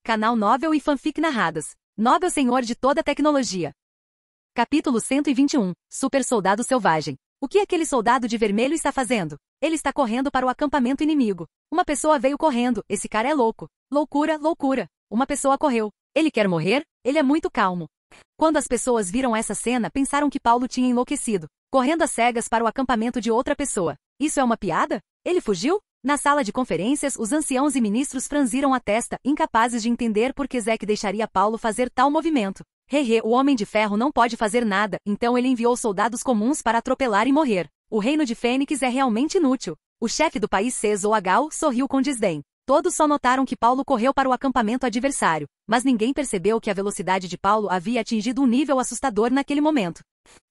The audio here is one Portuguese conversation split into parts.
Canal Novel e Fanfic Narradas. Novel Senhor de toda a tecnologia. Capítulo 121. Super Soldado Selvagem. O que aquele soldado de vermelho está fazendo? Ele está correndo para o acampamento inimigo. Uma pessoa veio correndo. Esse cara é louco. Loucura, loucura. Uma pessoa correu. Ele quer morrer? Ele é muito calmo. Quando as pessoas viram essa cena, pensaram que Paulo tinha enlouquecido, correndo às cegas para o acampamento de outra pessoa. Isso é uma piada? Ele fugiu? Na sala de conferências, os anciãos e ministros franziram a testa, incapazes de entender por que Zack deixaria Paulo fazer tal movimento. O Homem de Ferro não pode fazer nada, então ele enviou soldados comuns para atropelar e morrer. O reino de Fênix é realmente inútil. O chefe do país Zoagal sorriu com desdém. Todos só notaram que Paulo correu para o acampamento adversário, mas ninguém percebeu que a velocidade de Paulo havia atingido um nível assustador naquele momento.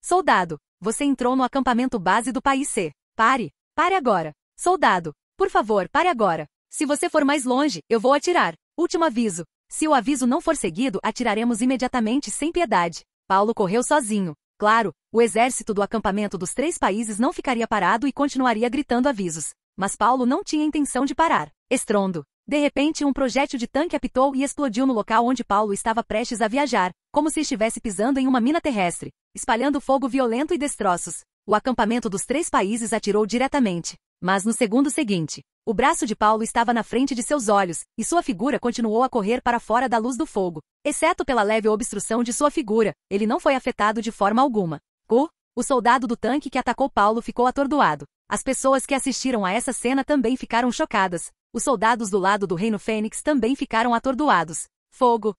Soldado, você entrou no acampamento base do país C. Pare agora. Soldado, por favor, pare agora. Se você for mais longe, eu vou atirar. Último aviso. Se o aviso não for seguido, atiraremos imediatamente sem piedade. Paulo correu sozinho. Claro, o exército do acampamento dos 3 países não ficaria parado e continuaria gritando avisos. Mas Paulo não tinha intenção de parar. Estrondo. De repente, um projétil de tanque apitou e explodiu no local onde Paulo estava prestes a viajar, como se estivesse pisando em uma mina terrestre, espalhando fogo violento e destroços. O acampamento dos 3 países atirou diretamente. Mas no segundo seguinte, o braço de Paulo estava na frente de seus olhos, e sua figura continuou a correr para fora da luz do fogo. Exceto pela leve obstrução de sua figura, ele não foi afetado de forma alguma. O soldado do tanque que atacou Paulo ficou atordoado. As pessoas que assistiram a essa cena também ficaram chocadas. Os soldados do lado do Reino Fênix também ficaram atordoados. Fogo,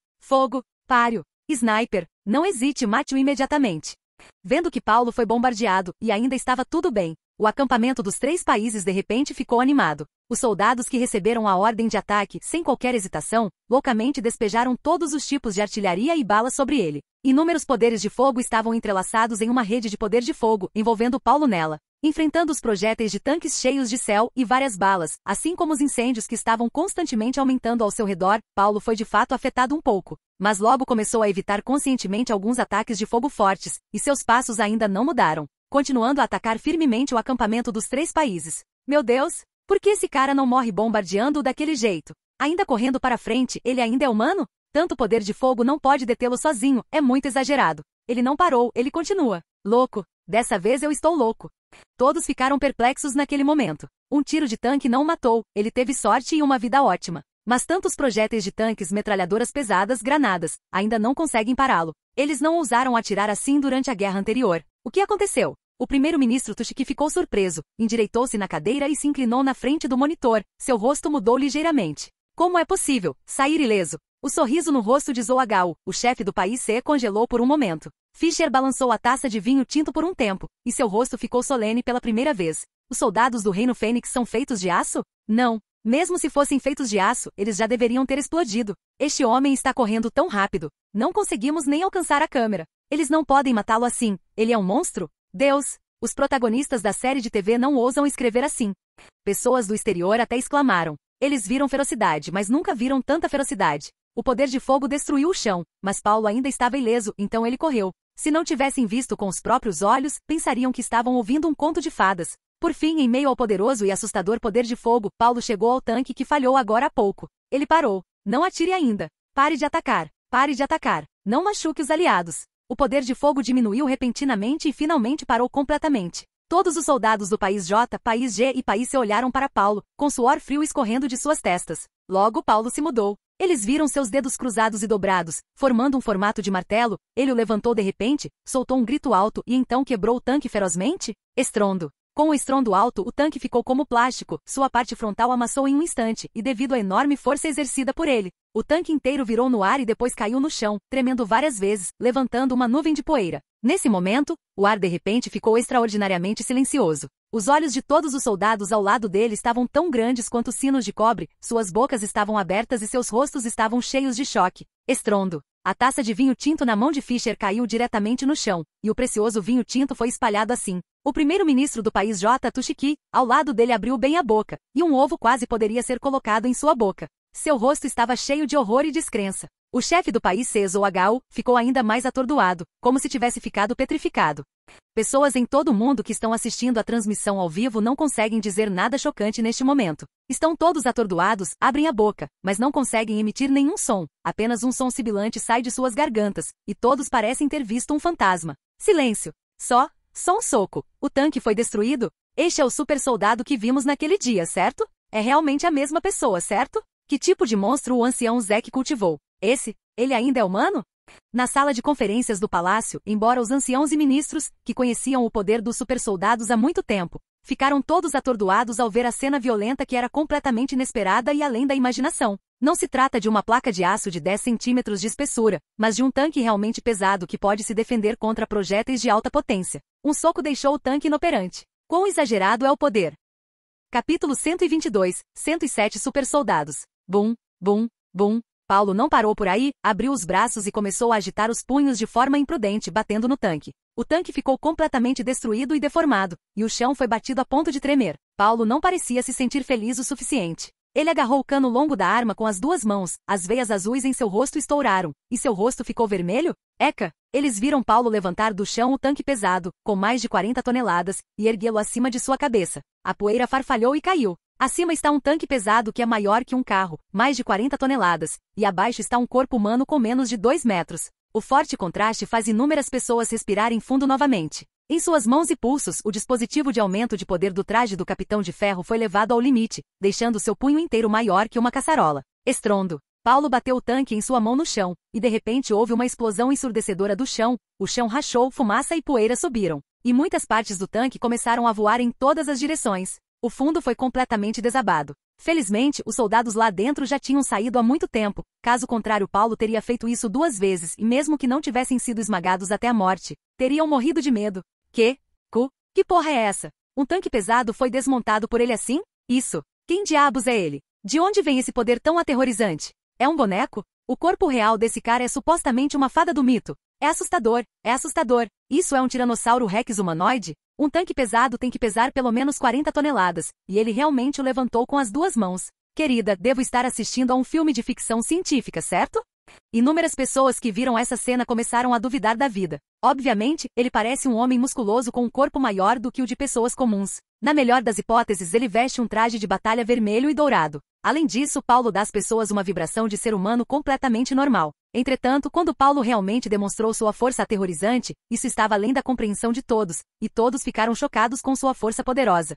páreo, sniper, não hesite, mate-o imediatamente. Vendo que Paulo foi bombardeado, e ainda estava tudo bem, o acampamento dos 3 países de repente ficou animado. Os soldados que receberam a ordem de ataque, sem qualquer hesitação, loucamente despejaram todos os tipos de artilharia e balas sobre ele. Inúmeros poderes de fogo estavam entrelaçados em uma rede de poder de fogo, envolvendo Paulo nela. Enfrentando os projéteis de tanques cheios de céu e várias balas, assim como os incêndios que estavam constantemente aumentando ao seu redor, Paulo foi de fato afetado um pouco. Mas logo começou a evitar conscientemente alguns ataques de fogo fortes, e seus passos ainda não mudaram, continuando a atacar firmemente o acampamento dos 3 países. Meu Deus! Por que esse cara não morre bombardeando-o daquele jeito? Ainda correndo para frente, ele ainda é humano? Tanto poder de fogo não pode detê-lo sozinho, é muito exagerado. Ele não parou, ele continua. Louco! Dessa vez eu estou louco. Todos ficaram perplexos naquele momento. Um tiro de tanque não o matou, ele teve sorte e uma vida ótima. Mas tantos projéteis de tanques, metralhadoras pesadas, granadas, ainda não conseguem pará-lo. Eles não ousaram atirar assim durante a guerra anterior. O que aconteceu? O primeiro-ministro Tushiki ficou surpreso, endireitou-se na cadeira e se inclinou na frente do monitor. Seu rosto mudou ligeiramente. Como é possível sair ileso? O sorriso no rosto de Zoagal, o chefe do país C, congelou por um momento. Fischer balançou a taça de vinho tinto por um tempo, e seu rosto ficou solene pela primeira vez. Os soldados do Reino Fênix são feitos de aço? Não. Mesmo se fossem feitos de aço, eles já deveriam ter explodido. Este homem está correndo tão rápido. Não conseguimos nem alcançar a câmera. Eles não podem matá-lo assim. Ele é um monstro? Deus! Os protagonistas da série de TV não ousam escrever assim. Pessoas do exterior até exclamaram. Eles viram ferocidade, mas nunca viram tanta ferocidade. O poder de fogo destruiu o chão, mas Paulo ainda estava ileso, então ele correu. Se não tivessem visto com os próprios olhos, pensariam que estavam ouvindo um conto de fadas. Por fim, em meio ao poderoso e assustador poder de fogo, Paulo chegou ao tanque que falhou agora há pouco. Ele parou. Não atire ainda. Pare de atacar. Pare de atacar. Não machuque os aliados. O poder de fogo diminuiu repentinamente e finalmente parou completamente. Todos os soldados do país J, país G e país C olharam para Paulo, com suor frio escorrendo de suas testas. Logo Paulo se mudou. Eles viram seus dedos cruzados e dobrados, formando um formato de martelo. Ele o levantou de repente, soltou um grito alto e então quebrou o tanque ferozmente? Estrondo. Com o estrondo alto, o tanque ficou como plástico, sua parte frontal amassou em um instante, e devido à enorme força exercida por ele, o tanque inteiro virou no ar e depois caiu no chão, tremendo várias vezes, levantando uma nuvem de poeira. Nesse momento, o ar de repente ficou extraordinariamente silencioso. Os olhos de todos os soldados ao lado dele estavam tão grandes quanto sinos de cobre, suas bocas estavam abertas e seus rostos estavam cheios de choque. Estrondo. A taça de vinho tinto na mão de Fischer caiu diretamente no chão, e o precioso vinho tinto foi espalhado assim. O primeiro-ministro do país J, Tushiki, ao lado dele abriu bem a boca, e um ovo quase poderia ser colocado em sua boca. Seu rosto estava cheio de horror e descrença. O chefe do país CESOHU ficou ainda mais atordoado, como se tivesse ficado petrificado. Pessoas em todo o mundo que estão assistindo a transmissão ao vivo não conseguem dizer nada chocante neste momento. Estão todos atordoados, abrem a boca, mas não conseguem emitir nenhum som. Apenas um som sibilante sai de suas gargantas, e todos parecem ter visto um fantasma. Silêncio. Só um soco. O tanque foi destruído? Este é o super soldado que vimos naquele dia, certo? É realmente a mesma pessoa, certo? Que tipo de monstro o ancião Zek cultivou? Ele ainda é humano? Na sala de conferências do palácio, embora os anciãos e ministros, que conheciam o poder dos supersoldados há muito tempo, ficaram todos atordoados ao ver a cena violenta que era completamente inesperada e além da imaginação. Não se trata de uma placa de aço de 10 centímetros de espessura, mas de um tanque realmente pesado que pode se defender contra projéteis de alta potência. Um soco deixou o tanque inoperante. Quão exagerado é o poder! Capítulo 122, 107 Supersoldados. Bum, bum, bum. Paulo não parou por aí, abriu os braços e começou a agitar os punhos de forma imprudente, batendo no tanque. O tanque ficou completamente destruído e deformado, e o chão foi batido a ponto de tremer. Paulo não parecia se sentir feliz o suficiente. Ele agarrou o cano longo da arma com as duas mãos, as veias azuis em seu rosto estouraram, e seu rosto ficou vermelho? Eca! Eles viram Paulo levantar do chão o tanque pesado, com mais de 40 toneladas, e erguê-lo acima de sua cabeça. A poeira farfalhou e caiu. Acima está um tanque pesado que é maior que um carro, mais de 40 toneladas, e abaixo está um corpo humano com menos de 2 metros. O forte contraste faz inúmeras pessoas respirarem fundo novamente. Em suas mãos e pulsos, o dispositivo de aumento de poder do traje do Capitão de Ferro foi levado ao limite, deixando seu punho inteiro maior que uma caçarola. Estrondo. Paulo bateu o tanque em sua mão no chão, e de repente houve uma explosão ensurdecedora do chão, o chão rachou, fumaça e poeira subiram. E muitas partes do tanque começaram a voar em todas as direções. O fundo foi completamente desabado. Felizmente, os soldados lá dentro já tinham saído há muito tempo, caso contrário Paulo teria feito isso 2 vezes e mesmo que não tivessem sido esmagados até a morte, teriam morrido de medo. Que porra é essa? Um tanque pesado foi desmontado por ele assim? Isso. Quem diabos é ele? De onde vem esse poder tão aterrorizante? É um boneco? O corpo real desse cara é supostamente uma fada do mito. É assustador, é assustador. Isso é um tiranossauro rex humanoide? Um tanque pesado tem que pesar pelo menos 40 toneladas, e ele realmente o levantou com as 2 mãos. Querida, devo estar assistindo a um filme de ficção científica, certo? Inúmeras pessoas que viram essa cena começaram a duvidar da vida. Obviamente, ele parece um homem musculoso com um corpo maior do que o de pessoas comuns. Na melhor das hipóteses, ele veste um traje de batalha vermelho e dourado. Além disso, Paulo dá às pessoas uma vibração de ser humano completamente normal. Entretanto, quando Paulo realmente demonstrou sua força aterrorizante, isso estava além da compreensão de todos, e todos ficaram chocados com sua força poderosa.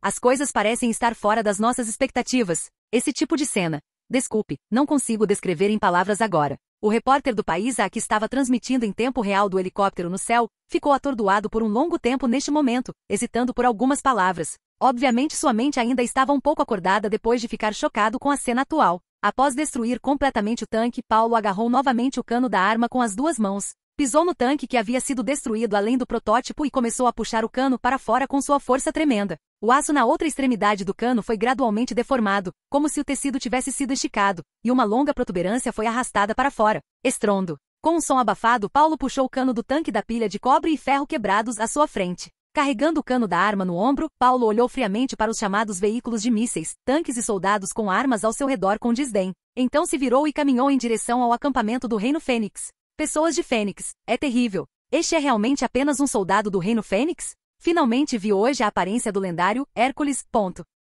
As coisas parecem estar fora das nossas expectativas. Esse tipo de cena. Desculpe, não consigo descrever em palavras agora. O repórter do país a que estava transmitindo em tempo real do helicóptero no céu, ficou atordoado por um longo tempo neste momento, hesitando por algumas palavras. Obviamente sua mente ainda estava um pouco acordada depois de ficar chocado com a cena atual. Após destruir completamente o tanque, Paulo agarrou novamente o cano da arma com as 2 mãos. Pisou no tanque que havia sido destruído além do protótipo e começou a puxar o cano para fora com sua força tremenda. O aço na outra extremidade do cano foi gradualmente deformado, como se o tecido tivesse sido esticado, e uma longa protuberância foi arrastada para fora. Estrondo. Com um som abafado, Paulo puxou o cano do tanque da pilha de cobre e ferro quebrados à sua frente. Carregando o cano da arma no ombro, Paulo olhou friamente para os chamados veículos de mísseis, tanques e soldados com armas ao seu redor com desdém. Então se virou e caminhou em direção ao acampamento do Reino Fênix. Pessoas de Fênix. É terrível. Este é realmente apenas um soldado do Reino Fênix? Finalmente vi hoje a aparência do lendário Hércules.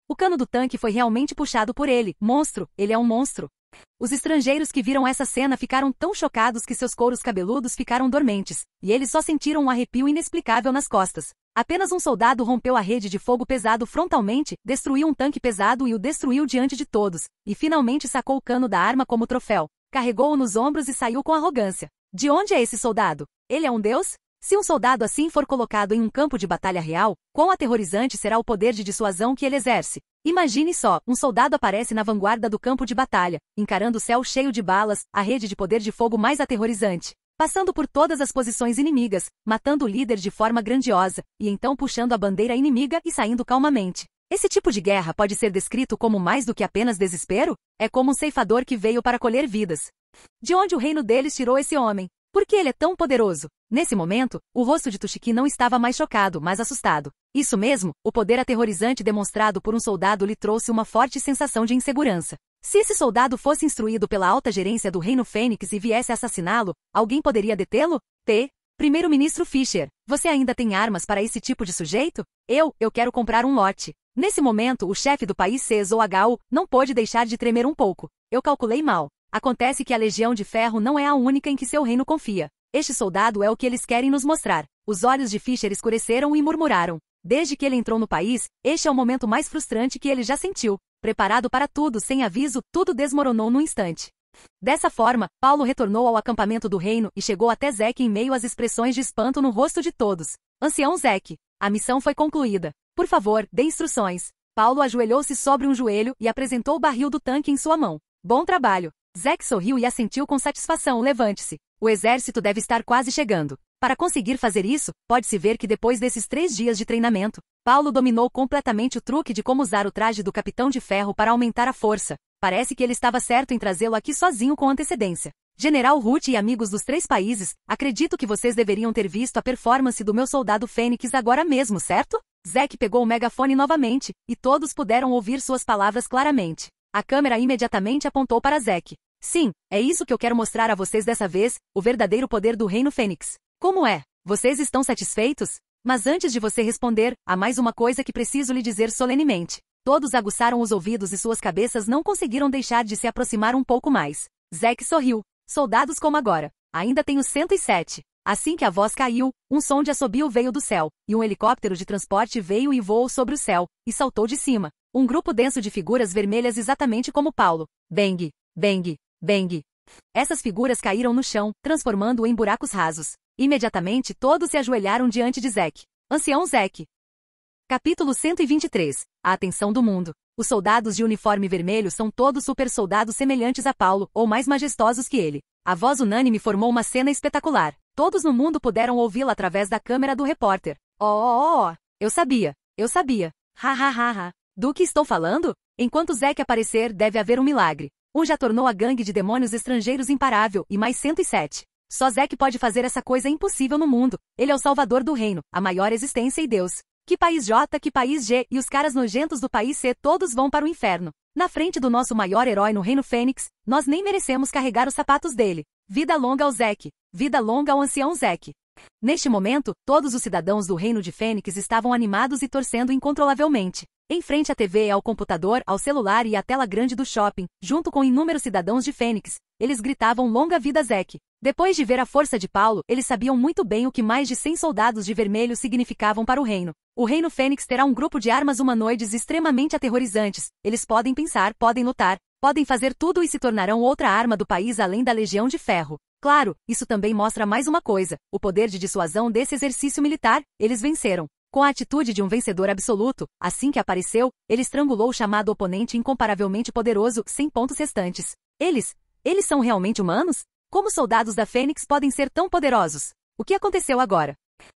O cano do tanque foi realmente puxado por ele. Monstro, ele é um monstro. Os estrangeiros que viram essa cena ficaram tão chocados que seus couros cabeludos ficaram dormentes, e eles só sentiram um arrepio inexplicável nas costas. Apenas um soldado rompeu a rede de fogo pesado frontalmente, destruiu um tanque pesado e o destruiu diante de todos, e finalmente sacou o cano da arma como troféu. Carregou-o nos ombros e saiu com arrogância. De onde é esse soldado? Ele é um deus? Se um soldado assim for colocado em um campo de batalha real, quão aterrorizante será o poder de dissuasão que ele exerce? Imagine só, um soldado aparece na vanguarda do campo de batalha, encarando o céu cheio de balas, a rede de poder de fogo mais aterrorizante, passando por todas as posições inimigas, matando o líder de forma grandiosa, e então puxando a bandeira inimiga e saindo calmamente. Esse tipo de guerra pode ser descrito como mais do que apenas desespero? É como um ceifador que veio para colher vidas. De onde o reino deles tirou esse homem? Por que ele é tão poderoso? Nesse momento, o rosto de Tushiki não estava mais chocado, mas assustado. Isso mesmo, o poder aterrorizante demonstrado por um soldado lhe trouxe uma forte sensação de insegurança. Se esse soldado fosse instruído pela alta gerência do Reino Fênix e viesse assassiná-lo, alguém poderia detê-lo? Primeiro-ministro Fisher, você ainda tem armas para esse tipo de sujeito? Eu quero comprar um lote. Nesse momento, o chefe do país CSOHU não pôde deixar de tremer um pouco. Eu calculei mal. Acontece que a Legião de Ferro não é a única em que seu reino confia. Este soldado é o que eles querem nos mostrar. Os olhos de Fisher escureceram e murmuraram. Desde que ele entrou no país, este é o momento mais frustrante que ele já sentiu. Preparado para tudo, sem aviso, tudo desmoronou num instante. Dessa forma, Paulo retornou ao acampamento do reino e chegou até Zeke em meio às expressões de espanto no rosto de todos. Ancião Zeke, a missão foi concluída. Por favor, dê instruções. Paulo ajoelhou-se sobre um joelho e apresentou o barril do tanque em sua mão. Bom trabalho. Zeke sorriu e assentiu com satisfação. Levante-se. O exército deve estar quase chegando. Para conseguir fazer isso, pode-se ver que depois desses 3 dias de treinamento, Paulo dominou completamente o truque de como usar o traje do Capitão de Ferro para aumentar a força. Parece que ele estava certo em trazê-lo aqui sozinho com antecedência. General Ruth e amigos dos 3 países, acredito que vocês deveriam ter visto a performance do meu soldado Fênix agora mesmo, certo? Zeke pegou o megafone novamente, e todos puderam ouvir suas palavras claramente. A câmera imediatamente apontou para Zeke. Sim, é isso que eu quero mostrar a vocês dessa vez, o verdadeiro poder do Reino Fênix. Como é? Vocês estão satisfeitos? Mas antes de você responder, há mais uma coisa que preciso lhe dizer solenemente. Todos aguçaram os ouvidos e suas cabeças não conseguiram deixar de se aproximar um pouco mais. Zeke sorriu. Soldados como agora. Ainda tenho 107. Assim que a voz caiu, um som de assobio veio do céu, e um helicóptero de transporte veio e voou sobre o céu, e saltou de cima. Um grupo denso de figuras vermelhas exatamente como Paulo. Bang, bang, bang. Essas figuras caíram no chão, transformando-o em buracos rasos. Imediatamente todos se ajoelharam diante de Zeke. Ancião Zeke. Capítulo 123. A atenção do mundo. Os soldados de uniforme vermelho são todos super soldados semelhantes a Paulo, ou mais majestosos que ele. A voz unânime formou uma cena espetacular. Todos no mundo puderam ouvi-la através da câmera do repórter. Oh, eu sabia. Ha ha ha ha. Do que estou falando? Enquanto Zeke aparecer, deve haver um milagre. Um já tornou a gangue de demônios estrangeiros imparável, e mais 107. Só Zeke pode fazer essa coisa impossível no mundo. Ele é o salvador do reino, a maior existência e Deus. Que país J, que país G, e os caras nojentos do país C todos vão para o inferno. Na frente do nosso maior herói no Reino Fênix, nós nem merecemos carregar os sapatos dele. Vida longa ao Zeke. Vida longa ao ancião Zeke. Neste momento, todos os cidadãos do Reino de Fênix estavam animados e torcendo incontrolavelmente. Em frente à TV, ao computador, ao celular e à tela grande do shopping, junto com inúmeros cidadãos de Fênix, eles gritavam longa vida Zeke. Depois de ver a força de Paulo, eles sabiam muito bem o que mais de 100 soldados de vermelho significavam para o reino. O Reino Fênix terá um grupo de armas humanoides extremamente aterrorizantes. Eles podem pensar, podem lutar, podem fazer tudo e se tornarão outra arma do país além da Legião de Ferro. Claro, isso também mostra mais uma coisa, o poder de dissuasão desse exercício militar. Eles venceram. Com a atitude de um vencedor absoluto, assim que apareceu, ele estrangulou o chamado oponente incomparavelmente poderoso, sem pontos restantes. Eles são realmente humanos? Como soldados da Fênix podem ser tão poderosos? O que aconteceu agora?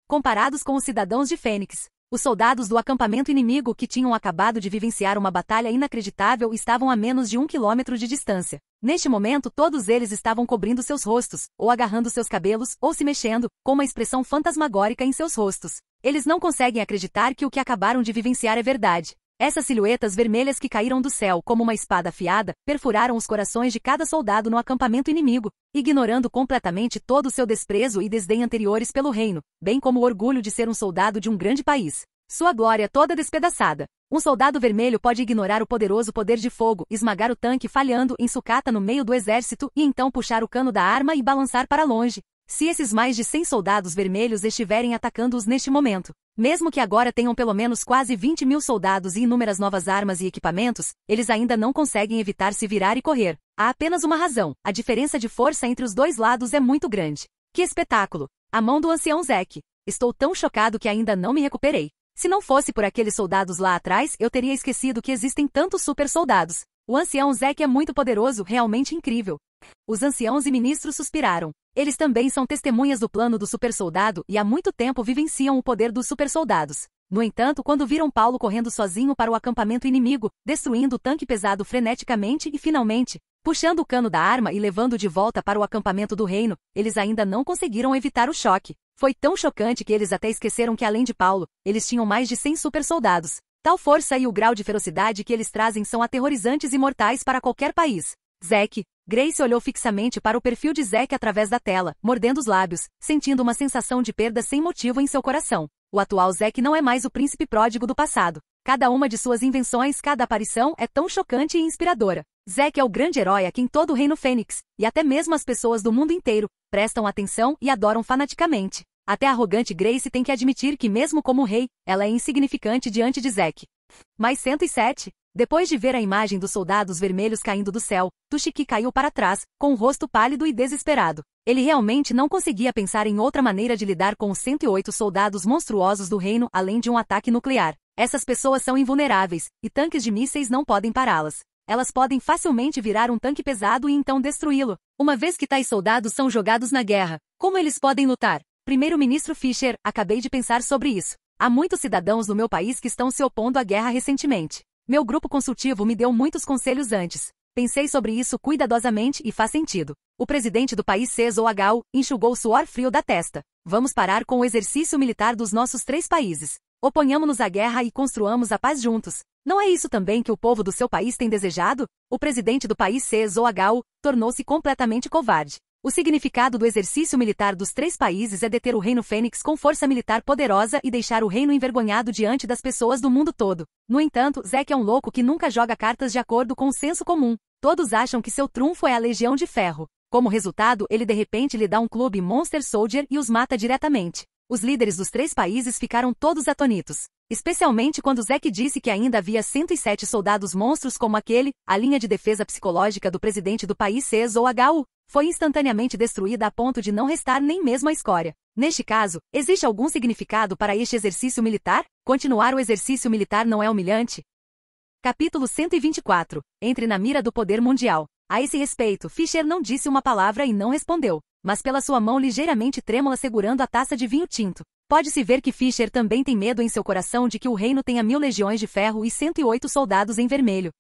Comparados com os cidadãos de Fênix, os soldados do acampamento inimigo que tinham acabado de vivenciar uma batalha inacreditável estavam a menos de 1 quilômetro de distância. Neste momento todos eles estavam cobrindo seus rostos, ou agarrando seus cabelos, ou se mexendo, com uma expressão fantasmagórica em seus rostos. Eles não conseguem acreditar que o que acabaram de vivenciar é verdade. Essas silhuetas vermelhas que caíram do céu como uma espada afiada, perfuraram os corações de cada soldado no acampamento inimigo, ignorando completamente todo o seu desprezo e desdém anteriores pelo reino, bem como o orgulho de ser um soldado de um grande país. Sua glória toda despedaçada. Um soldado vermelho pode ignorar o poderoso poder de fogo, esmagar o tanque falhando em sucata no meio do exército e então puxar o cano da arma e balançar para longe. Se esses mais de 100 soldados vermelhos estiverem atacando-os neste momento, mesmo que agora tenham pelo menos quase 20.000 soldados e inúmeras novas armas e equipamentos, eles ainda não conseguem evitar se virar e correr. Há apenas uma razão: a diferença de força entre os dois lados é muito grande. Que espetáculo! A mão do ancião Zeke. Estou tão chocado que ainda não me recuperei. Se não fosse por aqueles soldados lá atrás, eu teria esquecido que existem tantos super soldados. O ancião Zeke é muito poderoso, realmente incrível. Os anciãos e ministros suspiraram. Eles também são testemunhas do plano do supersoldado e há muito tempo vivenciam o poder dos supersoldados. No entanto, quando viram Paulo correndo sozinho para o acampamento inimigo, destruindo o tanque pesado freneticamente e finalmente, puxando o cano da arma e levando-o de volta para o acampamento do reino, eles ainda não conseguiram evitar o choque. Foi tão chocante que eles até esqueceram que além de Paulo, eles tinham mais de 100 supersoldados. Tal força e o grau de ferocidade que eles trazem são aterrorizantes e mortais para qualquer país. Zack. Grace olhou fixamente para o perfil de Zack através da tela, mordendo os lábios, sentindo uma sensação de perda sem motivo em seu coração. O atual Zack não é mais o príncipe pródigo do passado. Cada uma de suas invenções, cada aparição é tão chocante e inspiradora. Zack é o grande herói a quem todo o Reino Fênix, e até mesmo as pessoas do mundo inteiro, prestam atenção e adoram fanaticamente. Até a arrogante Grace tem que admitir que mesmo como rei, ela é insignificante diante de Zack. Mas 107. Depois de ver a imagem dos soldados vermelhos caindo do céu, Tushiki caiu para trás, com o rosto pálido e desesperado. Ele realmente não conseguia pensar em outra maneira de lidar com os 108 soldados monstruosos do reino além de um ataque nuclear. Essas pessoas são invulneráveis, e tanques de mísseis não podem pará-las. Elas podem facilmente virar um tanque pesado e então destruí-lo. Uma vez que tais soldados são jogados na guerra, como eles podem lutar? Primeiro-ministro Fischer, acabei de pensar sobre isso. Há muitos cidadãos no meu país que estão se opondo à guerra recentemente. Meu grupo consultivo me deu muitos conselhos antes. Pensei sobre isso cuidadosamente e faz sentido. O presidente do país CESOHU enxugou o suor frio da testa. Vamos parar com o exercício militar dos nossos 3 países. Oponhamos-nos à guerra e construamos a paz juntos. Não é isso também que o povo do seu país tem desejado? O presidente do país CESOHU tornou-se completamente covarde. O significado do exercício militar dos 3 países é deter o Reino Fênix com força militar poderosa e deixar o reino envergonhado diante das pessoas do mundo todo. No entanto, Zack é um louco que nunca joga cartas de acordo com o senso comum. Todos acham que seu trunfo é a Legião de Ferro. Como resultado, ele de repente lhe dá um clube Monster Soldier e os mata diretamente. Os líderes dos 3 países ficaram todos atônitos. Especialmente quando Zack disse que ainda havia 107 soldados monstros como aquele, a linha de defesa psicológica do presidente do país CESOHU foi instantaneamente destruída a ponto de não restar nem mesmo a escória. Neste caso, existe algum significado para este exercício militar? Continuar o exercício militar não é humilhante? Capítulo 124. Entre na mira do poder mundial. A esse respeito, Fischer não disse uma palavra e não respondeu, mas pela sua mão ligeiramente trêmula segurando a taça de vinho tinto. Pode-se ver que Fischer também tem medo em seu coração de que o reino tenha 1000 legiões de ferro e 108 soldados em vermelho.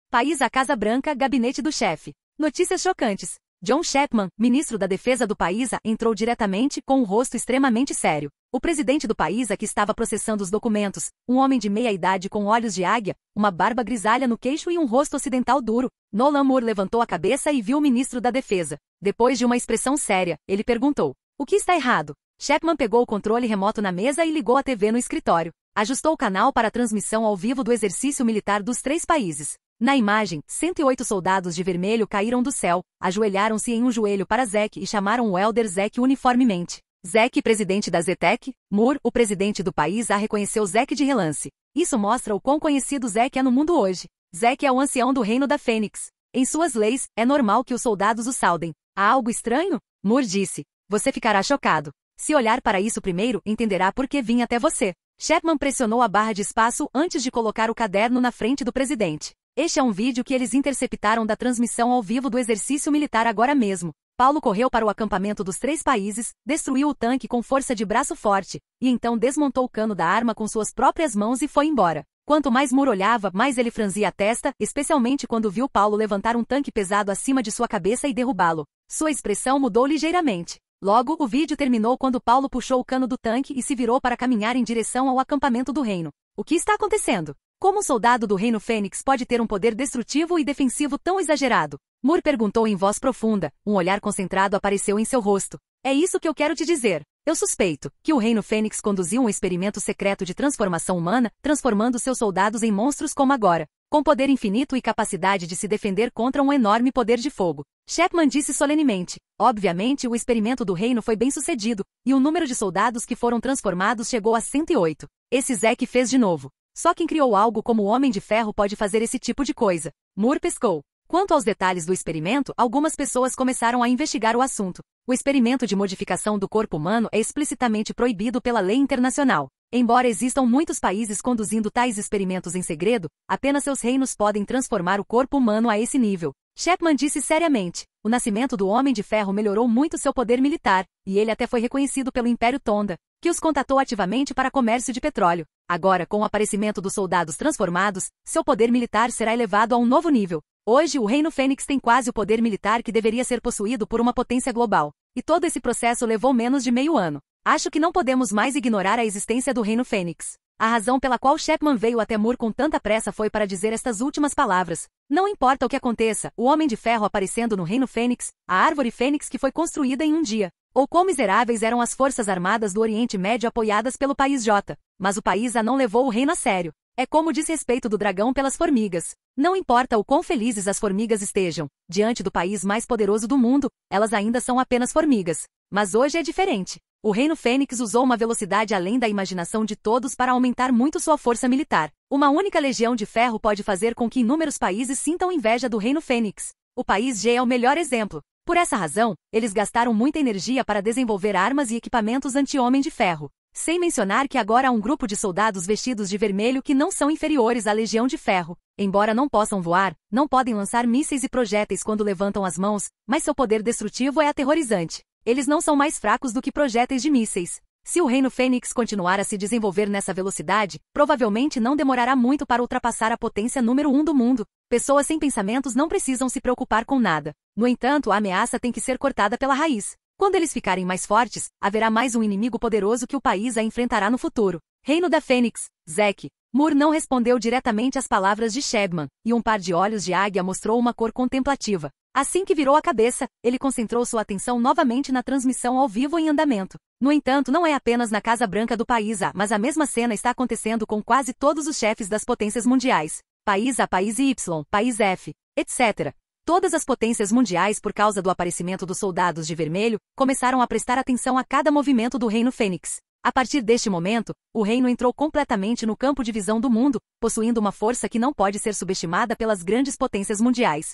País a Casa Branca, gabinete do chefe. Notícias chocantes. John Chapman, ministro da Defesa do país, entrou diretamente com um rosto extremamente sério. O presidente do país, que estava processando os documentos, um homem de meia idade com olhos de águia, uma barba grisalha no queixo e um rosto ocidental duro. Nolan Moore levantou a cabeça e viu o ministro da Defesa. Depois de uma expressão séria, ele perguntou: "O que está errado?" Chapman pegou o controle remoto na mesa e ligou a TV no escritório. Ajustou o canal para a transmissão ao vivo do exercício militar dos 3 países. Na imagem, 108 soldados de vermelho caíram do céu, ajoelharam-se em um joelho para Zack e chamaram o Elder Zack uniformemente. Zack, presidente da Zetec. Moore, o presidente do país, reconheceu Zack de relance. Isso mostra o quão conhecido Zack é no mundo hoje. Zack é o ancião do reino da Fênix. Em suas leis, é normal que os soldados o saudem. Há algo estranho? Moore disse. Você ficará chocado. Se olhar para isso primeiro, entenderá por que vim até você. Chapman pressionou a barra de espaço antes de colocar o caderno na frente do presidente. Este é um vídeo que eles interceptaram da transmissão ao vivo do exercício militar agora mesmo. Paulo correu para o acampamento dos 3 países, destruiu o tanque com força de braço forte, e então desmontou o cano da arma com suas próprias mãos e foi embora. Quanto mais Moore olhava, mais ele franzia a testa, especialmente quando viu Paulo levantar um tanque pesado acima de sua cabeça e derrubá-lo. Sua expressão mudou ligeiramente. Logo, o vídeo terminou quando Paulo puxou o cano do tanque e se virou para caminhar em direção ao acampamento do reino. O que está acontecendo? Como um soldado do Reino Fênix pode ter um poder destrutivo e defensivo tão exagerado? Moore perguntou em voz profunda, um olhar concentrado apareceu em seu rosto. É isso que eu quero te dizer. Eu suspeito que o Reino Fênix conduziu um experimento secreto de transformação humana, transformando seus soldados em monstros como agora, com poder infinito e capacidade de se defender contra um enorme poder de fogo. Chapman disse solenemente. Obviamente, o experimento do reino foi bem sucedido, e o número de soldados que foram transformados chegou a 108. Esse Zack fez de novo. Só quem criou algo como o Homem de Ferro pode fazer esse tipo de coisa. Moore pescou. Quanto aos detalhes do experimento, algumas pessoas começaram a investigar o assunto. O experimento de modificação do corpo humano é explicitamente proibido pela lei internacional. Embora existam muitos países conduzindo tais experimentos em segredo, apenas seus reinos podem transformar o corpo humano a esse nível. Chapman disse seriamente. O nascimento do Homem de Ferro melhorou muito seu poder militar, e ele até foi reconhecido pelo Império Tonda, que os contatou ativamente para comércio de petróleo. Agora, com o aparecimento dos soldados transformados, seu poder militar será elevado a um novo nível. Hoje, o Reino Fênix tem quase o poder militar que deveria ser possuído por uma potência global. E todo esse processo levou menos de meio ano. Acho que não podemos mais ignorar a existência do Reino Fênix. A razão pela qual Chapman veio até Moore com tanta pressa foi para dizer estas últimas palavras. Não importa o que aconteça, o Homem de Ferro aparecendo no Reino Fênix, a Árvore Fênix que foi construída em um dia. Ou quão miseráveis eram as forças armadas do Oriente Médio apoiadas pelo país J. Mas o país A não levou o reino a sério. É como o desrespeito do dragão pelas formigas. Não importa o quão felizes as formigas estejam, diante do país mais poderoso do mundo, elas ainda são apenas formigas. Mas hoje é diferente. O Reino Fênix usou uma velocidade além da imaginação de todos para aumentar muito sua força militar. Uma única legião de ferro pode fazer com que inúmeros países sintam inveja do Reino Fênix. O país G é o melhor exemplo. Por essa razão, eles gastaram muita energia para desenvolver armas e equipamentos anti-homem de ferro. Sem mencionar que agora há um grupo de soldados vestidos de vermelho que não são inferiores à Legião de Ferro. Embora não possam voar, não podem lançar mísseis e projéteis quando levantam as mãos, mas seu poder destrutivo é aterrorizante. Eles não são mais fracos do que projéteis de mísseis. Se o Reino Fênix continuar a se desenvolver nessa velocidade, provavelmente não demorará muito para ultrapassar a potência número 1 do mundo. Pessoas sem pensamentos não precisam se preocupar com nada. No entanto, a ameaça tem que ser cortada pela raiz. Quando eles ficarem mais fortes, haverá mais um inimigo poderoso que o país a enfrentará no futuro. Reino da Fênix, Zack. Moore não respondeu diretamente às palavras de Chapman, e um par de olhos de águia mostrou uma cor contemplativa. Assim que virou a cabeça, ele concentrou sua atenção novamente na transmissão ao vivo em andamento. No entanto, não é apenas na Casa Branca do país A, mas a mesma cena está acontecendo com quase todos os chefes das potências mundiais. País A, país Y, país F, etc. Todas as potências mundiais, por causa do aparecimento dos soldados de vermelho, começaram a prestar atenção a cada movimento do Reino Fênix. A partir deste momento, o reino entrou completamente no campo de visão do mundo, possuindo uma força que não pode ser subestimada pelas grandes potências mundiais.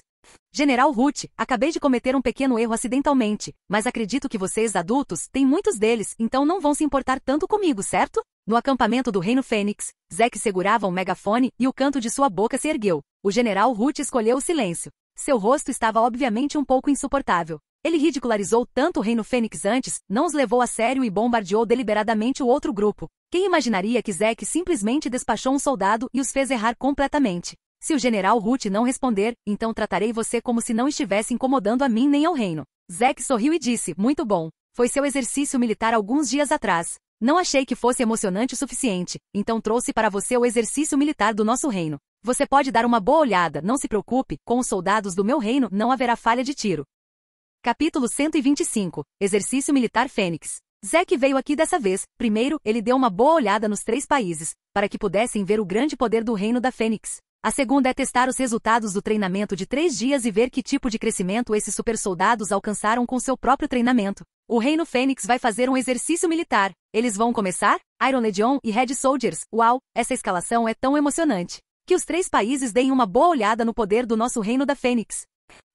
General Root, acabei de cometer um pequeno erro acidentalmente, mas acredito que vocês adultos têm muitos deles, então não vão se importar tanto comigo, certo? No acampamento do Reino Fênix, Zack segurava um megafone e o canto de sua boca se ergueu. O General Root escolheu o silêncio. Seu rosto estava obviamente um pouco insuportável. Ele ridicularizou tanto o Reino Fênix antes, não os levou a sério e bombardeou deliberadamente o outro grupo. Quem imaginaria que Zack simplesmente despachou um soldado e os fez errar completamente? Se o General Root não responder, então tratarei você como se não estivesse incomodando a mim nem ao reino. Zack sorriu e disse, muito bom. Foi seu exercício militar alguns dias atrás. Não achei que fosse emocionante o suficiente, então trouxe para você o exercício militar do nosso reino. Você pode dar uma boa olhada, não se preocupe, com os soldados do meu reino não haverá falha de tiro. Capítulo 125. Exercício Militar Fênix. Zack veio aqui dessa vez. Primeiro, ele deu uma boa olhada nos 3 países, para que pudessem ver o grande poder do Reino da Fênix. A segunda é testar os resultados do treinamento de 3 dias e ver que tipo de crescimento esses supersoldados alcançaram com seu próprio treinamento. O Reino Fênix vai fazer um exercício militar. Eles vão começar? Iron Legion e Red Soldiers. Uau, essa escalação é tão emocionante. Que os 3 países deem uma boa olhada no poder do nosso Reino da Fênix.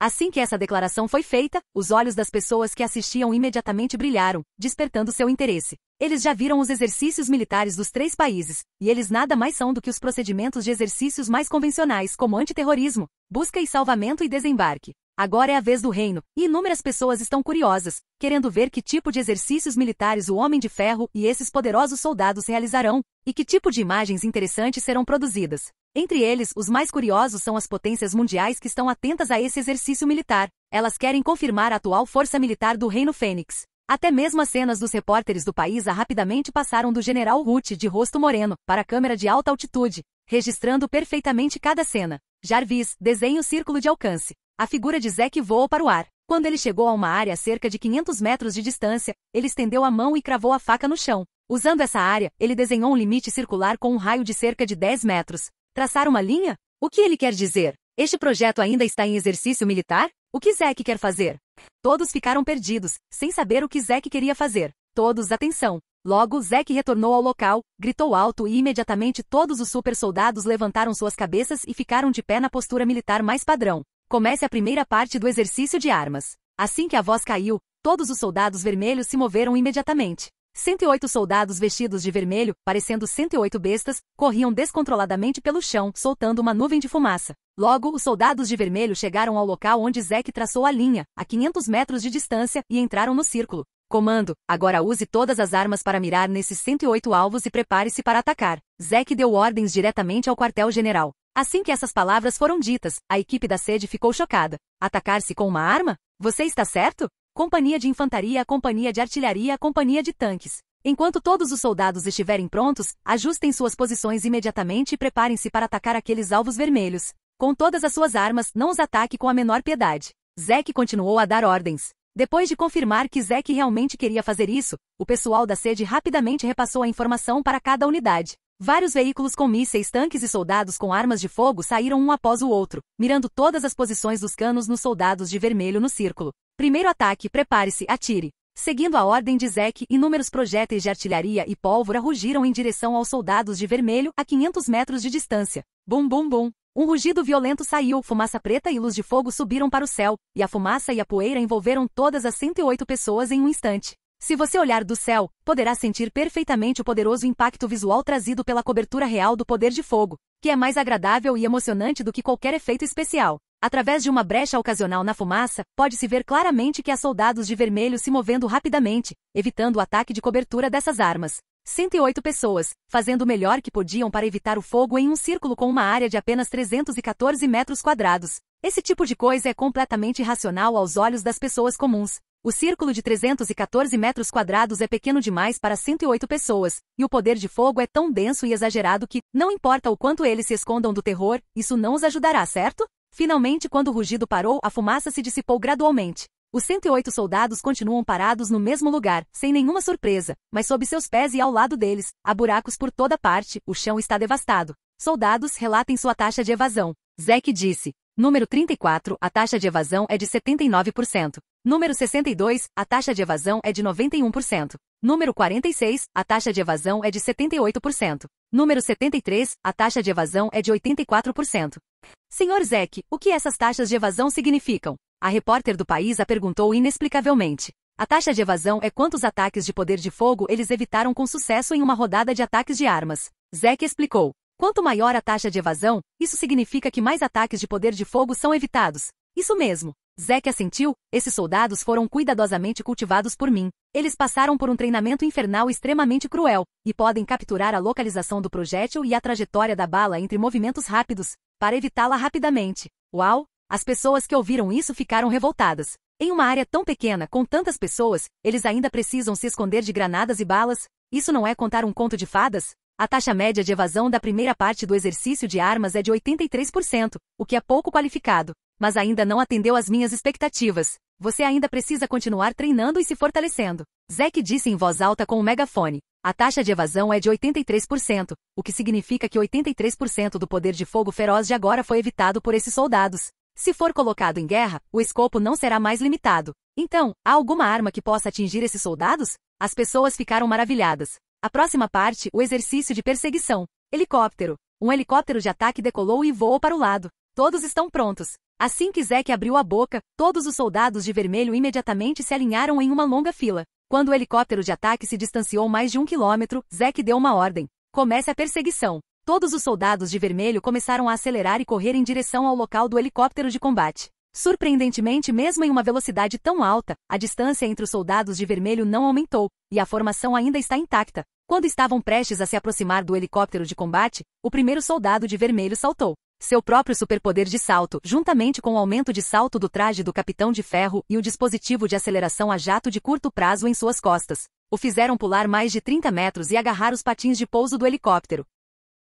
Assim que essa declaração foi feita, os olhos das pessoas que assistiam imediatamente brilharam, despertando seu interesse. Eles já viram os exercícios militares dos 3 países, e eles nada mais são do que os procedimentos de exercícios mais convencionais, como antiterrorismo, busca e salvamento e desembarque. Agora é a vez do reino, e inúmeras pessoas estão curiosas, querendo ver que tipo de exercícios militares o Homem de Ferro e esses poderosos soldados realizarão, e que tipo de imagens interessantes serão produzidas. Entre eles, os mais curiosos são as potências mundiais que estão atentas a esse exercício militar. Elas querem confirmar a atual força militar do Reino Fênix. Até mesmo as cenas dos repórteres do país A rapidamente passaram do General Root de rosto moreno para a câmera de alta altitude, registrando perfeitamente cada cena. Jarvis, desenhe o círculo de alcance. A figura de Zack voou para o ar. Quando ele chegou a uma área a cerca de 500 metros de distância, ele estendeu a mão e cravou a faca no chão. Usando essa área, ele desenhou um limite circular com um raio de cerca de 10 metros. Traçar uma linha? O que ele quer dizer? Este projeto ainda está em exercício militar? O que Zack quer fazer? Todos ficaram perdidos, sem saber o que Zack queria fazer. Todos, atenção! Logo, Zack retornou ao local, gritou alto e imediatamente todos os super soldados levantaram suas cabeças e ficaram de pé na postura militar mais padrão. Comece a primeira parte do exercício de armas. Assim que a voz caiu, todos os soldados vermelhos se moveram imediatamente. 108 soldados vestidos de vermelho, parecendo 108 bestas, corriam descontroladamente pelo chão, soltando uma nuvem de fumaça. Logo, os soldados de vermelho chegaram ao local onde Zack traçou a linha, a 500 metros de distância, e entraram no círculo. Comando, agora use todas as armas para mirar nesses 108 alvos e prepare-se para atacar. Zack deu ordens diretamente ao quartel-general. Assim que essas palavras foram ditas, a equipe da sede ficou chocada. Atacar-se com uma arma? Você está certo? Companhia de infantaria, companhia de artilharia, companhia de tanques. Enquanto todos os soldados estiverem prontos, ajustem suas posições imediatamente e preparem-se para atacar aqueles alvos vermelhos. Com todas as suas armas, não os ataque com a menor piedade. Zack continuou a dar ordens. Depois de confirmar que Zack realmente queria fazer isso, o pessoal da sede rapidamente repassou a informação para cada unidade. Vários veículos com mísseis, tanques e soldados com armas de fogo saíram um após o outro, mirando todas as posições dos canos nos soldados de vermelho no círculo. Primeiro ataque, prepare-se, atire. Seguindo a ordem de Zack, inúmeros projéteis de artilharia e pólvora rugiram em direção aos soldados de vermelho a 500 metros de distância. Bum bum bum. Um rugido violento saiu, fumaça preta e luz de fogo subiram para o céu, e a fumaça e a poeira envolveram todas as 108 pessoas em um instante. Se você olhar do céu, poderá sentir perfeitamente o poderoso impacto visual trazido pela cobertura real do poder de fogo, que é mais agradável e emocionante do que qualquer efeito especial. Através de uma brecha ocasional na fumaça, pode-se ver claramente que há soldados de vermelho se movendo rapidamente, evitando o ataque de cobertura dessas armas. 108 pessoas, fazendo o melhor que podiam para evitar o fogo em um círculo com uma área de apenas 314 metros quadrados. Esse tipo de coisa é completamente irracional aos olhos das pessoas comuns. O círculo de 314 metros quadrados é pequeno demais para 108 pessoas, e o poder de fogo é tão denso e exagerado que, não importa o quanto eles se escondam do terror, isso não os ajudará, certo? Finalmente, quando o rugido parou, a fumaça se dissipou gradualmente. Os 108 soldados continuam parados no mesmo lugar, sem nenhuma surpresa, mas sob seus pés e ao lado deles, há buracos por toda parte, o chão está devastado. Soldados, relatem sua taxa de evasão. Zack disse. Número 34, a taxa de evasão é de 79%. Número 62, a taxa de evasão é de 91%. Número 46, a taxa de evasão é de 78%. Número 73, a taxa de evasão é de 84%. Senhor Zack, o que essas taxas de evasão significam? A repórter do país a perguntou inexplicavelmente. A taxa de evasão é quantos ataques de poder de fogo eles evitaram com sucesso em uma rodada de ataques de armas. Zack explicou. Quanto maior a taxa de evasão, isso significa que mais ataques de poder de fogo são evitados. Isso mesmo. Zack assentiu, esses soldados foram cuidadosamente cultivados por mim. Eles passaram por um treinamento infernal extremamente cruel, e podem capturar a localização do projétil e a trajetória da bala entre movimentos rápidos, para evitá-la rapidamente. Uau! As pessoas que ouviram isso ficaram revoltadas. Em uma área tão pequena, com tantas pessoas, eles ainda precisam se esconder de granadas e balas? Isso não é contar um conto de fadas? A taxa média de evasão da primeira parte do exercício de armas é de 83%, o que é pouco qualificado. Mas ainda não atendeu às minhas expectativas. Você ainda precisa continuar treinando e se fortalecendo. Zack disse em voz alta com um megafone. A taxa de evasão é de 83%, o que significa que 83% do poder de fogo feroz de agora foi evitado por esses soldados. Se for colocado em guerra, o escopo não será mais limitado. Então, há alguma arma que possa atingir esses soldados? As pessoas ficaram maravilhadas. A próxima parte, o exercício de perseguição. Helicóptero. Um helicóptero de ataque decolou e voou para o lado. Todos estão prontos. Assim que Zack abriu a boca, todos os soldados de vermelho imediatamente se alinharam em uma longa fila. Quando o helicóptero de ataque se distanciou mais de 1 quilômetro, Zack deu uma ordem. Comece a perseguição. Todos os soldados de vermelho começaram a acelerar e correr em direção ao local do helicóptero de combate. Surpreendentemente, mesmo em uma velocidade tão alta, a distância entre os soldados de vermelho não aumentou, e a formação ainda está intacta. Quando estavam prestes a se aproximar do helicóptero de combate, o primeiro soldado de vermelho saltou. Seu próprio superpoder de salto, juntamente com o aumento de salto do traje do Capitão de Ferro e o dispositivo de aceleração a jato de curto prazo em suas costas, o fizeram pular mais de 30 metros e agarrar os patins de pouso do helicóptero.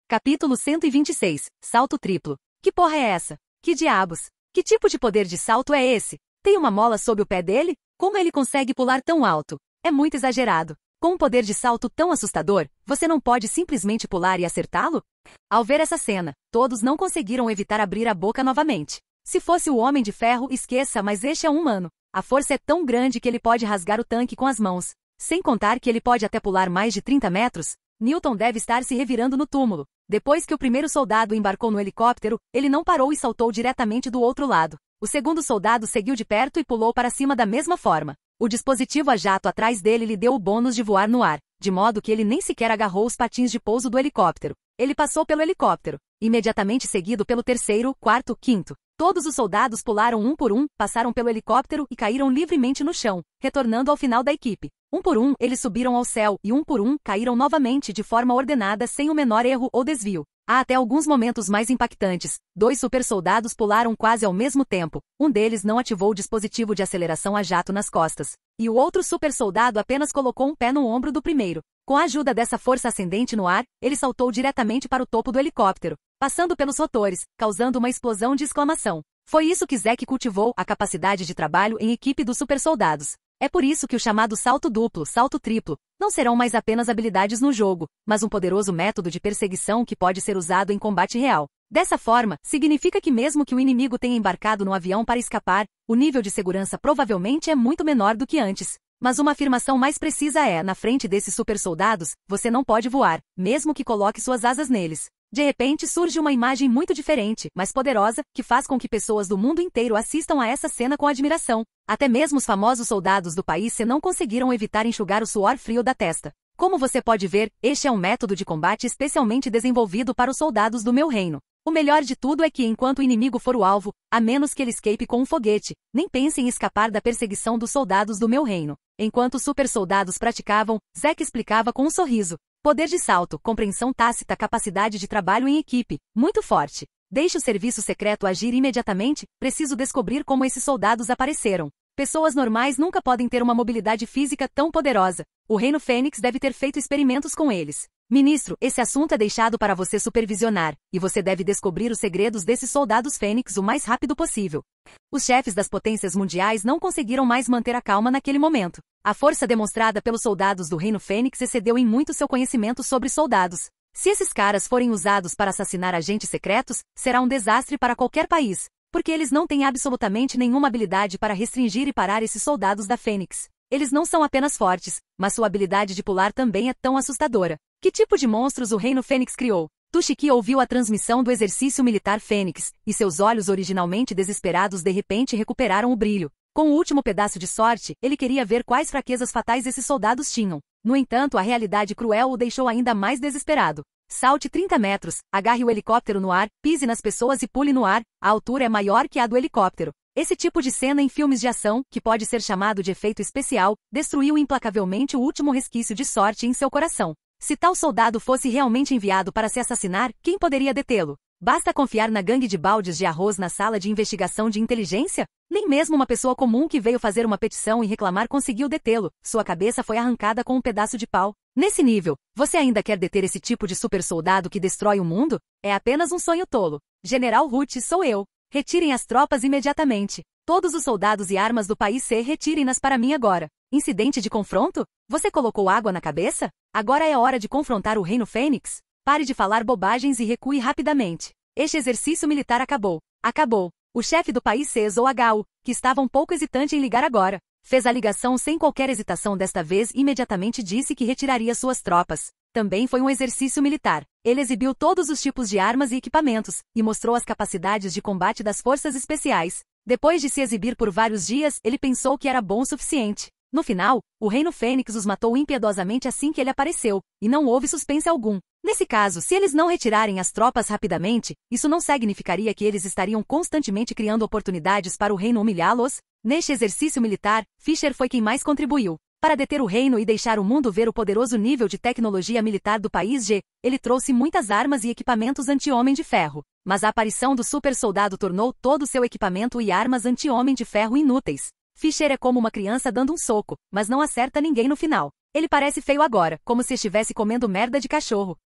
Capítulo 126. Salto triplo. Que porra é essa? Que diabos? Que tipo de poder de salto é esse? Tem uma mola sob o pé dele? Como ele consegue pular tão alto? É muito exagerado. Com um poder de salto tão assustador, você não pode simplesmente pular e acertá-lo? Ao ver essa cena, todos não conseguiram evitar abrir a boca novamente. Se fosse o Homem de Ferro, esqueça, mas este é um humano. A força é tão grande que ele pode rasgar o tanque com as mãos. Sem contar que ele pode até pular mais de 30 metros. Newton deve estar se revirando no túmulo. Depois que o primeiro soldado embarcou no helicóptero, ele não parou e saltou diretamente do outro lado. O segundo soldado seguiu de perto e pulou para cima da mesma forma. O dispositivo a jato atrás dele lhe deu o bônus de voar no ar, de modo que ele nem sequer agarrou os patins de pouso do helicóptero. Ele passou pelo helicóptero, imediatamente seguido pelo terceiro, quarto, quinto. Todos os soldados pularam um por um, passaram pelo helicóptero e caíram livremente no chão, retornando ao final da equipe. Um por um, eles subiram ao céu e um por um, caíram novamente de forma ordenada sem o menor erro ou desvio. Há até alguns momentos mais impactantes. 2 supersoldados pularam quase ao mesmo tempo. Um deles não ativou o dispositivo de aceleração a jato nas costas. E o outro supersoldado apenas colocou um pé no ombro do primeiro. Com a ajuda dessa força ascendente no ar, ele saltou diretamente para o topo do helicóptero, passando pelos rotores, causando uma explosão de exclamação. Foi isso que Zack cultivou, a capacidade de trabalho em equipe dos supersoldados. É por isso que o chamado salto duplo, salto triplo, não serão mais apenas habilidades no jogo, mas um poderoso método de perseguição que pode ser usado em combate real. Dessa forma, significa que mesmo que o inimigo tenha embarcado no avião para escapar, o nível de segurança provavelmente é muito menor do que antes. Mas uma afirmação mais precisa é, na frente desses supersoldados, você não pode voar, mesmo que coloque suas asas neles. De repente surge uma imagem muito diferente, mas poderosa, que faz com que pessoas do mundo inteiro assistam a essa cena com admiração. Até mesmo os famosos soldados do país C não conseguiram evitar enxugar o suor frio da testa. Como você pode ver, este é um método de combate especialmente desenvolvido para os soldados do meu reino. O melhor de tudo é que enquanto o inimigo for o alvo, a menos que ele escape com um foguete, nem pense em escapar da perseguição dos soldados do meu reino. Enquanto os supersoldados praticavam, Zack explicava com um sorriso. Poder de salto, compreensão tácita, capacidade de trabalho em equipe, muito forte. Deixe o serviço secreto agir imediatamente, preciso descobrir como esses soldados apareceram. Pessoas normais nunca podem ter uma mobilidade física tão poderosa. O Reino Fênix deve ter feito experimentos com eles. Ministro, esse assunto é deixado para você supervisionar, e você deve descobrir os segredos desses soldados Fênix o mais rápido possível. Os chefes das potências mundiais não conseguiram mais manter a calma naquele momento. A força demonstrada pelos soldados do Reino Fênix excedeu em muito seu conhecimento sobre soldados. Se esses caras forem usados para assassinar agentes secretos, será um desastre para qualquer país, porque eles não têm absolutamente nenhuma habilidade para restringir e parar esses soldados da Fênix. Eles não são apenas fortes, mas sua habilidade de pular também é tão assustadora. Que tipo de monstros o Reino Fênix criou? Tushiki ouviu a transmissão do exercício militar Fênix, e seus olhos originalmente desesperados de repente recuperaram o brilho. Com o último pedaço de sorte, ele queria ver quais fraquezas fatais esses soldados tinham. No entanto, a realidade cruel o deixou ainda mais desesperado. Salte 30 metros, agarre o helicóptero no ar, pise nas pessoas e pule no ar, a altura é maior que a do helicóptero. Esse tipo de cena em filmes de ação, que pode ser chamado de efeito especial, destruiu implacavelmente o último resquício de sorte em seu coração. Se tal soldado fosse realmente enviado para se assassinar, quem poderia detê-lo? Basta confiar na gangue de baldes de arroz na sala de investigação de inteligência? Nem mesmo uma pessoa comum que veio fazer uma petição e reclamar conseguiu detê-lo. Sua cabeça foi arrancada com um pedaço de pau. Nesse nível, você ainda quer deter esse tipo de super soldado que destrói o mundo? É apenas um sonho tolo. General Ruth, sou eu. Retirem as tropas imediatamente. Todos os soldados e armas do país C, retirem-nas para mim agora. Incidente de confronto? Você colocou água na cabeça? Agora é hora de confrontar o Reino Fênix? Pare de falar bobagens e recue rapidamente. Este exercício militar acabou. Acabou. O chefe do país C, Zoagawa, que estava um pouco hesitante em ligar agora, fez a ligação sem qualquer hesitação desta vez e imediatamente disse que retiraria suas tropas. Também foi um exercício militar. Ele exibiu todos os tipos de armas e equipamentos, e mostrou as capacidades de combate das forças especiais. Depois de se exibir por vários dias, ele pensou que era bom o suficiente. No final, o Reino Fênix os matou impiedosamente assim que ele apareceu, e não houve suspense algum. Nesse caso, se eles não retirarem as tropas rapidamente, isso não significaria que eles estariam constantemente criando oportunidades para o reino humilhá-los? Neste exercício militar, Fisher foi quem mais contribuiu. Para deter o reino e deixar o mundo ver o poderoso nível de tecnologia militar do país G, ele trouxe muitas armas e equipamentos anti-homem de ferro. Mas a aparição do super soldado tornou todo o seu equipamento e armas anti-homem de ferro inúteis. Fisher é como uma criança dando um soco, mas não acerta ninguém no final. Ele parece feio agora, como se estivesse comendo merda de cachorro.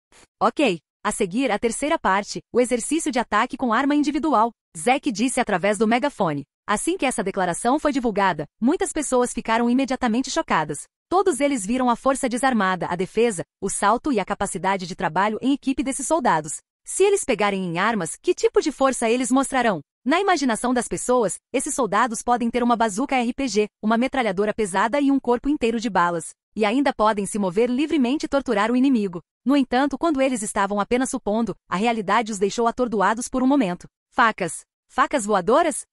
Ok. A seguir, a terceira parte, o exercício de ataque com arma individual. Zack disse através do megafone. Assim que essa declaração foi divulgada, muitas pessoas ficaram imediatamente chocadas. Todos eles viram a força desarmada, a defesa, o salto e a capacidade de trabalho em equipe desses soldados. Se eles pegarem em armas, que tipo de força eles mostrarão? Na imaginação das pessoas, esses soldados podem ter uma bazuca RPG, uma metralhadora pesada e um corpo inteiro de balas. E ainda podem se mover livremente e torturar o inimigo. No entanto, quando eles estavam apenas supondo, a realidade os deixou atordoados por um momento. Facas. Facas voadoras?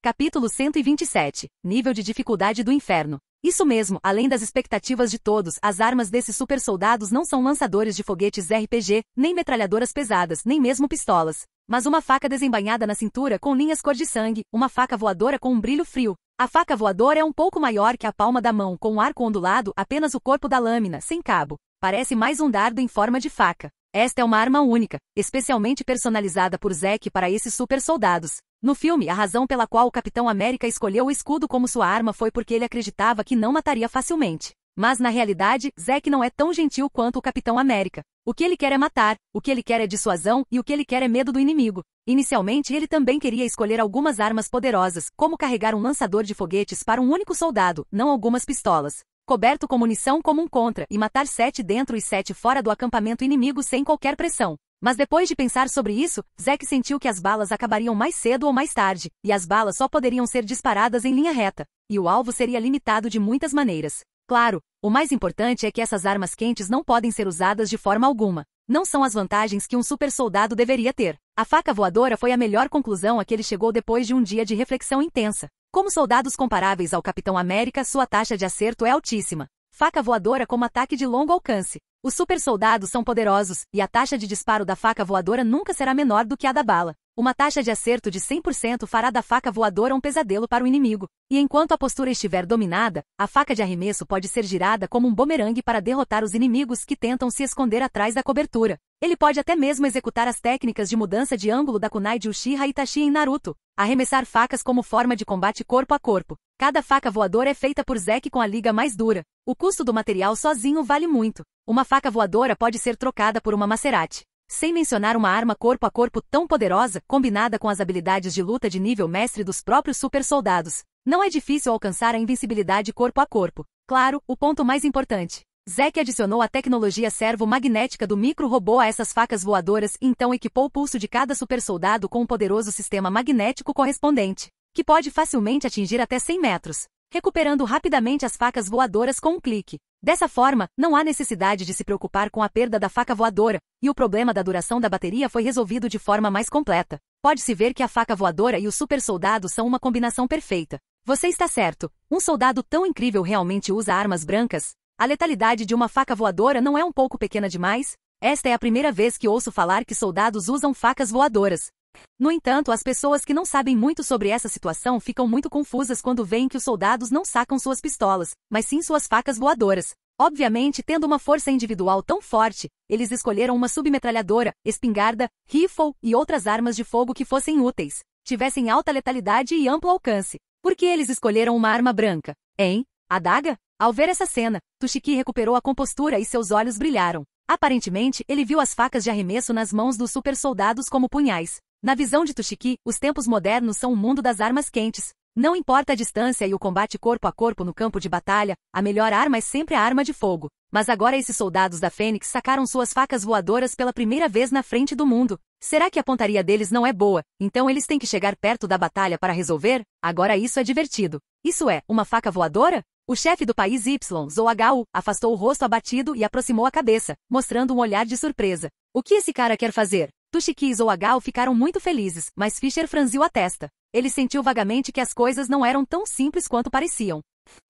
Capítulo 127. Nível de dificuldade do inferno. Isso mesmo, além das expectativas de todos, as armas desses super soldados não são lançadores de foguetes RPG, nem metralhadoras pesadas, nem mesmo pistolas. Mas uma faca desembainhada na cintura com linhas cor de sangue, uma faca voadora com um brilho frio. A faca voadora é um pouco maior que a palma da mão, com um arco ondulado, apenas o corpo da lâmina, sem cabo. Parece mais um dardo em forma de faca. Esta é uma arma única, especialmente personalizada por Zack para esses super soldados. No filme, a razão pela qual o Capitão América escolheu o escudo como sua arma foi porque ele acreditava que não mataria facilmente. Mas na realidade, Zack não é tão gentil quanto o Capitão América. O que ele quer é matar, o que ele quer é dissuasão e o que ele quer é medo do inimigo. Inicialmente ele também queria escolher algumas armas poderosas, como carregar um lançador de foguetes para um único soldado, não algumas pistolas. Coberto com munição como um contra e matar 7 dentro e 7 fora do acampamento inimigo sem qualquer pressão. Mas depois de pensar sobre isso, Zack sentiu que as balas acabariam mais cedo ou mais tarde, e as balas só poderiam ser disparadas em linha reta, e o alvo seria limitado de muitas maneiras. Claro, o mais importante é que essas armas quentes não podem ser usadas de forma alguma. Não são as vantagens que um super soldado deveria ter. A faca voadora foi a melhor conclusão a que ele chegou depois de um dia de reflexão intensa. Como soldados comparáveis ao Capitão América, sua taxa de acerto é altíssima. Faca voadora como ataque de longo alcance. Os super soldados são poderosos, e a taxa de disparo da faca voadora nunca será menor do que a da bala. Uma taxa de acerto de 100% fará da faca voadora um pesadelo para o inimigo. E enquanto a postura estiver dominada, a faca de arremesso pode ser girada como um bumerangue para derrotar os inimigos que tentam se esconder atrás da cobertura. Ele pode até mesmo executar as técnicas de mudança de ângulo da kunai de Uchiha Itachi em Naruto, arremessar facas como forma de combate corpo a corpo. Cada faca voadora é feita por Zack com a liga mais dura. O custo do material sozinho vale muito. Uma faca voadora pode ser trocada por uma Maserati. Sem mencionar uma arma corpo a corpo tão poderosa, combinada com as habilidades de luta de nível mestre dos próprios super soldados. Não é difícil alcançar a invencibilidade corpo a corpo. Claro, o ponto mais importante. Zack adicionou a tecnologia servo-magnética do micro-robô a essas facas voadoras e então equipou o pulso de cada super soldado com um poderoso sistema magnético correspondente, que pode facilmente atingir até 100 metros, recuperando rapidamente as facas voadoras com um clique. Dessa forma, não há necessidade de se preocupar com a perda da faca voadora, e o problema da duração da bateria foi resolvido de forma mais completa. Pode-se ver que a faca voadora e o super soldado são uma combinação perfeita. Você está certo, um soldado tão incrível realmente usa armas brancas? A letalidade de uma faca voadora não é um pouco pequena demais? Esta é a primeira vez que ouço falar que soldados usam facas voadoras. No entanto, as pessoas que não sabem muito sobre essa situação ficam muito confusas quando veem que os soldados não sacam suas pistolas, mas sim suas facas voadoras. Obviamente, tendo uma força individual tão forte, eles escolheram uma submetralhadora, espingarda, rifle e outras armas de fogo que fossem úteis, tivessem alta letalidade e amplo alcance. Por que eles escolheram uma arma branca? Hein? Adaga? Ao ver essa cena, Toshiki recuperou a compostura e seus olhos brilharam. Aparentemente, ele viu as facas de arremesso nas mãos dos super soldados como punhais. Na visão de Toshiki, os tempos modernos são o mundo das armas quentes. Não importa a distância e o combate corpo a corpo no campo de batalha, a melhor arma é sempre a arma de fogo. Mas agora esses soldados da Fênix sacaram suas facas voadoras pela primeira vez na frente do mundo. Será que a pontaria deles não é boa, então eles têm que chegar perto da batalha para resolver? Agora isso é divertido. Isso é, uma faca voadora? O chefe do país Y, Zohu, afastou o rosto abatido e aproximou a cabeça, mostrando um olhar de surpresa. O que esse cara quer fazer? Toshiki e Zohu ficaram muito felizes, mas Fischer franziu a testa. Ele sentiu vagamente que as coisas não eram tão simples quanto pareciam.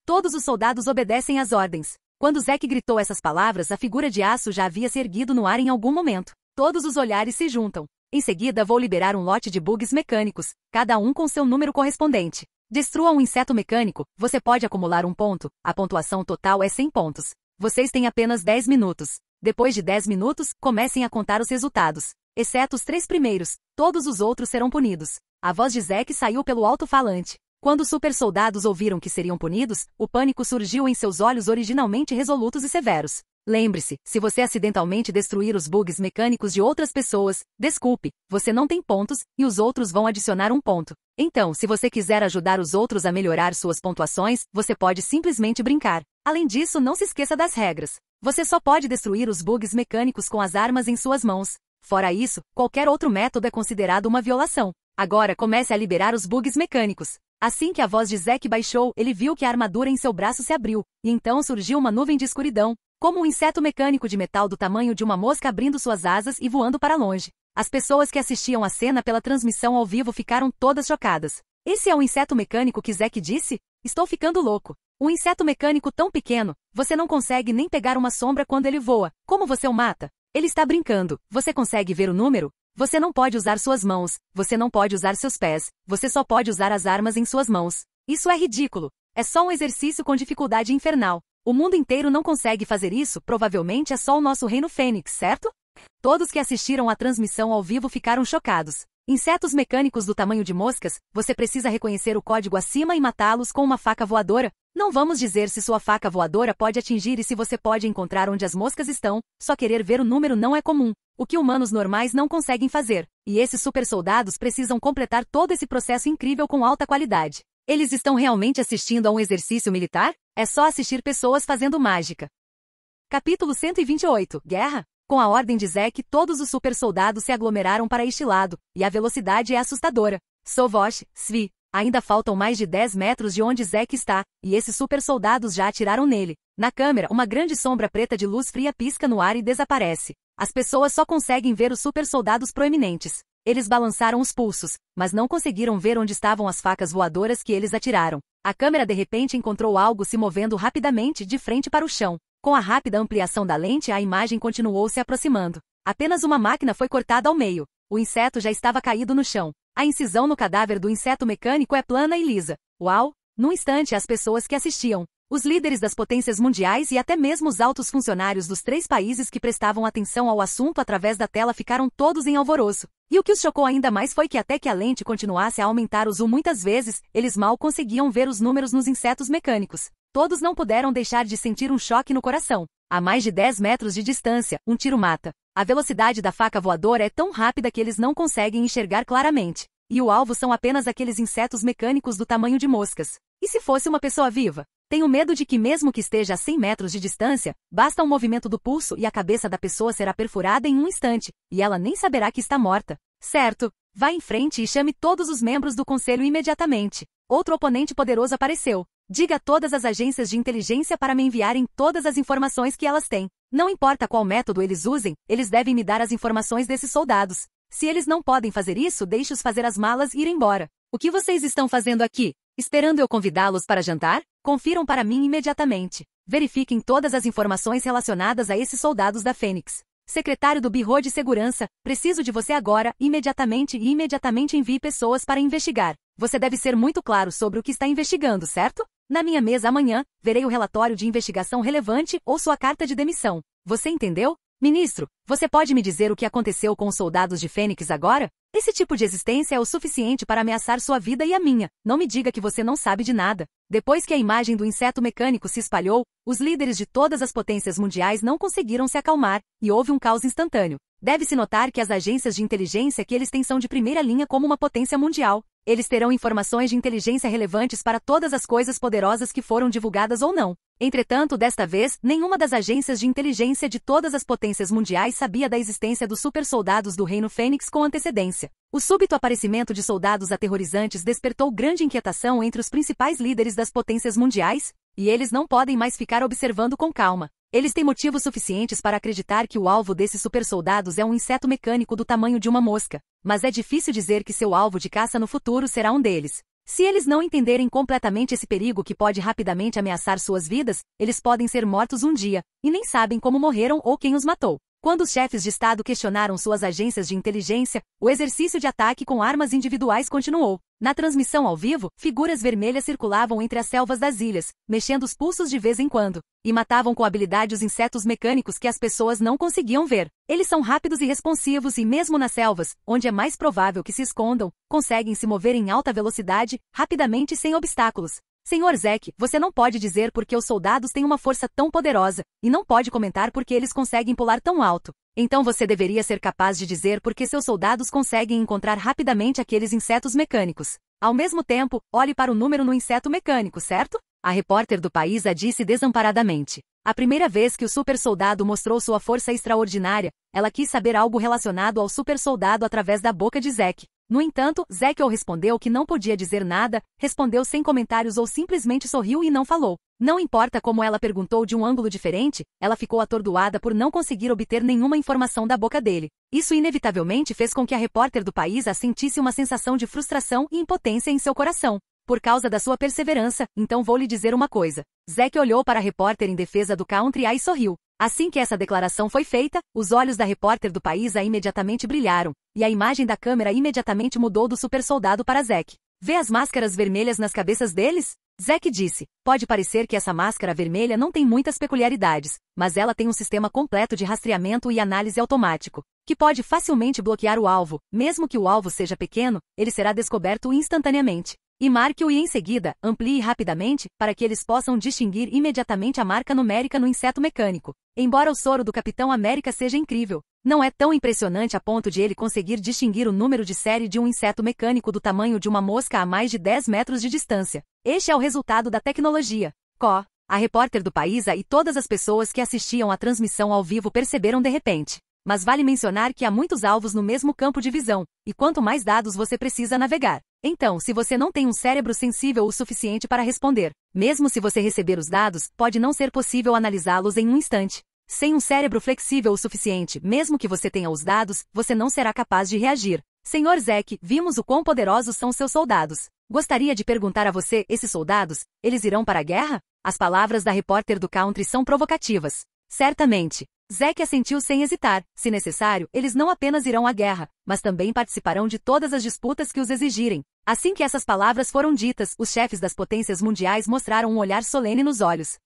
Todos os soldados obedecem às ordens. Quando Zack gritou essas palavras, a figura de aço já havia se erguido no ar em algum momento. Todos os olhares se juntam. Em seguida vou liberar um lote de bugs mecânicos, cada um com seu número correspondente. Destrua um inseto mecânico, você pode acumular um ponto, a pontuação total é 100 pontos. Vocês têm apenas 10 minutos. Depois de 10 minutos, comecem a contar os resultados. Exceto os 3 primeiros, todos os outros serão punidos. A voz de Zack saiu pelo alto-falante. Quando os super soldados ouviram que seriam punidos, o pânico surgiu em seus olhos originalmente resolutos e severos. Lembre-se, se você acidentalmente destruir os bugs mecânicos de outras pessoas, desculpe, você não tem pontos, e os outros vão adicionar um ponto. Então, se você quiser ajudar os outros a melhorar suas pontuações, você pode simplesmente brincar. Além disso, não se esqueça das regras. Você só pode destruir os bugs mecânicos com as armas em suas mãos. Fora isso, qualquer outro método é considerado uma violação. Agora comece a liberar os bugs mecânicos. Assim que a voz de Zack baixou, ele viu que a armadura em seu braço se abriu, e então surgiu uma nuvem de escuridão, como um inseto mecânico de metal do tamanho de uma mosca abrindo suas asas e voando para longe. As pessoas que assistiam a cena pela transmissão ao vivo ficaram todas chocadas. Esse é o inseto mecânico que Zack disse? Estou ficando louco. Um inseto mecânico tão pequeno, você não consegue nem pegar uma sombra quando ele voa. Como você o mata? Ele está brincando. Você consegue ver o número? Você não pode usar suas mãos, você não pode usar seus pés, você só pode usar as armas em suas mãos. Isso é ridículo. É só um exercício com dificuldade infernal. O mundo inteiro não consegue fazer isso, provavelmente é só o nosso reino Fênix, certo? Todos que assistiram à transmissão ao vivo ficaram chocados. Insetos mecânicos do tamanho de moscas, você precisa reconhecer o código acima e matá-los com uma faca voadora? Não vamos dizer se sua faca voadora pode atingir e se você pode encontrar onde as moscas estão, só querer ver o número não é comum, o que humanos normais não conseguem fazer, e esses super soldados precisam completar todo esse processo incrível com alta qualidade. Eles estão realmente assistindo a um exercício militar? É só assistir pessoas fazendo mágica. Capítulo 128, Guerra? Com a ordem de Zek, todos os super soldados se aglomeraram para este lado, e a velocidade é assustadora. Sovosh, Svi, ainda faltam mais de 10 metros de onde Zek está, e esses super soldados já atiraram nele. Na câmera, uma grande sombra preta de luz fria pisca no ar e desaparece. As pessoas só conseguem ver os super soldados proeminentes. Eles balançaram os pulsos, mas não conseguiram ver onde estavam as facas voadoras que eles atiraram. A câmera de repente encontrou algo se movendo rapidamente de frente para o chão. Com a rápida ampliação da lente, a imagem continuou se aproximando. Apenas uma máquina foi cortada ao meio. O inseto já estava caído no chão. A incisão no cadáver do inseto mecânico é plana e lisa. Uau! Num instante, as pessoas que assistiam, os líderes das potências mundiais e até mesmo os altos funcionários dos 3 países que prestavam atenção ao assunto através da tela ficaram todos em alvoroço. E o que os chocou ainda mais foi que até que a lente continuasse a aumentar o zoom muitas vezes, eles mal conseguiam ver os números nos insetos mecânicos. Todos não puderam deixar de sentir um choque no coração. A mais de 10 metros de distância, um tiro mata. A velocidade da faca voadora é tão rápida que eles não conseguem enxergar claramente. E o alvo são apenas aqueles insetos mecânicos do tamanho de moscas. E se fosse uma pessoa viva? Tenho medo de que mesmo que esteja a 100 metros de distância, basta um movimento do pulso e a cabeça da pessoa será perfurada em um instante, e ela nem saberá que está morta. Certo, vá em frente e chame todos os membros do conselho imediatamente. Outro oponente poderoso apareceu. Diga a todas as agências de inteligência para me enviarem todas as informações que elas têm. Não importa qual método eles usem, eles devem me dar as informações desses soldados. Se eles não podem fazer isso, deixe-os fazer as malas e ir embora. O que vocês estão fazendo aqui? Esperando eu convidá-los para jantar? Confiram para mim imediatamente. Verifiquem todas as informações relacionadas a esses soldados da Fênix. Secretário do Bureau de Segurança, preciso de você agora, imediatamente e imediatamente envie pessoas para investigar. Você deve ser muito claro sobre o que está investigando, certo? Na minha mesa amanhã, verei o relatório de investigação relevante ou sua carta de demissão. Você entendeu? Ministro, você pode me dizer o que aconteceu com os soldados de Fênix agora? Esse tipo de existência é o suficiente para ameaçar sua vida e a minha. Não me diga que você não sabe de nada. Depois que a imagem do inseto mecânico se espalhou, os líderes de todas as potências mundiais não conseguiram se acalmar, e houve um caos instantâneo. Deve-se notar que as agências de inteligência que eles têm são de primeira linha como uma potência mundial. Eles terão informações de inteligência relevantes para todas as coisas poderosas que foram divulgadas ou não. Entretanto, desta vez, nenhuma das agências de inteligência de todas as potências mundiais sabia da existência dos super-soldados do Reino Fênix com antecedência. O súbito aparecimento de soldados aterrorizantes despertou grande inquietação entre os principais líderes das potências mundiais, e eles não podem mais ficar observando com calma. Eles têm motivos suficientes para acreditar que o alvo desses super-soldados é um inseto mecânico do tamanho de uma mosca, mas é difícil dizer que seu alvo de caça no futuro será um deles. Se eles não entenderem completamente esse perigo que pode rapidamente ameaçar suas vidas, eles podem ser mortos um dia, e nem sabem como morreram ou quem os matou. Quando os chefes de Estado questionaram suas agências de inteligência, o exercício de ataque com armas individuais continuou. Na transmissão ao vivo, figuras vermelhas circulavam entre as selvas das ilhas, mexendo os pulsos de vez em quando, e matavam com habilidade os insetos mecânicos que as pessoas não conseguiam ver. Eles são rápidos e responsivos e mesmo nas selvas, onde é mais provável que se escondam, conseguem se mover em alta velocidade, rapidamente e sem obstáculos. Senhor Zek, você não pode dizer porque os soldados têm uma força tão poderosa, e não pode comentar porque eles conseguem pular tão alto. Então você deveria ser capaz de dizer porque seus soldados conseguem encontrar rapidamente aqueles insetos mecânicos. Ao mesmo tempo, olhe para o número no inseto mecânico, certo? A repórter do país a disse desamparadamente. A primeira vez que o super-soldado mostrou sua força extraordinária, ela quis saber algo relacionado ao super-soldado através da boca de Zek. No entanto, Zek ou respondeu que não podia dizer nada, respondeu sem comentários ou simplesmente sorriu e não falou. Não importa como ela perguntou de um ângulo diferente, ela ficou atordoada por não conseguir obter nenhuma informação da boca dele. Isso inevitavelmente fez com que a repórter do país sentisse uma sensação de frustração e impotência em seu coração. Por causa da sua perseverança, então vou lhe dizer uma coisa. Zek olhou para a repórter em defesa do Country e sorriu. Assim que essa declaração foi feita, os olhos da repórter do país imediatamente brilharam, e a imagem da câmera imediatamente mudou do super-soldado para Zek. Vê as máscaras vermelhas nas cabeças deles? Zack disse, pode parecer que essa máscara vermelha não tem muitas peculiaridades, mas ela tem um sistema completo de rastreamento e análise automático, que pode facilmente bloquear o alvo, mesmo que o alvo seja pequeno, ele será descoberto instantaneamente. E marque-o e em seguida, amplie rapidamente, para que eles possam distinguir imediatamente a marca numérica no inseto mecânico. Embora o soro do Capitão América seja incrível, não é tão impressionante a ponto de ele conseguir distinguir o número de série de um inseto mecânico do tamanho de uma mosca a mais de 10 metros de distância. Este é o resultado da tecnologia. A repórter do Paísa e todas as pessoas que assistiam à transmissão ao vivo perceberam de repente. Mas vale mencionar que há muitos alvos no mesmo campo de visão, e quanto mais dados você precisa navegar. Então, se você não tem um cérebro sensível o suficiente para responder, mesmo se você receber os dados, pode não ser possível analisá-los em um instante. Sem um cérebro flexível o suficiente, mesmo que você tenha os dados, você não será capaz de reagir. Senhor Zack, vimos o quão poderosos são seus soldados. Gostaria de perguntar a você, esses soldados, eles irão para a guerra? As palavras da repórter do Country são provocativas. Certamente. Zack assentiu sem hesitar. Se necessário, eles não apenas irão à guerra, mas também participarão de todas as disputas que os exigirem. Assim que essas palavras foram ditas, os chefes das potências mundiais mostraram um olhar solene nos olhos.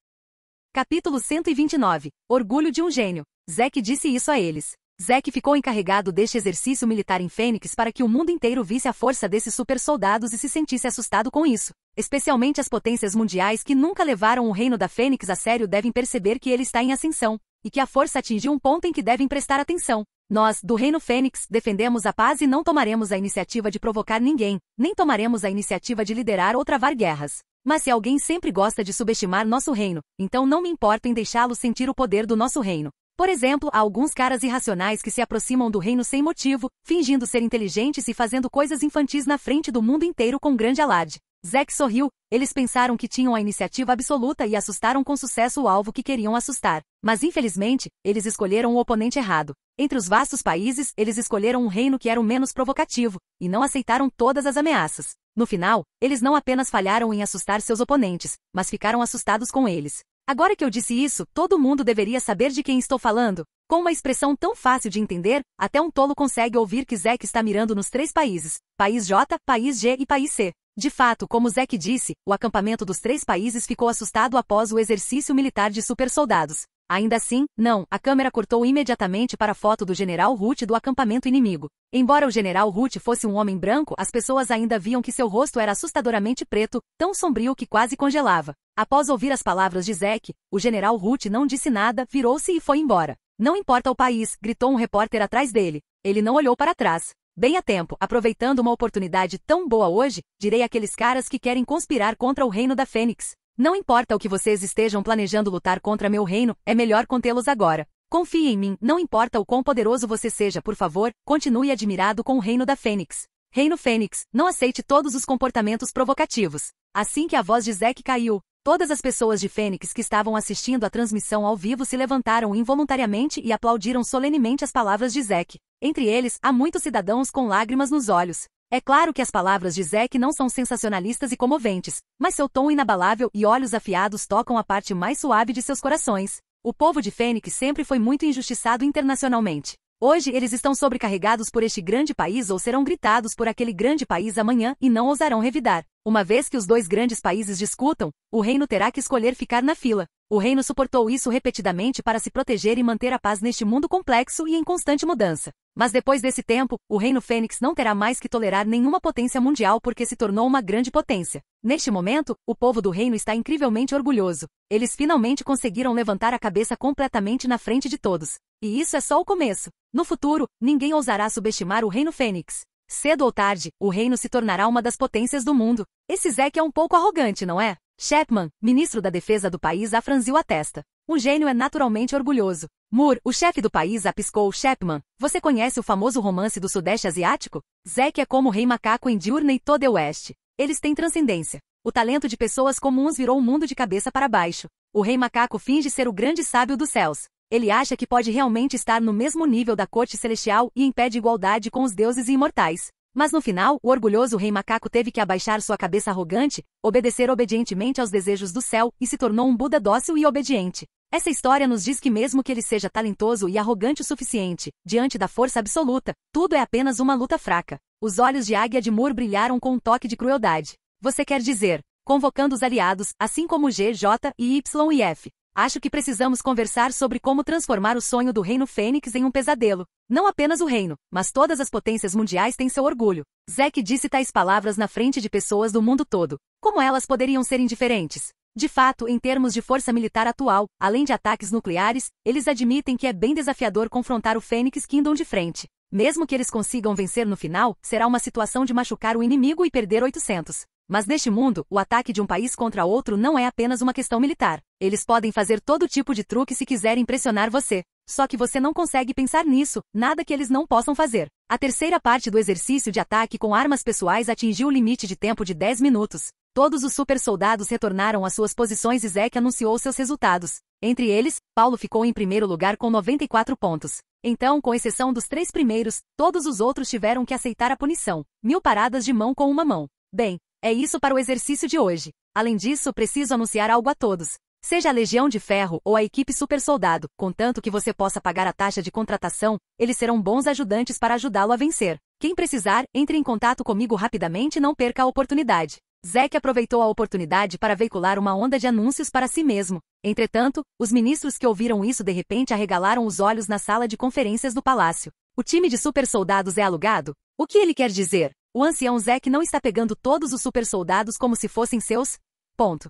Capítulo 129. Orgulho de um gênio. Zack disse isso a eles. Zack ficou encarregado deste exercício militar em Fênix para que o mundo inteiro visse a força desses super soldados e se sentisse assustado com isso. Especialmente as potências mundiais que nunca levaram o reino da Fênix a sério devem perceber que ele está em ascensão, e que a força atingiu um ponto em que devem prestar atenção. Nós, do Reino Fênix, defendemos a paz e não tomaremos a iniciativa de provocar ninguém, nem tomaremos a iniciativa de liderar ou travar guerras. Mas se alguém sempre gosta de subestimar nosso reino, então não me importo em deixá-lo sentir o poder do nosso reino. Por exemplo, há alguns caras irracionais que se aproximam do reino sem motivo, fingindo ser inteligentes e fazendo coisas infantis na frente do mundo inteiro com grande alarde. Zack sorriu, eles pensaram que tinham a iniciativa absoluta e assustaram com sucesso o alvo que queriam assustar. Mas infelizmente, eles escolheram o oponente errado. Entre os vastos países, eles escolheram um reino que era o menos provocativo, e não aceitaram todas as ameaças. No final, eles não apenas falharam em assustar seus oponentes, mas ficaram assustados com eles. Agora que eu disse isso, todo mundo deveria saber de quem estou falando. Com uma expressão tão fácil de entender, até um tolo consegue ouvir que Zack está mirando nos 3 países, País J, País G e País C. De fato, como Zack disse, o acampamento dos 3 países ficou assustado após o exercício militar de super soldados. Ainda assim, não, a câmera cortou imediatamente para a foto do General Root do acampamento inimigo. Embora o General Root fosse um homem branco, as pessoas ainda viam que seu rosto era assustadoramente preto, tão sombrio que quase congelava. Após ouvir as palavras de Zack, o General Root não disse nada, virou-se e foi embora. Não importa o país, gritou um repórter atrás dele. Ele não olhou para trás. Bem a tempo, aproveitando uma oportunidade tão boa hoje, direi àqueles caras que querem conspirar contra o reino da Fênix. Não importa o que vocês estejam planejando lutar contra meu reino, é melhor contê-los agora. Confie em mim, não importa o quão poderoso você seja, por favor, continue admirado com o reino da Fênix. Reino Fênix, não aceite todos os comportamentos provocativos. Assim que a voz de Zack caiu, todas as pessoas de Fênix que estavam assistindo a transmissão ao vivo se levantaram involuntariamente e aplaudiram solenemente as palavras de Zack. Entre eles, há muitos cidadãos com lágrimas nos olhos. É claro que as palavras de Zack não são sensacionalistas e comoventes, mas seu tom inabalável e olhos afiados tocam a parte mais suave de seus corações. O povo de Fênix sempre foi muito injustiçado internacionalmente. Hoje eles estão sobrecarregados por este grande país ou serão gritados por aquele grande país amanhã e não ousarão revidar. Uma vez que os 2 grandes países discutam, o reino terá que escolher ficar na fila. O reino suportou isso repetidamente para se proteger e manter a paz neste mundo complexo e em constante mudança. Mas depois desse tempo, o reino Fênix não terá mais que tolerar nenhuma potência mundial porque se tornou uma grande potência. Neste momento, o povo do reino está incrivelmente orgulhoso. Eles finalmente conseguiram levantar a cabeça completamente na frente de todos. E isso é só o começo. No futuro, ninguém ousará subestimar o reino Fênix. Cedo ou tarde, o reino se tornará uma das potências do mundo. Esse Zack é um pouco arrogante, não é? Chapman, ministro da defesa do país, franziu a testa. Um gênio é naturalmente orgulhoso. Moore, o chefe do país, piscou. Chapman, você conhece o famoso romance do Sudeste Asiático? Zack é como o Rei Macaco em Diurna e Todd West. Eles têm transcendência. O talento de pessoas comuns virou o mundo de cabeça para baixo. O Rei Macaco finge ser o grande sábio dos céus. Ele acha que pode realmente estar no mesmo nível da corte celestial e impede igualdade com os deuses e imortais. Mas no final, o orgulhoso Rei Macaco teve que abaixar sua cabeça arrogante, obedecer obedientemente aos desejos do céu e se tornou um Buda dócil e obediente. Essa história nos diz que mesmo que ele seja talentoso e arrogante o suficiente, diante da força absoluta, tudo é apenas uma luta fraca. Os olhos de Águia de Mur brilharam com um toque de crueldade. Você quer dizer, convocando os aliados, assim como G, J, I, Y e F. Acho que precisamos conversar sobre como transformar o sonho do Reino Fênix em um pesadelo. Não apenas o reino, mas todas as potências mundiais têm seu orgulho. Zack disse tais palavras na frente de pessoas do mundo todo. Como elas poderiam ser indiferentes? De fato, em termos de força militar atual, além de ataques nucleares, eles admitem que é bem desafiador confrontar o Fênix Kingdom de frente. Mesmo que eles consigam vencer no final, será uma situação de machucar o inimigo e perder 800. Mas neste mundo, o ataque de um país contra outro não é apenas uma questão militar. Eles podem fazer todo tipo de truque se quiserem impressionar você. Só que você não consegue pensar nisso, nada que eles não possam fazer. A terceira parte do exercício de ataque com armas pessoais atingiu o limite de tempo de 10 minutos. Todos os super soldados retornaram às suas posições e Zack anunciou seus resultados. Entre eles, Paulo ficou em primeiro lugar com 94 pontos. Então, com exceção dos 3 primeiros, todos os outros tiveram que aceitar a punição. 1000 paradas de mão com uma mão. Bem, é isso para o exercício de hoje. Além disso, preciso anunciar algo a todos. Seja a Legião de Ferro ou a equipe Super Soldado, contanto que você possa pagar a taxa de contratação, eles serão bons ajudantes para ajudá-lo a vencer. Quem precisar, entre em contato comigo rapidamente e não perca a oportunidade. Zack aproveitou a oportunidade para veicular uma onda de anúncios para si mesmo. Entretanto, os ministros que ouviram isso de repente arregalaram os olhos na sala de conferências do palácio. O time de super soldados é alugado? O que ele quer dizer? O ancião Zack não está pegando todos os super soldados como se fossem seus? Ponto.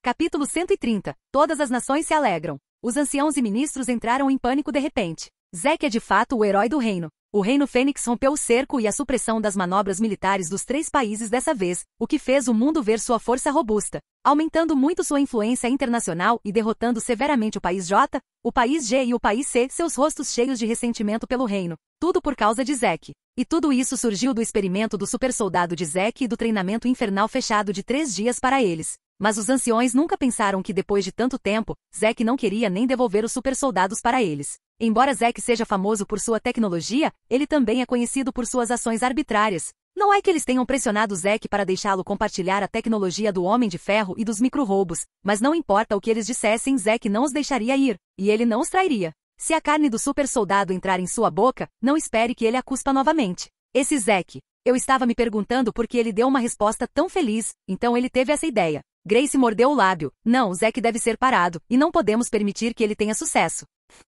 Capítulo 130. Todas as nações se alegram. Os anciãos e ministros entraram em pânico de repente. Zack é de fato o herói do reino. O Reino Fênix rompeu o cerco e a supressão das manobras militares dos 3 países dessa vez, o que fez o mundo ver sua força robusta, aumentando muito sua influência internacional e derrotando severamente o país J, o país G e o país C, seus rostos cheios de ressentimento pelo reino. Tudo por causa de Zack. E tudo isso surgiu do experimento do super soldado de Zack e do treinamento infernal fechado de 3 dias para eles. Mas os anciões nunca pensaram que depois de tanto tempo, Zack não queria nem devolver os super soldados para eles. Embora Zack seja famoso por sua tecnologia, ele também é conhecido por suas ações arbitrárias. Não é que eles tenham pressionado Zack para deixá-lo compartilhar a tecnologia do Homem de Ferro e dos micro-roubos, mas não importa o que eles dissessem, Zack não os deixaria ir, e ele não os trairia. Se a carne do super soldado entrar em sua boca, não espere que ele a cuspa novamente. Esse Zack. Eu estava me perguntando por que ele deu uma resposta tão feliz, então ele teve essa ideia. Grace mordeu o lábio. Não, Zack deve ser parado, e não podemos permitir que ele tenha sucesso.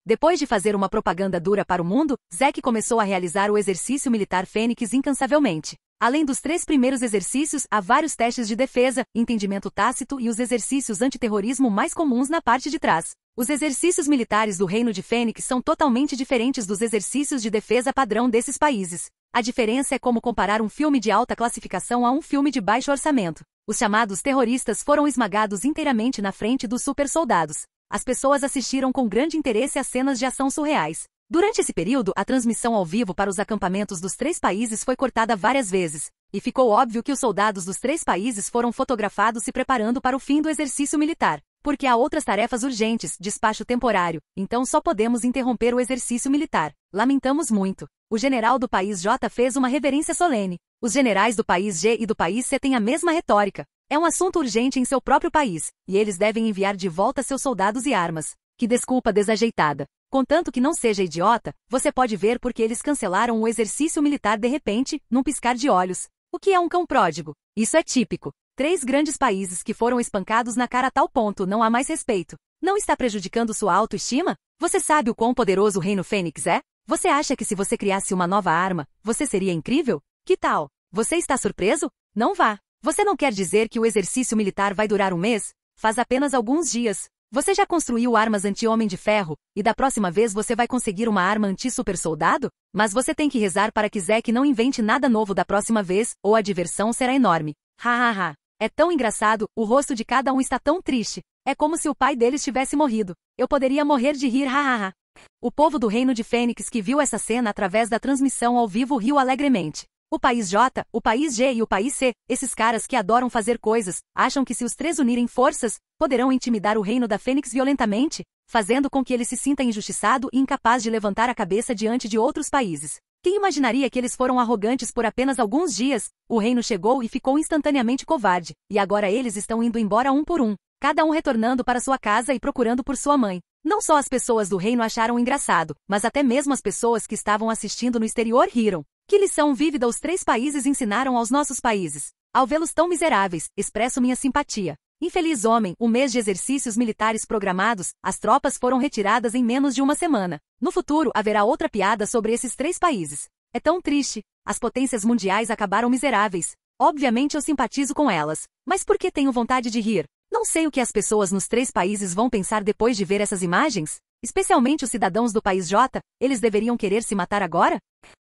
Depois de fazer uma propaganda dura para o mundo, Zack começou a realizar o exercício militar Fênix incansavelmente. Além dos 3 primeiros exercícios, há vários testes de defesa, entendimento tácito e os exercícios antiterrorismo mais comuns na parte de trás. Os exercícios militares do Reino de Fênix são totalmente diferentes dos exercícios de defesa padrão desses países. A diferença é como comparar um filme de alta classificação a um filme de baixo orçamento. Os chamados terroristas foram esmagados inteiramente na frente dos super soldados. As pessoas assistiram com grande interesse às cenas de ação surreais. Durante esse período, a transmissão ao vivo para os acampamentos dos 3 países foi cortada várias vezes, e ficou óbvio que os soldados dos 3 países foram fotografados se preparando para o fim do exercício militar. Porque há outras tarefas urgentes, despacho temporário, então só podemos interromper o exercício militar. Lamentamos muito. O general do país J fez uma reverência solene. Os generais do país G e do país C têm a mesma retórica. É um assunto urgente em seu próprio país, e eles devem enviar de volta seus soldados e armas. Que desculpa desajeitada. Contanto que não seja idiota, você pode ver porque eles cancelaram o exercício militar de repente, num piscar de olhos. O que é um cão pródigo? Isso é típico. 3 grandes países que foram espancados na cara a tal ponto não há mais respeito. Não está prejudicando sua autoestima? Você sabe o quão poderoso o Reino Fênix é? Você acha que se você criasse uma nova arma, você seria incrível? Que tal? Você está surpreso? Não vá. Você não quer dizer que o exercício militar vai durar um mês? Faz apenas alguns dias. Você já construiu armas anti-Homem de Ferro, e da próxima vez você vai conseguir uma arma anti-super soldado? Mas você tem que rezar para que Zack não invente nada novo da próxima vez, ou a diversão será enorme. Ha. É tão engraçado, o rosto de cada um está tão triste. É como se o pai deles tivesse morrido. Eu poderia morrer de rir, ha. O povo do Reino de Fênix que viu essa cena através da transmissão ao vivo riu alegremente. O país J, o país G e o país C, esses caras que adoram fazer coisas, acham que se os 3 unirem forças, poderão intimidar o reino da Fênix violentamente, fazendo com que ele se sinta injustiçado e incapaz de levantar a cabeça diante de outros países. Quem imaginaria que eles foram arrogantes por apenas alguns dias? O reino chegou e ficou instantaneamente covarde, e agora eles estão indo embora um por um. cada um retornando para sua casa e procurando por sua mãe. Não só as pessoas do reino acharam engraçado, mas até mesmo as pessoas que estavam assistindo no exterior riram. Que lição vívida os 3 países ensinaram aos nossos países. Ao vê-los tão miseráveis, expresso minha simpatia. Infeliz homem, o mês de exercícios militares programados, as tropas foram retiradas em menos de uma semana. No futuro, haverá outra piada sobre esses 3 países. É tão triste. As potências mundiais acabaram miseráveis. Obviamente eu simpatizo com elas. Mas por que tenho vontade de rir? Não sei o que as pessoas nos 3 países vão pensar depois de ver essas imagens. Especialmente os cidadãos do país J, eles deveriam querer se matar agora?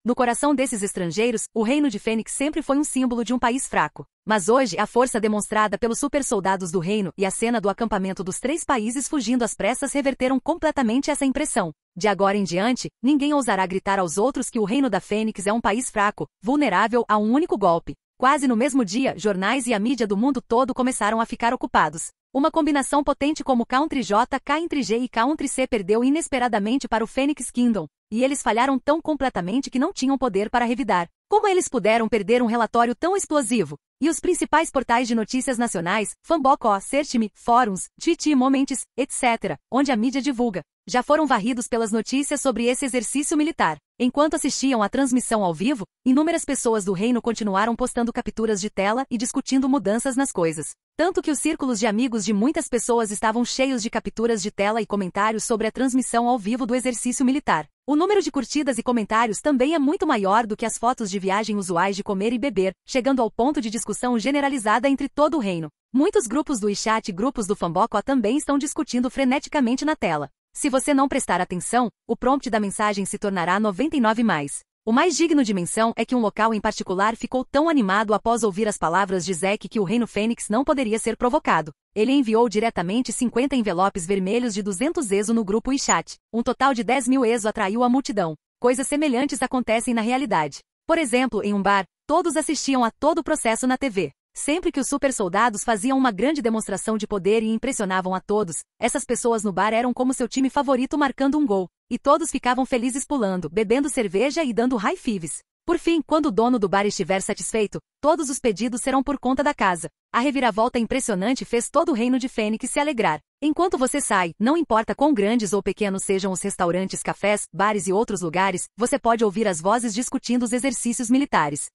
No coração desses estrangeiros, o reino de Fênix sempre foi um símbolo de um país fraco. Mas hoje, a força demonstrada pelos supersoldados do reino e a cena do acampamento dos 3 países fugindo às pressas reverteram completamente essa impressão. De agora em diante, ninguém ousará gritar aos outros que o reino da Fênix é um país fraco, vulnerável a um único golpe. Quase no mesmo dia, jornais e a mídia do mundo todo começaram a ficar ocupados. Uma combinação potente como Country J, Country G e Country C perdeu inesperadamente para o Phoenix Kingdom, e eles falharam tão completamente que não tinham poder para revidar. Como eles puderam perder um relatório tão explosivo? E os principais portais de notícias nacionais, Fanboco, Search.me, fóruns, TT Moments, etc., onde a mídia divulga, já foram varridos pelas notícias sobre esse exercício militar. Enquanto assistiam à transmissão ao vivo, inúmeras pessoas do reino continuaram postando capturas de tela e discutindo mudanças nas coisas. Tanto que os círculos de amigos de muitas pessoas estavam cheios de capturas de tela e comentários sobre a transmissão ao vivo do exercício militar. O número de curtidas e comentários também é muito maior do que as fotos de viagem usuais de comer e beber, chegando ao ponto de discussão generalizada entre todo o reino. Muitos grupos do WeChat e grupos do Fanboco também estão discutindo freneticamente na tela. Se você não prestar atenção, o prompt da mensagem se tornará 99+. O mais digno de menção é que um local em particular ficou tão animado após ouvir as palavras de Zack que o reino Fênix não poderia ser provocado. Ele enviou diretamente 50 envelopes vermelhos de 200 ESO no grupo WeChat. Um total de 10.000 ESO atraiu a multidão. Coisas semelhantes acontecem na realidade. Por exemplo, em um bar, todos assistiam a todo o processo na TV. Sempre que os supersoldados faziam uma grande demonstração de poder e impressionavam a todos, essas pessoas no bar eram como seu time favorito marcando um gol. E todos ficavam felizes pulando, bebendo cerveja e dando high fives. Por fim, quando o dono do bar estiver satisfeito, todos os pedidos serão por conta da casa. A reviravolta impressionante fez todo o reino de Fênix se alegrar. Enquanto você sai, não importa quão grandes ou pequenos sejam os restaurantes, cafés, bares e outros lugares, você pode ouvir as vozes discutindo os exercícios militares.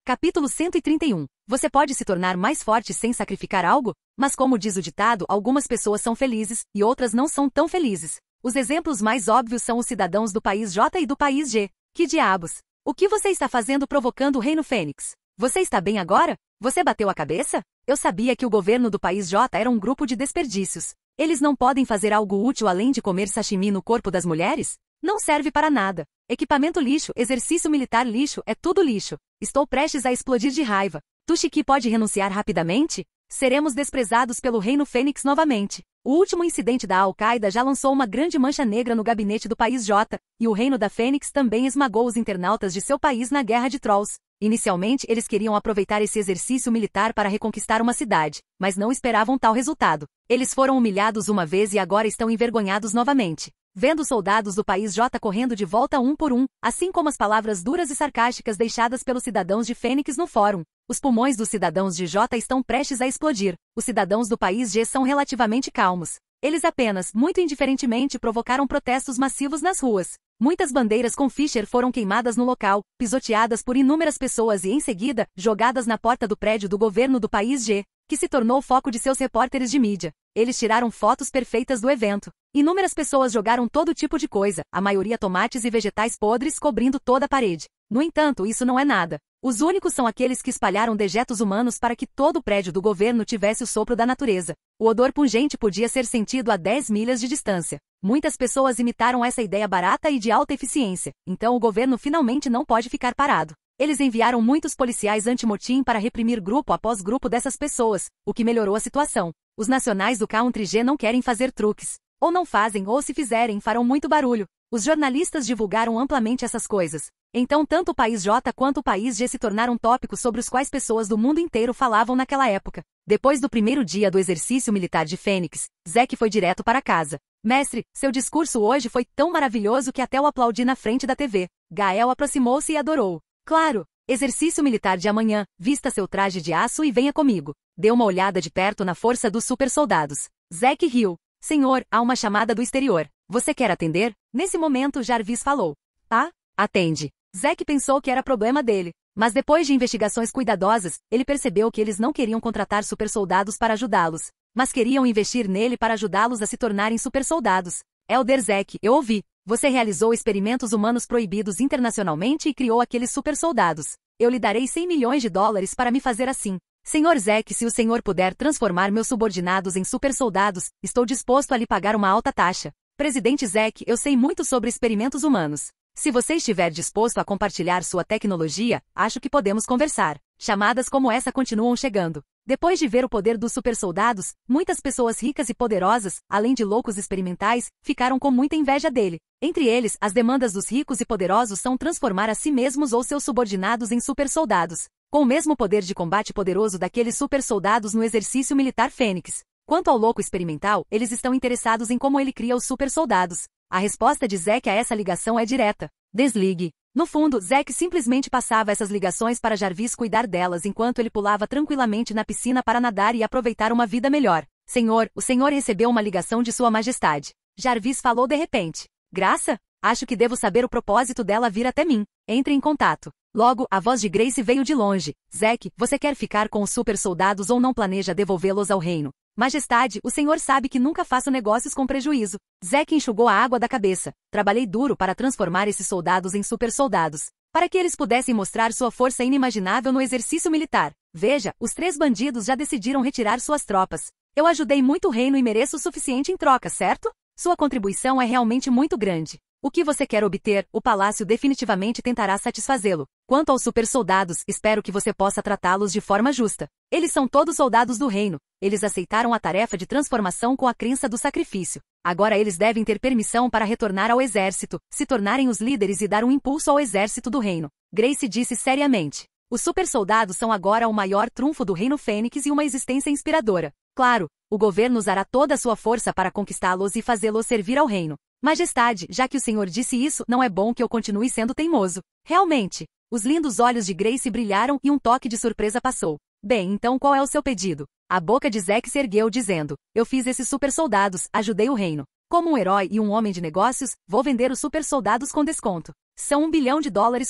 Capítulo 131. Você pode se tornar mais forte sem sacrificar algo? Mas como diz o ditado, algumas pessoas são felizes, e outras não são tão felizes. Os exemplos mais óbvios são os cidadãos do país J e do país G. Que diabos? O que você está fazendo provocando o reino Fênix? Você está bem agora? Você bateu a cabeça? Eu sabia que o governo do país J era um grupo de desperdícios. Eles não podem fazer algo útil além de comer sashimi no corpo das mulheres? Não serve para nada. Equipamento lixo, exercício militar lixo, é tudo lixo. Estou prestes a explodir de raiva. Tushiki pode renunciar rapidamente? Seremos desprezados pelo reino Fênix novamente. O último incidente da Al-Qaeda já lançou uma grande mancha negra no gabinete do país J, e o reino da Fênix também esmagou os internautas de seu país na guerra de Trolls. Inicialmente, eles queriam aproveitar esse exercício militar para reconquistar uma cidade, mas não esperavam tal resultado. Eles foram humilhados uma vez e agora estão envergonhados novamente. Vendo os soldados do país J correndo de volta um por um, assim como as palavras duras e sarcásticas deixadas pelos cidadãos de Fênix no fórum. Os pulmões dos cidadãos de J estão prestes a explodir. Os cidadãos do país G são relativamente calmos. Eles apenas, muito indiferentemente, provocaram protestos massivos nas ruas. Muitas bandeiras com Fischer foram queimadas no local, pisoteadas por inúmeras pessoas e, em seguida, jogadas na porta do prédio do governo do país G, que se tornou o foco de seus repórteres de mídia. Eles tiraram fotos perfeitas do evento. Inúmeras pessoas jogaram todo tipo de coisa, a maioria tomates e vegetais podres cobrindo toda a parede. No entanto, isso não é nada. Os únicos são aqueles que espalharam dejetos humanos para que todo o prédio do governo tivesse o sopro da natureza. O odor pungente podia ser sentido a 10 milhas de distância. Muitas pessoas imitaram essa ideia barata e de alta eficiência, então o governo finalmente não pode ficar parado. Eles enviaram muitos policiais anti-motim para reprimir grupo após grupo dessas pessoas, o que melhorou a situação. Os nacionais do Country G não querem fazer truques. Ou não fazem, ou se fizerem, farão muito barulho. Os jornalistas divulgaram amplamente essas coisas. Então tanto o país J quanto o país G se tornaram tópicos sobre os quais pessoas do mundo inteiro falavam naquela época. Depois do primeiro dia do exercício militar de Fênix, Zack foi direto para casa. Mestre, seu discurso hoje foi tão maravilhoso que até o aplaudi na frente da TV. Gael aproximou-se e adorou. Claro, Exercício militar de amanhã, vista seu traje de aço e venha comigo. Dê uma olhada de perto na força dos supersoldados. Zeke riu. Senhor, há uma chamada do exterior. Você quer atender? Nesse momento Jarvis falou. Ah, atende. Zeke pensou que era problema dele. Mas depois de investigações cuidadosas, ele percebeu que eles não queriam contratar supersoldados para ajudá-los, mas queriam investir nele para ajudá-los a se tornarem supersoldados. Elder Zeke, eu ouvi. Você realizou experimentos humanos proibidos internacionalmente e criou aqueles supersoldados. Eu lhe darei 100 milhões de dólares para me fazer assim. Senhor Zeke, se o senhor puder transformar meus subordinados em supersoldados, estou disposto a lhe pagar uma alta taxa. Presidente Zeke, eu sei muito sobre experimentos humanos. Se você estiver disposto a compartilhar sua tecnologia, acho que podemos conversar. Chamadas como essa continuam chegando. Depois de ver o poder dos supersoldados, muitas pessoas ricas e poderosas, além de loucos experimentais, ficaram com muita inveja dele. Entre eles, as demandas dos ricos e poderosos são transformar a si mesmos ou seus subordinados em supersoldados, com o mesmo poder de combate poderoso daqueles supersoldados no exercício militar Fênix. Quanto ao louco experimental, eles estão interessados em como ele cria os supersoldados. A resposta de Zeke a essa ligação é direta. Desligue. No fundo, Zeke simplesmente passava essas ligações para Jarvis cuidar delas enquanto ele pulava tranquilamente na piscina para nadar e aproveitar uma vida melhor. Senhor, o senhor recebeu uma ligação de sua majestade. Jarvis falou de repente. Graça? Acho que devo saber o propósito dela vir até mim. Entre em contato. Logo, a voz de Grace veio de longe. Zeke, você quer ficar com os supersoldados ou não planeja devolvê-los ao reino? Majestade, o senhor sabe que nunca faço negócios com prejuízo. Zeke enxugou a água da cabeça. Trabalhei duro para transformar esses soldados em supersoldados, para que eles pudessem mostrar sua força inimaginável no exercício militar. Veja, os 3 bandidos já decidiram retirar suas tropas. Eu ajudei muito o reino e mereço o suficiente em troca, certo? Sua contribuição é realmente muito grande. O que você quer obter, o palácio definitivamente tentará satisfazê-lo. Quanto aos supersoldados, espero que você possa tratá-los de forma justa. Eles são todos soldados do reino. Eles aceitaram a tarefa de transformação com a crença do sacrifício. Agora eles devem ter permissão para retornar ao exército, se tornarem os líderes e dar um impulso ao exército do reino. Grace disse seriamente. Os supersoldados são agora o maior trunfo do reino Fênix e uma existência inspiradora. Claro, o governo usará toda a sua força para conquistá-los e fazê-los servir ao reino. Majestade, já que o senhor disse isso, não é bom que eu continue sendo teimoso. Realmente. Os lindos olhos de Grace brilharam e um toque de surpresa passou. Bem, então qual é o seu pedido? A boca de Zeke se ergueu dizendo, eu fiz esses supersoldados, ajudei o reino. Como um herói e um homem de negócios, vou vender os supersoldados com desconto. São $1 bilhão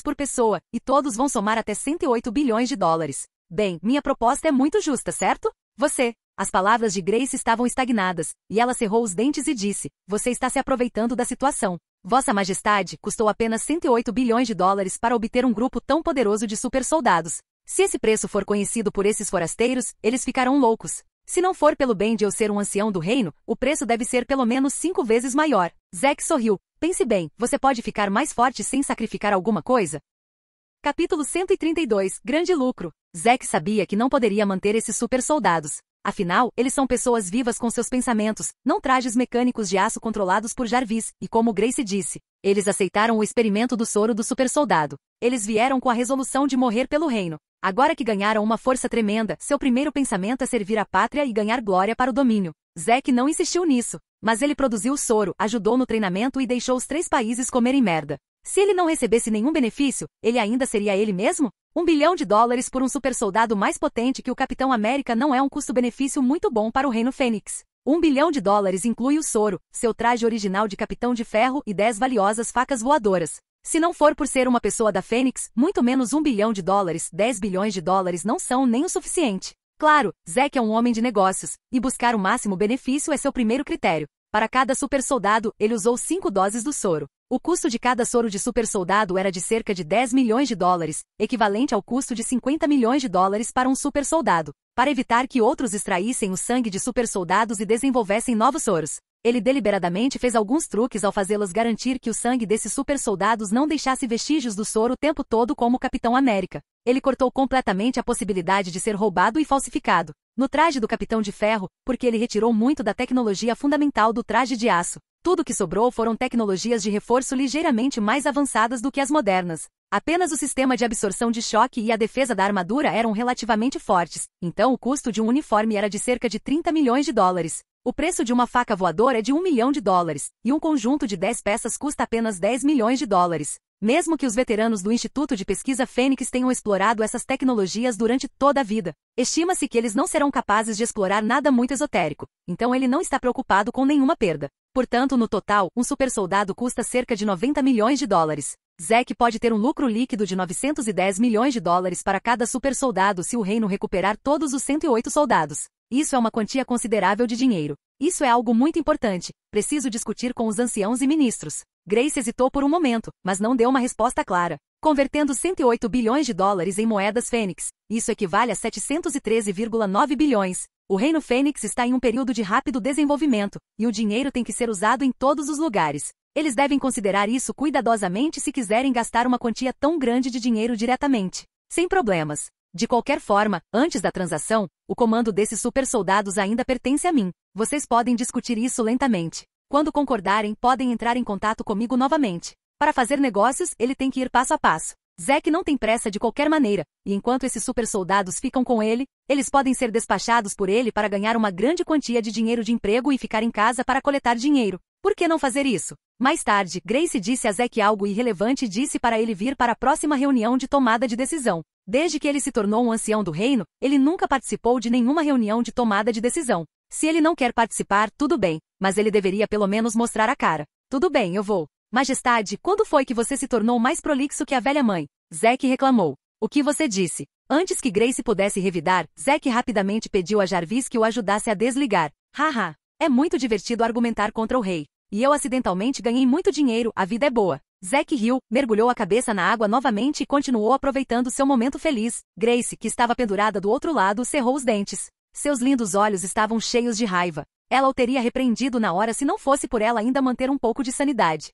por pessoa, e todos vão somar até 108 bilhões de dólares. Bem, minha proposta é muito justa, certo? Você. As palavras de Grace estavam estagnadas, e ela cerrou os dentes e disse, você está se aproveitando da situação. Vossa Majestade, custou apenas 108 bilhões de dólares para obter um grupo tão poderoso de supersoldados. Se esse preço for conhecido por esses forasteiros, eles ficarão loucos. Se não for pelo bem de eu ser um ancião do reino, o preço deve ser pelo menos 5 vezes maior. Zeke sorriu. Pense bem, você pode ficar mais forte sem sacrificar alguma coisa? Capítulo 132, Grande Lucro. Zeke sabia que não poderia manter esses supersoldados. Afinal, eles são pessoas vivas com seus pensamentos, não trajes mecânicos de aço controlados por Jarvis, e como Grace disse, eles aceitaram o experimento do soro do supersoldado. Eles vieram com a resolução de morrer pelo reino. Agora que ganharam uma força tremenda, seu primeiro pensamento é servir a pátria e ganhar glória para o domínio. Zeke não insistiu nisso, mas ele produziu o soro, ajudou no treinamento e deixou os 3 países comerem merda. Se ele não recebesse nenhum benefício, ele ainda seria ele mesmo? $1 bilhão por um supersoldado mais potente que o Capitão América não é um custo-benefício muito bom para o Reino Fênix. $1 bilhão inclui o soro, seu traje original de Capitão de Ferro e 10 valiosas facas voadoras. Se não for por ser uma pessoa da Fênix, muito menos $1 bilhão, 10 bilhões de dólares não são nem o suficiente. Claro, Zeke é um homem de negócios, e buscar o máximo benefício é seu primeiro critério. Para cada supersoldado, ele usou 5 doses do soro. O custo de cada soro de supersoldado era de cerca de $10 milhões, equivalente ao custo de $50 milhões para um supersoldado, para evitar que outros extraíssem o sangue de supersoldados e desenvolvessem novos soros. Ele deliberadamente fez alguns truques ao fazê-los garantir que o sangue desses supersoldados não deixasse vestígios do soro o tempo todo como o Capitão América. Ele cortou completamente a possibilidade de ser roubado e falsificado. No traje do Capitão de Ferro, porque ele retirou muito da tecnologia fundamental do traje de aço. Tudo que sobrou foram tecnologias de reforço ligeiramente mais avançadas do que as modernas. Apenas o sistema de absorção de choque e a defesa da armadura eram relativamente fortes, então o custo de um uniforme era de cerca de $30 milhões. O preço de uma faca voadora é de $1 milhão, e um conjunto de 10 peças custa apenas $10 milhões. mesmo que os veteranos do Instituto de Pesquisa Fênix tenham explorado essas tecnologias durante toda a vida. Estima-se que eles não serão capazes de explorar nada muito esotérico, então ele não está preocupado com nenhuma perda. Portanto, no total, um supersoldado custa cerca de 90 milhões de dólares. Zack pode ter um lucro líquido de 910 milhões de dólares para cada supersoldado se o reino recuperar todos os 108 soldados. Isso é uma quantia considerável de dinheiro. Isso é algo muito importante. Preciso discutir com os anciãos e ministros. Grace hesitou por um momento, mas não deu uma resposta clara. Convertendo 108 bilhões de dólares em moedas Fênix, isso equivale a 713,9 bilhões. O Reino Fênix está em um período de rápido desenvolvimento, e o dinheiro tem que ser usado em todos os lugares. Eles devem considerar isso cuidadosamente se quiserem gastar uma quantia tão grande de dinheiro diretamente. Sem problemas. De qualquer forma, antes da transação, o comando desses supersoldados ainda pertence a mim. Vocês podem discutir isso lentamente. Quando concordarem, podem entrar em contato comigo novamente. Para fazer negócios, ele tem que ir passo a passo. Zack não tem pressa de qualquer maneira, e enquanto esses supersoldados ficam com ele, eles podem ser despachados por ele para ganhar uma grande quantia de dinheiro de emprego e ficar em casa para coletar dinheiro. Por que não fazer isso? Mais tarde, Grace disse a Zack algo irrelevante e disse para ele vir para a próxima reunião de tomada de decisão. Desde que ele se tornou um ancião do reino, ele nunca participou de nenhuma reunião de tomada de decisão. Se ele não quer participar, tudo bem, mas ele deveria pelo menos mostrar a cara. Tudo bem, eu vou. Majestade, quando foi que você se tornou mais prolixo que a velha mãe? Zack reclamou. O que você disse? Antes que Grace pudesse revidar, Zack rapidamente pediu a Jarvis que o ajudasse a desligar. Haha, é muito divertido argumentar contra o rei. E eu acidentalmente ganhei muito dinheiro, a vida é boa. Zack riu, mergulhou a cabeça na água novamente e continuou aproveitando seu momento feliz. Grace, que estava pendurada do outro lado, cerrou os dentes. Seus lindos olhos estavam cheios de raiva. Ela o teria repreendido na hora se não fosse por ela ainda manter um pouco de sanidade.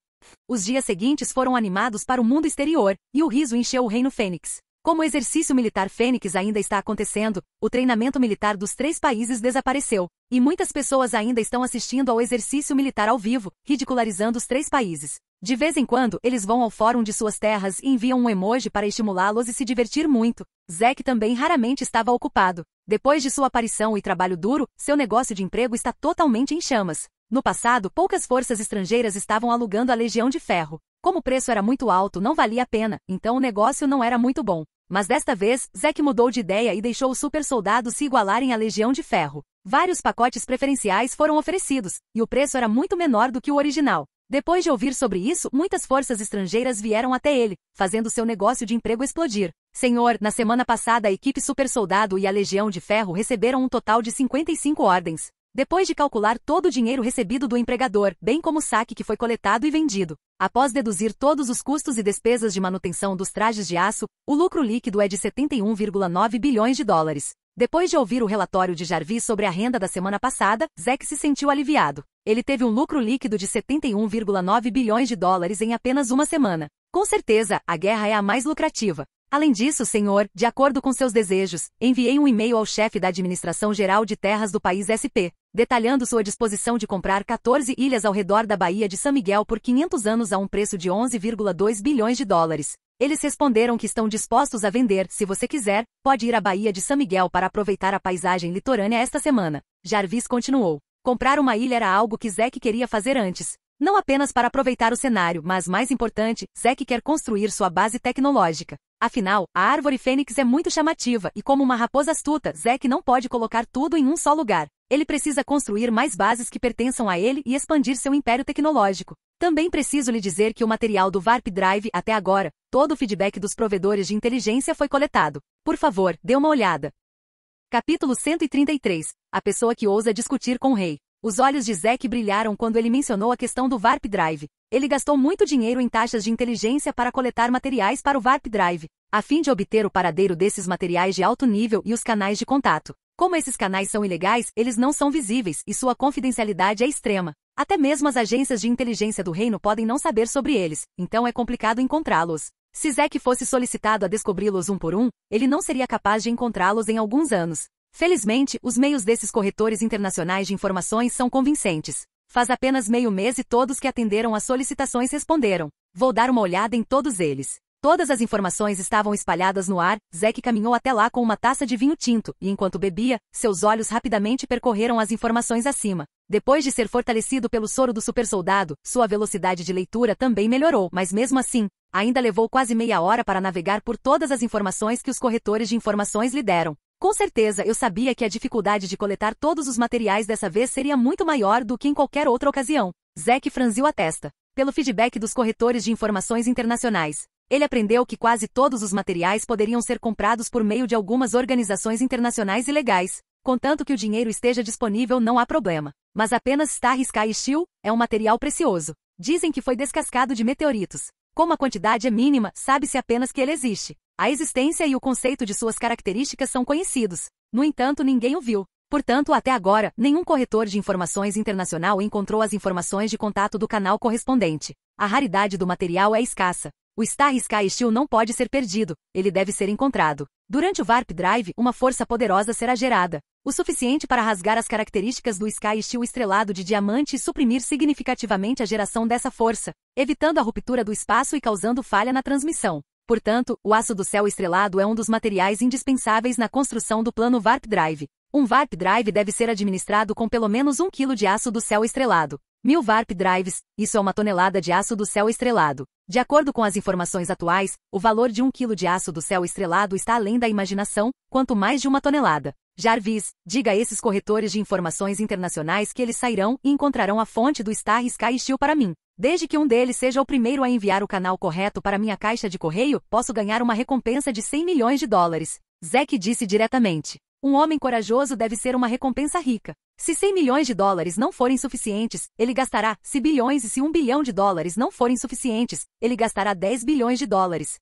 Os dias seguintes foram animados para o mundo exterior, e o riso encheu o Reino Fênix. Como o exercício militar Fênix ainda está acontecendo, o treinamento militar dos 3 países desapareceu, e muitas pessoas ainda estão assistindo ao exercício militar ao vivo, ridicularizando os 3 países. De vez em quando, eles vão ao fórum de suas terras e enviam um emoji para estimulá-los e se divertir muito. Zack também raramente estava ocupado. Depois de sua aparição e trabalho duro, seu negócio de emprego está totalmente em chamas. No passado, poucas forças estrangeiras estavam alugando a Legião de Ferro. Como o preço era muito alto, não valia a pena, então o negócio não era muito bom. Mas desta vez, Zack mudou de ideia e deixou os supersoldados se igualarem à Legião de Ferro. Vários pacotes preferenciais foram oferecidos, e o preço era muito menor do que o original. Depois de ouvir sobre isso, muitas forças estrangeiras vieram até ele, fazendo seu negócio de emprego explodir. Senhor, na semana passada a equipe Supersoldado e a Legião de Ferro receberam um total de 55 ordens. Depois de calcular todo o dinheiro recebido do empregador, bem como o saque que foi coletado e vendido, após deduzir todos os custos e despesas de manutenção dos trajes de aço, o lucro líquido é de 71,9 bilhões de dólares. Depois de ouvir o relatório de Jarvis sobre a renda da semana passada, Zack se sentiu aliviado. Ele teve um lucro líquido de 71,9 bilhões de dólares em apenas uma semana. Com certeza, a guerra é a mais lucrativa. Além disso, senhor, de acordo com seus desejos, enviei um e-mail ao chefe da Administração Geral de Terras do país SP, detalhando sua disposição de comprar 14 ilhas ao redor da Baía de San Miguel por 500 anos a um preço de 11,2 bilhões de dólares. Eles responderam que estão dispostos a vender, se você quiser, pode ir à Baía de San Miguel para aproveitar a paisagem litorânea esta semana. Jarvis continuou. Comprar uma ilha era algo que Zack queria fazer antes. Não apenas para aproveitar o cenário, mas mais importante, Zack quer construir sua base tecnológica. Afinal, a árvore Fênix é muito chamativa e como uma raposa astuta, Zack não pode colocar tudo em um só lugar. Ele precisa construir mais bases que pertençam a ele e expandir seu império tecnológico. Também preciso lhe dizer que o material do Warp Drive, até agora, todo o feedback dos provedores de inteligência foi coletado. Por favor, dê uma olhada. Capítulo 133. A pessoa que ousa discutir com o rei. Os olhos de Zack brilharam quando ele mencionou a questão do Warp Drive. Ele gastou muito dinheiro em taxas de inteligência para coletar materiais para o Warp Drive, a fim de obter o paradeiro desses materiais de alto nível e os canais de contato. Como esses canais são ilegais, eles não são visíveis e sua confidencialidade é extrema. Até mesmo as agências de inteligência do reino podem não saber sobre eles, então é complicado encontrá-los. Se Zack fosse solicitado a descobri-los um por um, ele não seria capaz de encontrá-los em alguns anos. Felizmente, os meios desses corretores internacionais de informações são convincentes. Faz apenas meio mês e todos que atenderam às solicitações responderam. Vou dar uma olhada em todos eles. Todas as informações estavam espalhadas no ar. Zack caminhou até lá com uma taça de vinho tinto, e enquanto bebia, seus olhos rapidamente percorreram as informações acima. Depois de ser fortalecido pelo soro do supersoldado, sua velocidade de leitura também melhorou, mas mesmo assim, ainda levou quase meia hora para navegar por todas as informações que os corretores de informações lhe deram. Com certeza eu sabia que a dificuldade de coletar todos os materiais dessa vez seria muito maior do que em qualquer outra ocasião. Zack franziu a testa. Pelo feedback dos corretores de informações internacionais, ele aprendeu que quase todos os materiais poderiam ser comprados por meio de algumas organizações internacionais ilegais. Contanto que o dinheiro esteja disponível, não há problema. Mas apenas Star Sky Steel é um material precioso. Dizem que foi descascado de meteoritos. Como a quantidade é mínima, sabe-se apenas que ele existe. A existência e o conceito de suas características são conhecidos. No entanto, ninguém o viu. Portanto, até agora, nenhum corretor de informações internacional encontrou as informações de contato do canal correspondente. A raridade do material é escassa. O Star Sky Steel não pode ser perdido, ele deve ser encontrado. Durante o Warp Drive, uma força poderosa será gerada, o suficiente para rasgar as características do Sky Steel estrelado de diamante e suprimir significativamente a geração dessa força, evitando a ruptura do espaço e causando falha na transmissão. Portanto, o aço do céu estrelado é um dos materiais indispensáveis na construção do plano Warp Drive. Um Warp Drive deve ser administrado com pelo menos 1 kg de aço do céu estrelado. 1000 Warp Drives, isso é 1 tonelada de aço do céu estrelado. De acordo com as informações atuais, o valor de 1 kg de aço do céu estrelado está além da imaginação, quanto mais de 1 tonelada. Jarvis, diga a esses corretores de informações internacionais que eles sairão e encontrarão a fonte do Star Sky Steel para mim. Desde que um deles seja o primeiro a enviar o canal correto para minha caixa de correio, posso ganhar uma recompensa de 100 milhões de dólares. Zack disse diretamente. Um homem corajoso deve ser uma recompensa rica. Se 100 milhões de dólares não forem suficientes, ele gastará 100 bilhões e se 1 bilhão de dólares não forem suficientes, ele gastará 10 bilhões de dólares.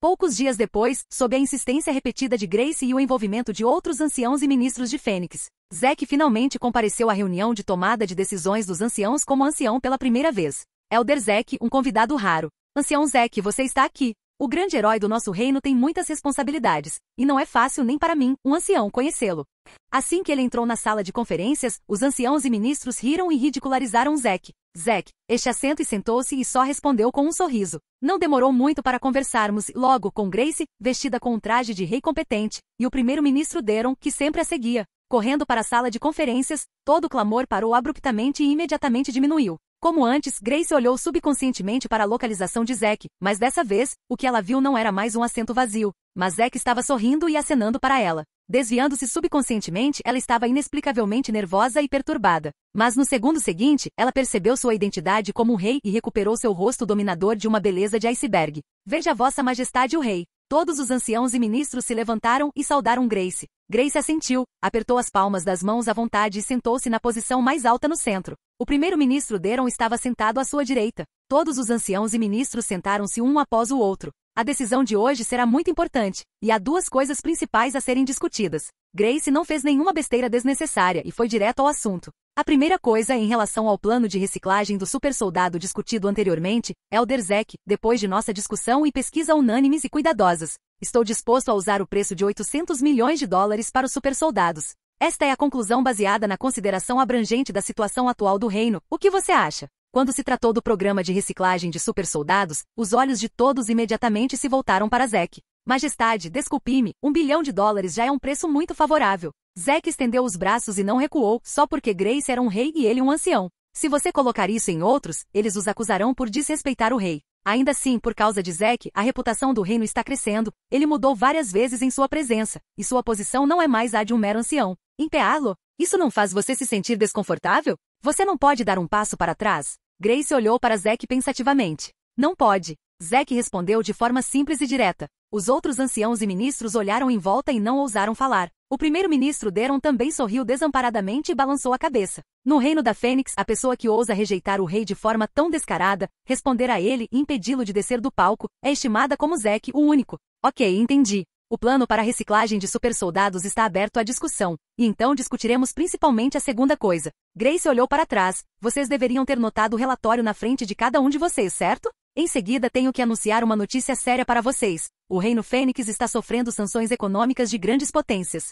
Poucos dias depois, sob a insistência repetida de Grace e o envolvimento de outros anciãos e ministros de Fênix, Zack finalmente compareceu à reunião de tomada de decisões dos anciãos como ancião pela primeira vez. Elder Zack, um convidado raro. Ancião Zack, você está aqui. O grande herói do nosso reino tem muitas responsabilidades, e não é fácil nem para mim, um ancião, conhecê-lo. Assim que ele entrou na sala de conferências, os anciãos e ministros riram e ridicularizaram Zack. Zack, este assento e sentou-se e só respondeu com um sorriso. Não demorou muito para conversarmos, logo com Grace, vestida com um traje de rei competente, e o primeiro-ministro Deron, que sempre a seguia. Correndo para a sala de conferências, todo o clamor parou abruptamente e imediatamente diminuiu. Como antes, Grace olhou subconscientemente para a localização de Zack, mas dessa vez, o que ela viu não era mais um assento vazio, mas Zack estava sorrindo e acenando para ela. Desviando-se subconscientemente, ela estava inexplicavelmente nervosa e perturbada. Mas no segundo seguinte, ela percebeu sua identidade como um rei e recuperou seu rosto dominador de uma beleza de iceberg. Veja Vossa Majestade o Rei. Todos os anciãos e ministros se levantaram e saudaram Grace. Grace assentiu, apertou as palmas das mãos à vontade e sentou-se na posição mais alta no centro. O primeiro-ministro Deron estava sentado à sua direita. Todos os anciãos e ministros sentaram-se um após o outro. A decisão de hoje será muito importante, e há duas coisas principais a serem discutidas. Grace não fez nenhuma besteira desnecessária e foi direto ao assunto. A primeira coisa é em relação ao plano de reciclagem do supersoldado discutido anteriormente, Elder Zack, depois de nossa discussão e pesquisa unânimes e cuidadosas, estou disposto a usar o preço de 800 milhões de dólares para os supersoldados. Esta é a conclusão baseada na consideração abrangente da situação atual do reino. O que você acha? Quando se tratou do programa de reciclagem de supersoldados, os olhos de todos imediatamente se voltaram para Zack. Majestade, desculpe-me, 1 bilhão de dólares já é um preço muito favorável. Zack estendeu os braços e não recuou, só porque Grace era um rei e ele um ancião. Se você colocar isso em outros, eles os acusarão por desrespeitar o rei. Ainda assim, por causa de Zack, a reputação do reino está crescendo, ele mudou várias vezes em sua presença, e sua posição não é mais a de um mero ancião. Empeá-lo? Isso não faz você se sentir desconfortável? Você não pode dar um passo para trás? Grace olhou para Zack pensativamente. Não pode. Zack respondeu de forma simples e direta. Os outros anciãos e ministros olharam em volta e não ousaram falar. O primeiro-ministro Deron também sorriu desamparadamente e balançou a cabeça. No reino da Fênix, a pessoa que ousa rejeitar o rei de forma tão descarada, responder a ele e impedi-lo de descer do palco, é estimada como Zack o único. Ok, entendi. O plano para a reciclagem de supersoldados está aberto à discussão, e então discutiremos principalmente a segunda coisa. Grace olhou para trás. Vocês deveriam ter notado o relatório na frente de cada um de vocês, certo? Em seguida tenho que anunciar uma notícia séria para vocês. O reino Fênix está sofrendo sanções econômicas de grandes potências.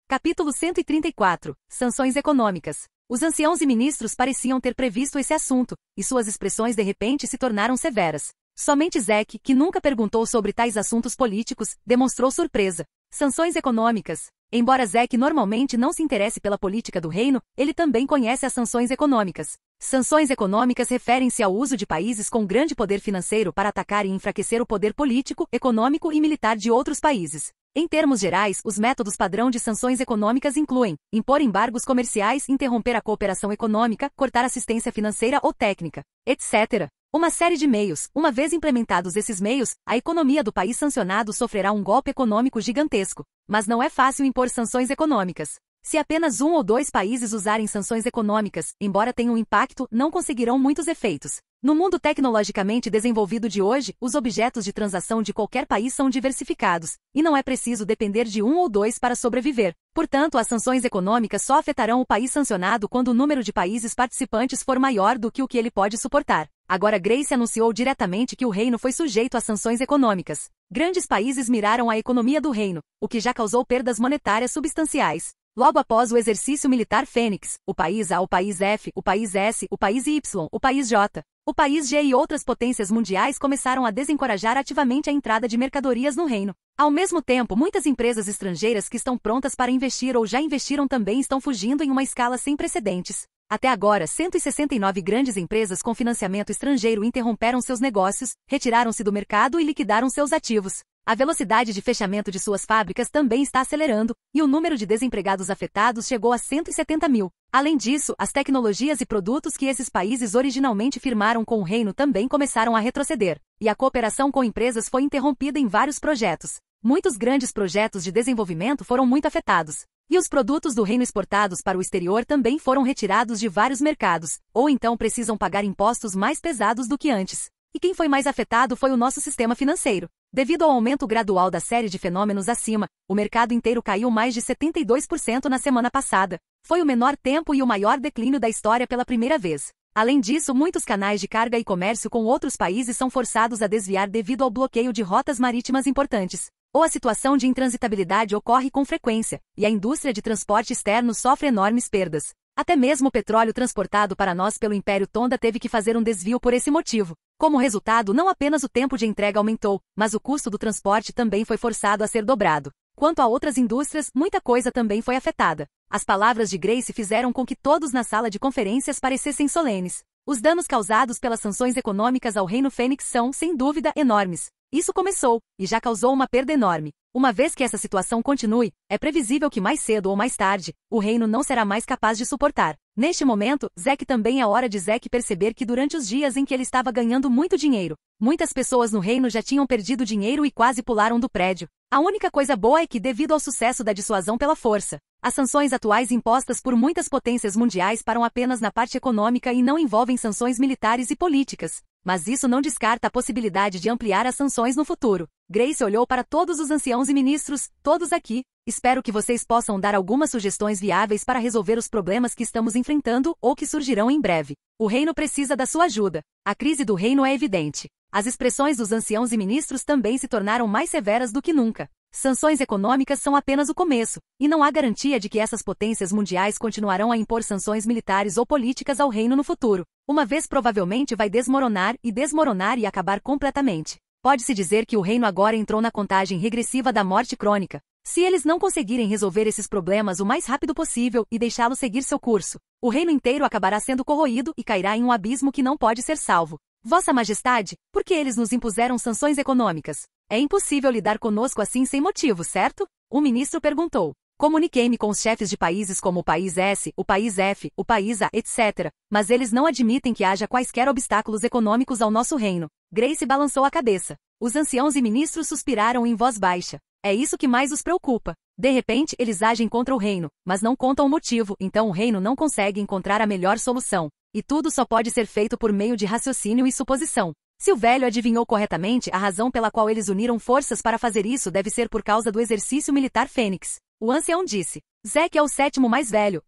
Capítulo 134. Sanções econômicas. Os anciãos e ministros pareciam ter previsto esse assunto, e suas expressões de repente se tornaram severas. Somente Zack, que nunca perguntou sobre tais assuntos políticos, demonstrou surpresa. Sanções econômicas. Embora Zack normalmente não se interesse pela política do reino, ele também conhece as sanções econômicas. Sanções econômicas referem-se ao uso de países com grande poder financeiro para atacar e enfraquecer o poder político, econômico e militar de outros países. Em termos gerais, os métodos padrão de sanções econômicas incluem impor embargos comerciais, interromper a cooperação econômica, cortar assistência financeira ou técnica, etc. Uma série de meios. Uma vez implementados esses meios, a economia do país sancionado sofrerá um golpe econômico gigantesco. Mas não é fácil impor sanções econômicas. Se apenas um ou dois países usarem sanções econômicas, embora tenham impacto, não conseguirão muitos efeitos. No mundo tecnologicamente desenvolvido de hoje, os objetos de transação de qualquer país são diversificados, e não é preciso depender de um ou dois para sobreviver. Portanto, as sanções econômicas só afetarão o país sancionado quando o número de países participantes for maior do que o que ele pode suportar. Agora Grace anunciou diretamente que o reino foi sujeito a sanções econômicas. Grandes países miraram a economia do reino, o que já causou perdas monetárias substanciais. Logo após o exercício militar Fênix, o país A, o país F, o país S, o país Y, o país J, o país G e outras potências mundiais começaram a desencorajar ativamente a entrada de mercadorias no reino. Ao mesmo tempo, muitas empresas estrangeiras que estão prontas para investir ou já investiram também estão fugindo em uma escala sem precedentes. Até agora, 169 grandes empresas com financiamento estrangeiro interromperam seus negócios, retiraram-se do mercado e liquidaram seus ativos. A velocidade de fechamento de suas fábricas também está acelerando, e o número de desempregados afetados chegou a 170 mil. Além disso, as tecnologias e produtos que esses países originalmente firmaram com o reino também começaram a retroceder, e a cooperação com empresas foi interrompida em vários projetos. Muitos grandes projetos de desenvolvimento foram muito afetados. E os produtos do reino exportados para o exterior também foram retirados de vários mercados, ou então precisam pagar impostos mais pesados do que antes. E quem foi mais afetado foi o nosso sistema financeiro. Devido ao aumento gradual da série de fenômenos acima, o mercado inteiro caiu mais de 72% na semana passada. Foi o menor tempo e o maior declínio da história pela primeira vez. Além disso, muitos canais de carga e comércio com outros países são forçados a desviar devido ao bloqueio de rotas marítimas importantes. Ou a situação de intransitabilidade ocorre com frequência, e a indústria de transporte externo sofre enormes perdas. Até mesmo o petróleo transportado para nós pelo Império Tonda teve que fazer um desvio por esse motivo. Como resultado, não apenas o tempo de entrega aumentou, mas o custo do transporte também foi forçado a ser dobrado. Quanto a outras indústrias, muita coisa também foi afetada. As palavras de Grace fizeram com que todos na sala de conferências parecessem solenes. Os danos causados pelas sanções econômicas ao Reino Fênix são, sem dúvida, enormes. Isso começou, e já causou uma perda enorme. Uma vez que essa situação continue, é previsível que mais cedo ou mais tarde, o reino não será mais capaz de suportar. Neste momento, Zack também é hora de Zack perceber que durante os dias em que ele estava ganhando muito dinheiro, muitas pessoas no reino já tinham perdido dinheiro e quase pularam do prédio. A única coisa boa é que, devido ao sucesso da dissuasão pela força, as sanções atuais impostas por muitas potências mundiais param apenas na parte econômica e não envolvem sanções militares e políticas. Mas isso não descarta a possibilidade de ampliar as sanções no futuro. Grace olhou para todos os anciãos e ministros, todos aqui. Espero que vocês possam dar algumas sugestões viáveis para resolver os problemas que estamos enfrentando ou que surgirão em breve. O reino precisa da sua ajuda. A crise do reino é evidente. As expressões dos anciãos e ministros também se tornaram mais severas do que nunca. Sanções econômicas são apenas o começo, e não há garantia de que essas potências mundiais continuarão a impor sanções militares ou políticas ao reino no futuro. Uma vez provavelmente vai desmoronar e acabar completamente. Pode-se dizer que o reino agora entrou na contagem regressiva da morte crônica. Se eles não conseguirem resolver esses problemas o mais rápido possível e deixá-lo seguir seu curso, o reino inteiro acabará sendo corroído e cairá em um abismo que não pode ser salvo. Vossa Majestade, por que eles nos impuseram sanções econômicas? É impossível lidar conosco assim sem motivo, certo? O ministro perguntou. Comuniquei-me com os chefes de países como o país S, o país F, o país A, etc., mas eles não admitem que haja quaisquer obstáculos econômicos ao nosso reino. Grace balançou a cabeça. Os anciãos e ministros suspiraram em voz baixa. É isso que mais os preocupa. De repente, eles agem contra o reino, mas não contam o motivo, então o reino não consegue encontrar a melhor solução. E tudo só pode ser feito por meio de raciocínio e suposição. Se o velho adivinhou corretamente, a razão pela qual eles uniram forças para fazer isso deve ser por causa do exercício militar Fênix. O ancião disse. Zack é o sétimo mais velho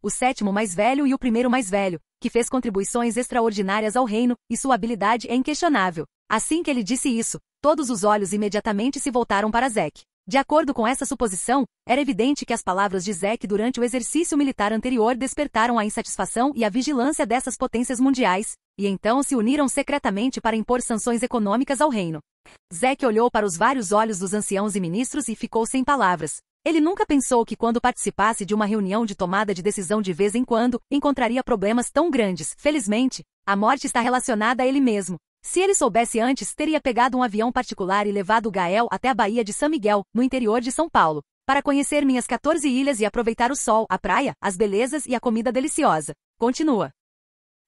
e o primeiro mais velho, que fez contribuições extraordinárias ao reino, e sua habilidade é inquestionável. Assim que ele disse isso, todos os olhos imediatamente se voltaram para Zack. De acordo com essa suposição, era evidente que as palavras de Zack durante o exercício militar anterior despertaram a insatisfação e a vigilância dessas potências mundiais, e então se uniram secretamente para impor sanções econômicas ao reino. Zack olhou para os vários olhos dos anciãos e ministros e ficou sem palavras. Ele nunca pensou que quando participasse de uma reunião de tomada de decisão de vez em quando, encontraria problemas tão grandes. Felizmente, a morte está relacionada a ele mesmo. Se ele soubesse antes, teria pegado um avião particular e levado o Gael até a Baía de São Miguel, no interior de São Paulo, para conhecer minhas 14 ilhas e aproveitar o sol, a praia, as belezas e a comida deliciosa. Continua.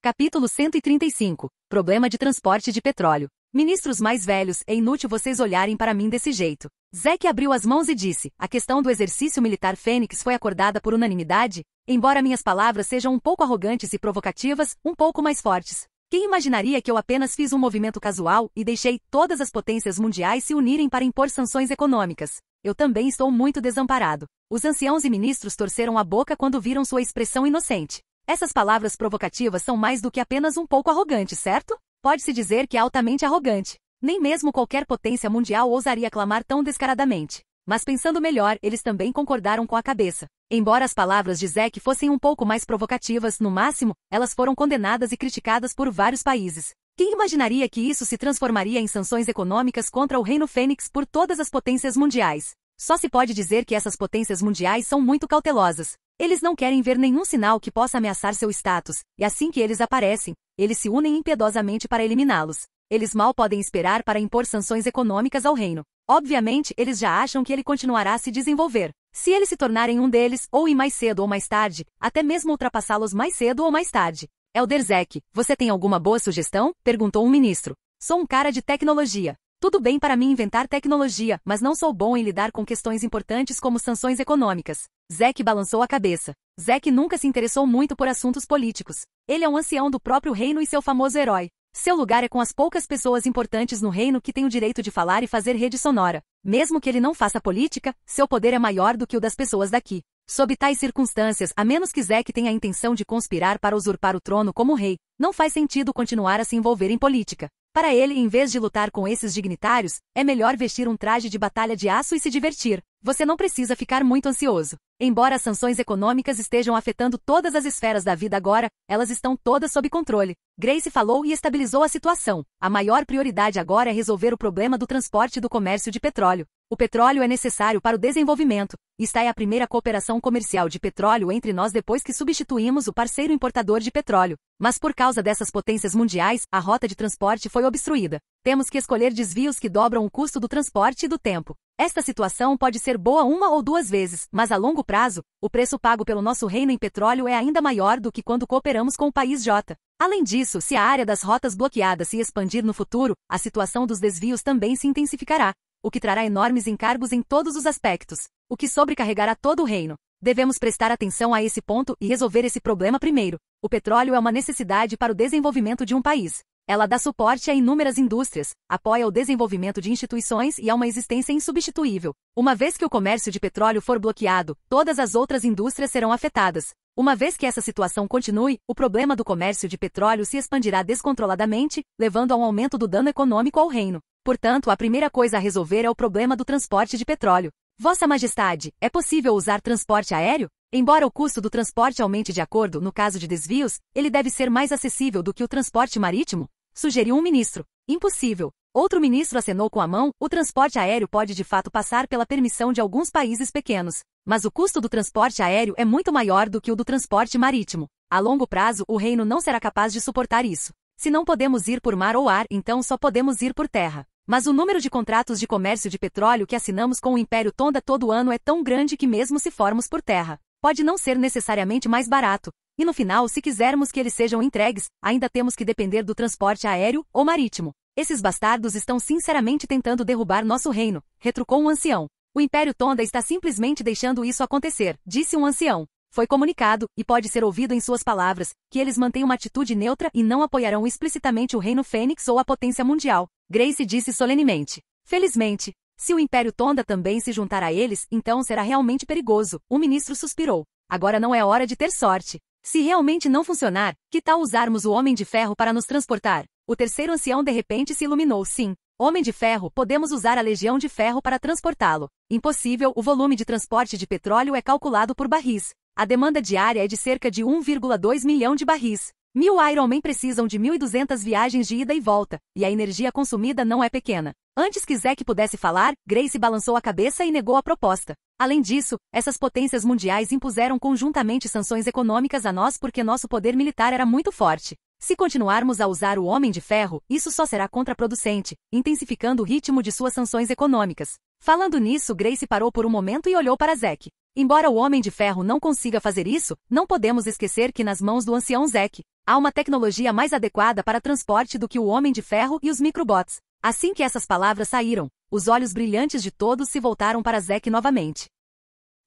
Capítulo 135. Problema de transporte de petróleo. Ministros mais velhos, é inútil vocês olharem para mim desse jeito. Zack abriu as mãos e disse, a questão do exercício militar Fênix foi acordada por unanimidade? Embora minhas palavras sejam um pouco arrogantes e provocativas, um pouco mais fortes. Quem imaginaria que eu apenas fiz um movimento casual e deixei todas as potências mundiais se unirem para impor sanções econômicas? Eu também estou muito desamparado. Os anciãos e ministros torceram a boca quando viram sua expressão inocente. Essas palavras provocativas são mais do que apenas um pouco arrogantes, certo? Pode-se dizer que é altamente arrogante. Nem mesmo qualquer potência mundial ousaria clamar tão descaradamente. Mas pensando melhor, eles também concordaram com a cabeça. Embora as palavras de Zack fossem um pouco mais provocativas, no máximo, elas foram condenadas e criticadas por vários países. Quem imaginaria que isso se transformaria em sanções econômicas contra o Reino Fênix por todas as potências mundiais? Só se pode dizer que essas potências mundiais são muito cautelosas. Eles não querem ver nenhum sinal que possa ameaçar seu status, e assim que eles aparecem, eles se unem impiedosamente para eliminá-los. Eles mal podem esperar para impor sanções econômicas ao reino. Obviamente, eles já acham que ele continuará a se desenvolver. Se eles se tornarem um deles, ou ir mais cedo ou mais tarde, até mesmo ultrapassá-los mais cedo ou mais tarde. Elder Zack, você tem alguma boa sugestão? Perguntou um ministro. Sou um cara de tecnologia. Tudo bem para mim inventar tecnologia, mas não sou bom em lidar com questões importantes como sanções econômicas. Zack balançou a cabeça. Zack nunca se interessou muito por assuntos políticos. Ele é um ancião do próprio reino e seu famoso herói. Seu lugar é com as poucas pessoas importantes no reino que têm o direito de falar e fazer rede sonora. Mesmo que ele não faça política, seu poder é maior do que o das pessoas daqui. Sob tais circunstâncias, a menos que Zack tenha a intenção de conspirar para usurpar o trono como rei, não faz sentido continuar a se envolver em política. Para ele, em vez de lutar com esses dignitários, é melhor vestir um traje de batalha de aço e se divertir. Você não precisa ficar muito ansioso. Embora as sanções econômicas estejam afetando todas as esferas da vida agora, elas estão todas sob controle. Grace falou e estabilizou a situação. A maior prioridade agora é resolver o problema do transporte e do comércio de petróleo. O petróleo é necessário para o desenvolvimento. Esta é a primeira cooperação comercial de petróleo entre nós depois que substituímos o parceiro importador de petróleo. Mas por causa dessas potências mundiais, a rota de transporte foi obstruída. Temos que escolher desvios que dobram o custo do transporte e do tempo. Esta situação pode ser boa uma ou duas vezes, mas a longo prazo, o preço pago pelo nosso reino em petróleo é ainda maior do que quando cooperamos com o país J. Além disso, se a área das rotas bloqueadas se expandir no futuro, a situação dos desvios também se intensificará, o que trará enormes encargos em todos os aspectos, o que sobrecarregará todo o reino. Devemos prestar atenção a esse ponto e resolver esse problema primeiro. O petróleo é uma necessidade para o desenvolvimento de um país. Ela dá suporte a inúmeras indústrias, apoia o desenvolvimento de instituições e a uma existência insubstituível. Uma vez que o comércio de petróleo for bloqueado, todas as outras indústrias serão afetadas. Uma vez que essa situação continue, o problema do comércio de petróleo se expandirá descontroladamente, levando a um aumento do dano econômico ao reino. Portanto, a primeira coisa a resolver é o problema do transporte de petróleo. Vossa Majestade, é possível usar transporte aéreo? Embora o custo do transporte aumente de acordo, no caso de desvios, ele deve ser mais acessível do que o transporte marítimo? Sugeriu um ministro. Impossível. Outro ministro acenou com a mão, o transporte aéreo pode de fato passar pela permissão de alguns países pequenos. Mas o custo do transporte aéreo é muito maior do que o do transporte marítimo. A longo prazo, o reino não será capaz de suportar isso. Se não podemos ir por mar ou ar, então só podemos ir por terra. Mas o número de contratos de comércio de petróleo que assinamos com o Império Tonda todo ano é tão grande que mesmo se formos por terra, pode não ser necessariamente mais barato. E no final, se quisermos que eles sejam entregues, ainda temos que depender do transporte aéreo ou marítimo. Esses bastardos estão sinceramente tentando derrubar nosso reino, retrucou um ancião. O Império Tonda está simplesmente deixando isso acontecer, disse um ancião. Foi comunicado, e pode ser ouvido em suas palavras, que eles mantêm uma atitude neutra e não apoiarão explicitamente o Reino Fênix ou a potência mundial. Grace disse solenemente. Felizmente, se o Império Tonda também se juntar a eles, então será realmente perigoso. O ministro suspirou. Agora não é hora de ter sorte. Se realmente não funcionar, que tal usarmos o Homem de Ferro para nos transportar? O terceiro ancião de repente se iluminou. Sim, Homem de Ferro, podemos usar a Legião de Ferro para transportá-lo. Impossível, o volume de transporte de petróleo é calculado por barris. A demanda diária é de cerca de 1,2 milhão de barris. 1000 Iron Man precisam de 1.200 viagens de ida e volta, e a energia consumida não é pequena. Antes que Zack pudesse falar, Grace balançou a cabeça e negou a proposta. Além disso, essas potências mundiais impuseram conjuntamente sanções econômicas a nós porque nosso poder militar era muito forte. Se continuarmos a usar o Homem de Ferro, isso só será contraproducente, intensificando o ritmo de suas sanções econômicas. Falando nisso, Grace parou por um momento e olhou para Zack. Embora o Homem de Ferro não consiga fazer isso, não podemos esquecer que nas mãos do ancião Zack, há uma tecnologia mais adequada para transporte do que o Homem de Ferro e os microbots. Assim que essas palavras saíram, os olhos brilhantes de todos se voltaram para Zack novamente.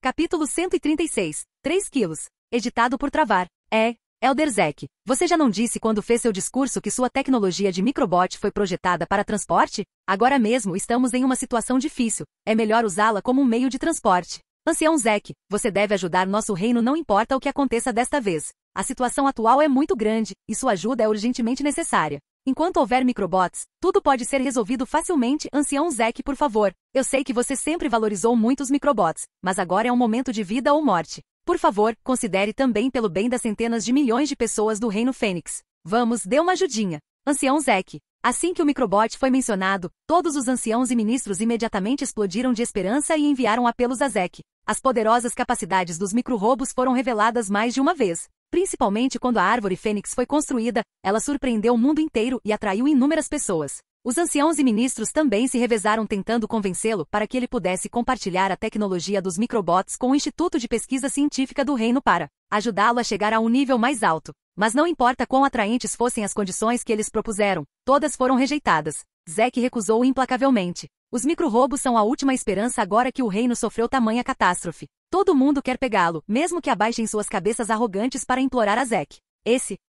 Capítulo 136. 3 quilos. Editado por Travar. Elder Zack, você já não disse quando fez seu discurso que sua tecnologia de microbot foi projetada para transporte? Agora mesmo estamos em uma situação difícil. É melhor usá-la como um meio de transporte. Ancião Zack, você deve ajudar nosso reino não importa o que aconteça desta vez. A situação atual é muito grande, e sua ajuda é urgentemente necessária. Enquanto houver microbots, tudo pode ser resolvido facilmente. Ancião Zack, por favor. Eu sei que você sempre valorizou muito os microbots, mas agora é um momento de vida ou morte. Por favor, considere também pelo bem das centenas de milhões de pessoas do Reino Fênix. Vamos, dê uma ajudinha. Ancião Zack. Assim que o microbot foi mencionado, todos os anciãos e ministros imediatamente explodiram de esperança e enviaram apelos a Zack. As poderosas capacidades dos micro-robos foram reveladas mais de uma vez. Principalmente quando a Árvore Fênix foi construída, ela surpreendeu o mundo inteiro e atraiu inúmeras pessoas. Os anciãos e ministros também se revezaram tentando convencê-lo para que ele pudesse compartilhar a tecnologia dos microbots com o Instituto de Pesquisa Científica do Reino para ajudá-lo a chegar a um nível mais alto. Mas não importa quão atraentes fossem as condições que eles propuseram, todas foram rejeitadas. Zack recusou implacavelmente. Os micro-robos são a última esperança agora que o reino sofreu tamanha catástrofe. Todo mundo quer pegá-lo, mesmo que abaixem suas cabeças arrogantes para implorar a Zack.